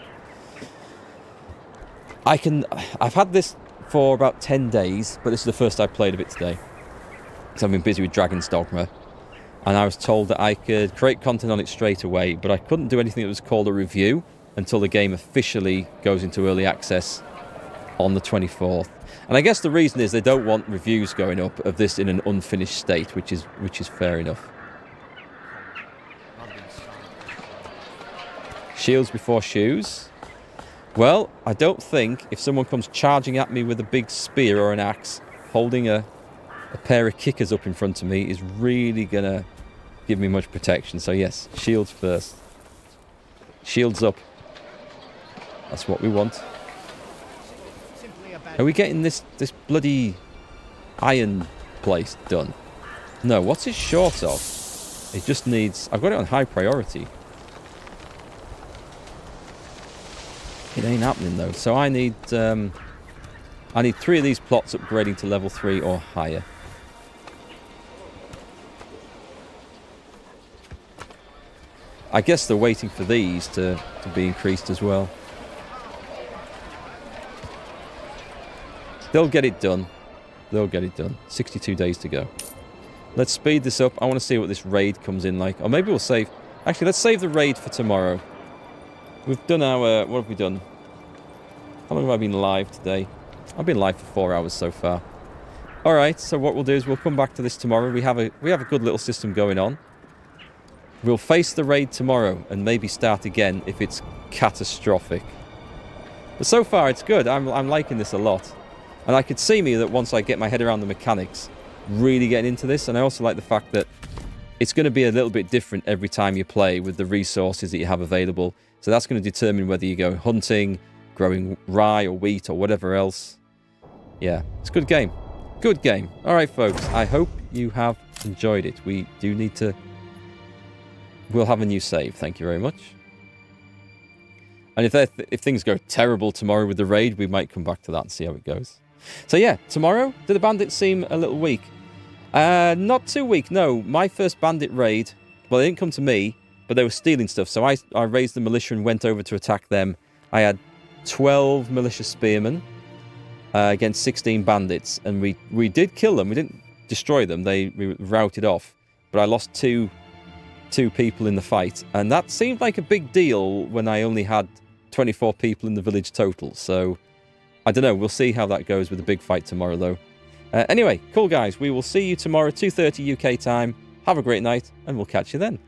I've had this for about 10 days, but this is the first I played of it today. Because I've been busy with Dragon's Dogma. And I was told that I could create content on it straight away, but I couldn't do anything that was called a review until the game officially goes into early access on the 24th. And I guess the reason is they don't want reviews going up of this in an unfinished state, which is fair enough. Shields before shoes. Well, I don't think if someone comes charging at me with a big spear or an axe, holding a pair of kickers up in front of me is really going to give me much protection. So yes, shields first. Shields up. That's what we want. Are we getting this bloody iron place done? No, what's it short of? It just needs... I've got it on high priority. It ain't happening though. So I need 3 of these plots upgrading to level 3 or higher. I guess they're waiting for these to be increased as well. They'll get it done. They'll get it done. 62 days to go. Let's speed this up. I want to see what this raid comes in like. Or maybe we'll save... Actually, let's save the raid for tomorrow. We've done our... what have we done? How long have I been live today? I've been live for 4 hours so far. Alright, so what we'll do is we'll come back to this tomorrow. We have a good little system going on. We'll face the raid tomorrow and maybe start again if it's catastrophic. But so far, it's good. I'm liking this a lot. And I could see me that once I get my head around the mechanics, really getting into this. And I also like the fact that it's going to be a little bit different every time you play with the resources that you have available. So that's going to determine whether you go hunting, growing rye or wheat or whatever else. Yeah, it's a good game. Good game. All right, folks. I hope you have enjoyed it. We do need to... We'll have a new save. Thank you very much. And if things go terrible tomorrow with the raid, we might come back to that and see how it goes. So yeah, tomorrow, do the bandits seem a little weak? Not too weak, no. My first bandit raid, well, they didn't come to me, but they were stealing stuff. So I raised the militia and went over to attack them. I had 12 militia spearmen against 16 bandits. And we did kill them. We didn't destroy them. We routed off. But I lost two people in the fight. And that seemed like a big deal when I only had 24 people in the village total. So, I don't know. We'll see how that goes with the big fight tomorrow, though. Anyway, cool, guys. We will see you tomorrow, 2:30 UK time. Have a great night, and we'll catch you then.